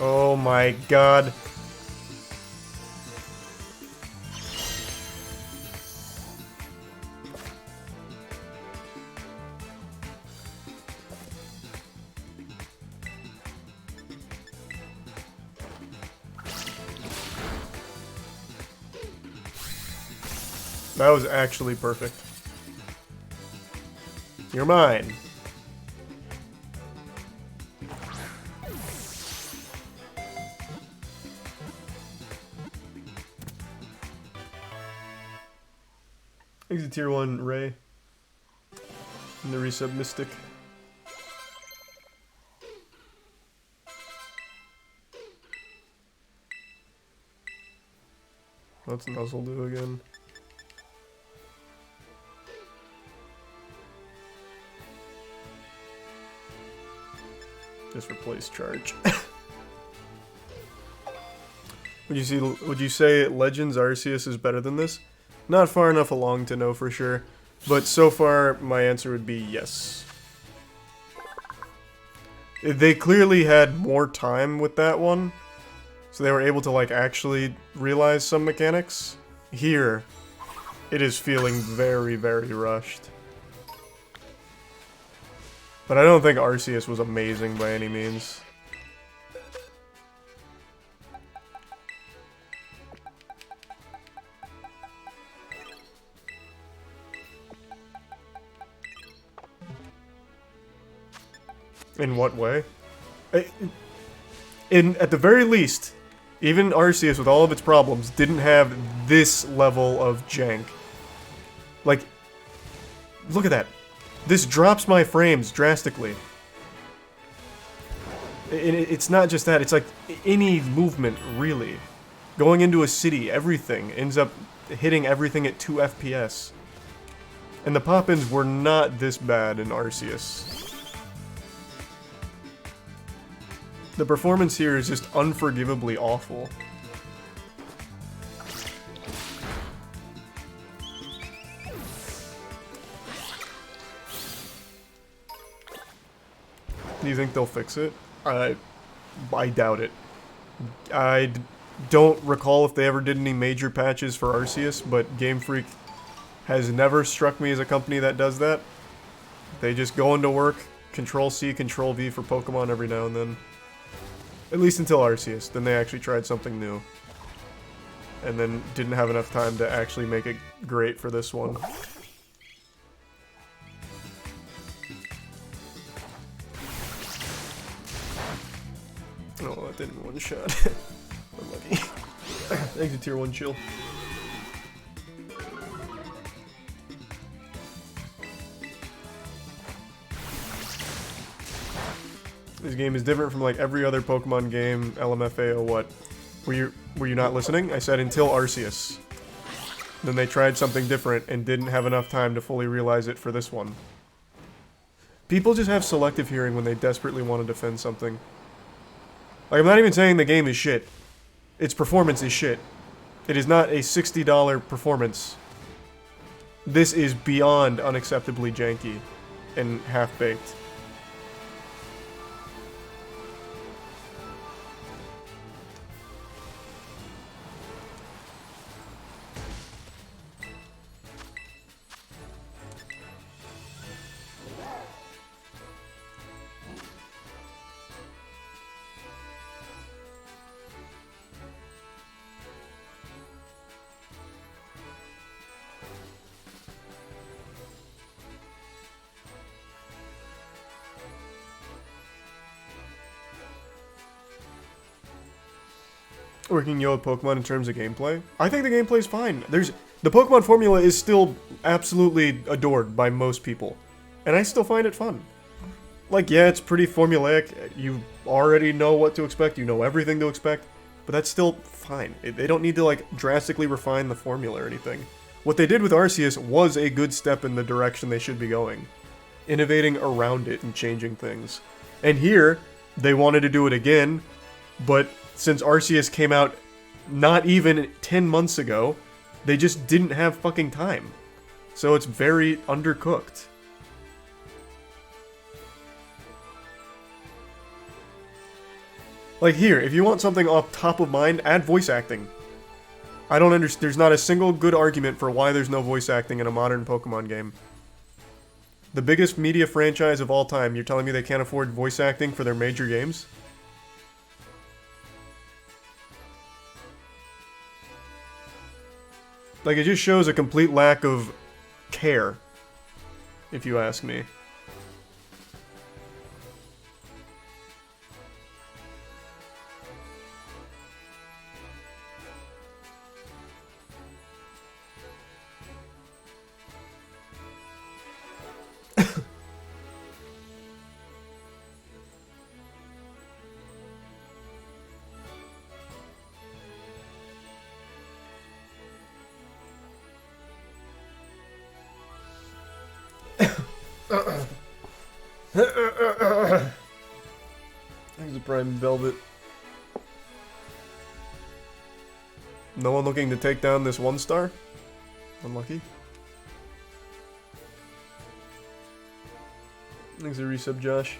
Oh my god. That was actually perfect. You're mine. He's a tier 1 Ray. And the resub Mystic. What's Nuzzle do again? Just replace charge. Would you say Legends Arceus is better than this? Not far enough along to know for sure, but so far my answer would be yes. They clearly had more time with that one, so they were able to like actually realize some mechanics. Here, it is feeling very, very rushed. But I don't think Arceus was amazing by any means. In what way? At the very least, even Arceus with all of its problems didn't have this level of jank. Like, look at that. This drops my frames drastically. It's not just that, it's like any movement, really. Going into a city, everything ends up hitting everything at 2 FPS. And the pop-ins were not this bad in Arceus. The performance here is just unforgivably awful. Do you think they'll fix it? I doubt it. I don't recall if they ever did any major patches for Arceus, but Game Freak has never struck me as a company that does that. They just go into work, Control-C, Control-V for Pokemon every now and then. At least until Arceus. Then they actually tried something new. And then didn't have enough time to actually make it great for this one. Oh, that didn't one-shot. Unlucky. Thanks to Tier 1 Chill. This game is different from like every other Pokemon game, LMFAO, what? Were you not listening? I said until Arceus. Then they tried something different and didn't have enough time to fully realize it for this one. People just have selective hearing when they desperately want to defend something. Like, I'm not even saying the game is shit. Its performance is shit. It is not a $60 performance. This is beyond unacceptably janky and half-baked. Working yo with Pokemon in terms of gameplay. I think the gameplay is fine. The Pokemon formula is still absolutely adored by most people. And I still find it fun. Like, yeah, it's pretty formulaic. You already know what to expect. You know everything to expect. But that's still fine. They don't need to, like, drastically refine the formula or anything. What they did with Arceus was a good step in the direction they should be going. Innovating around it and changing things. And here, they wanted to do it again, but since Arceus came out not even 10 months ago, they just didn't have fucking time. So it's very undercooked. Like here, if you want something off top of mind, add voice acting. I don't understand. There's not a single good argument for why there's no voice acting in a modern Pokemon game. The biggest media franchise of all time, you're telling me they can't afford voice acting for their major games? Like, it just shows a complete lack of care, if you ask me. There's a Prime Velvet. No one looking to take down this 1-star? Unlucky. Thanks a resub, Josh.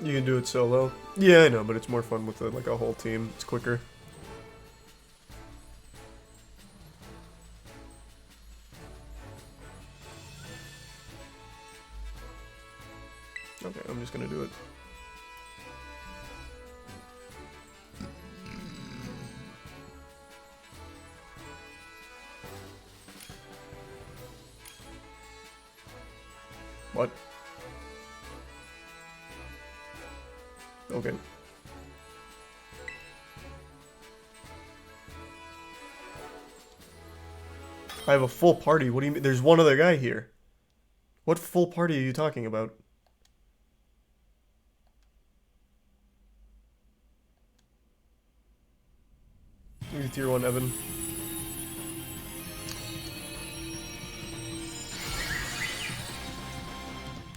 You can do it solo. Yeah, I know, but it's more fun with like a whole team. It's quicker. Okay, I'm just gonna do it. What? Okay. I have a full party. What do you mean? There's one other guy here. What full party are you talking about? You're Tier 1 Evan.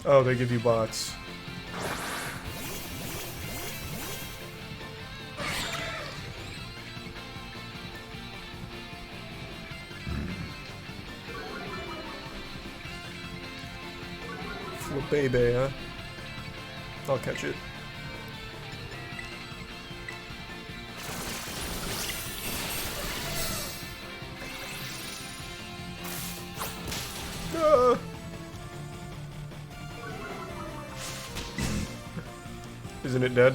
Oh, they give you bots. Baby, huh? I'll catch it. Isn't it dead?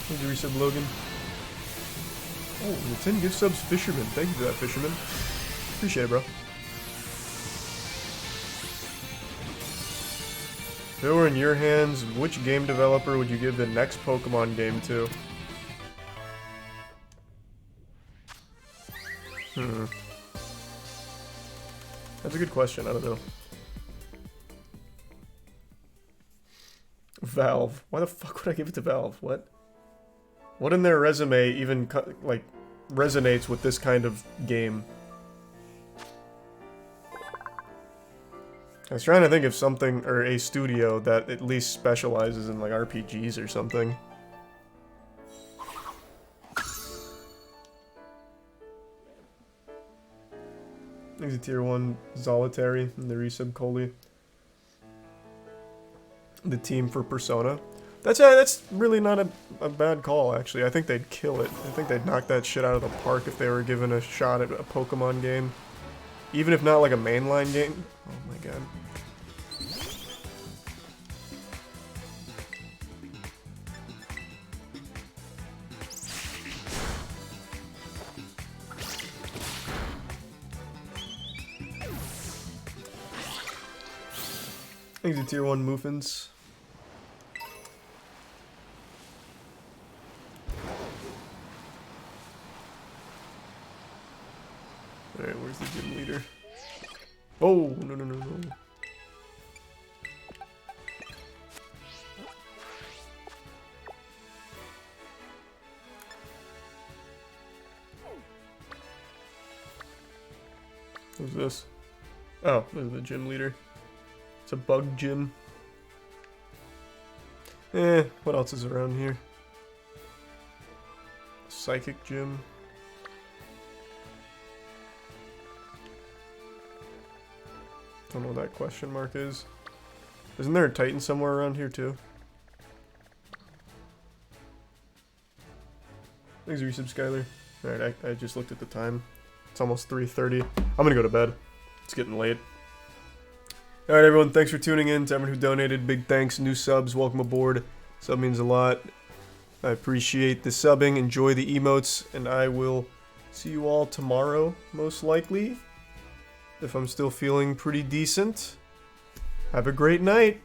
Thank you, resub Logan. Oh, the 10 gift subs, Fisherman. Thank you for that, Fisherman. Appreciate it, bro. If it were in your hands, which game developer would you give the next Pokemon game to? That's a good question, I don't know. Valve. Why the fuck would I give it to Valve? What? What in their resume even, like, resonates with this kind of game? I was trying to think of something, or a studio that at least specializes in, like, RPGs or something. There's a tier 1 Zolitary and the resub Coley. The team for Persona. That's really not a bad call, actually. I think they'd kill it. I think they'd knock that shit out of the park if they were given a shot at a Pokemon game. Even if not like a mainline game. Oh my god. Thanks to tier 1 Muffins. Alright, where's the gym leader? Oh, no, no, no, no. Who's this? Oh, this is the gym leader. It's a bug gym. What else is around here? Psychic gym. Don't know what that question mark is. Isn't there a Titan somewhere around here too? Thanks for resub, Skyler. Alright, I just looked at the time. It's almost 3:30. I'm gonna go to bed. It's getting late. Alright everyone, thanks for tuning in. To everyone who donated, big thanks. New subs, welcome aboard. Sub means a lot. I appreciate the subbing, enjoy the emotes, and I will see you all tomorrow, most likely. If I'm still feeling pretty decent. Have a great night.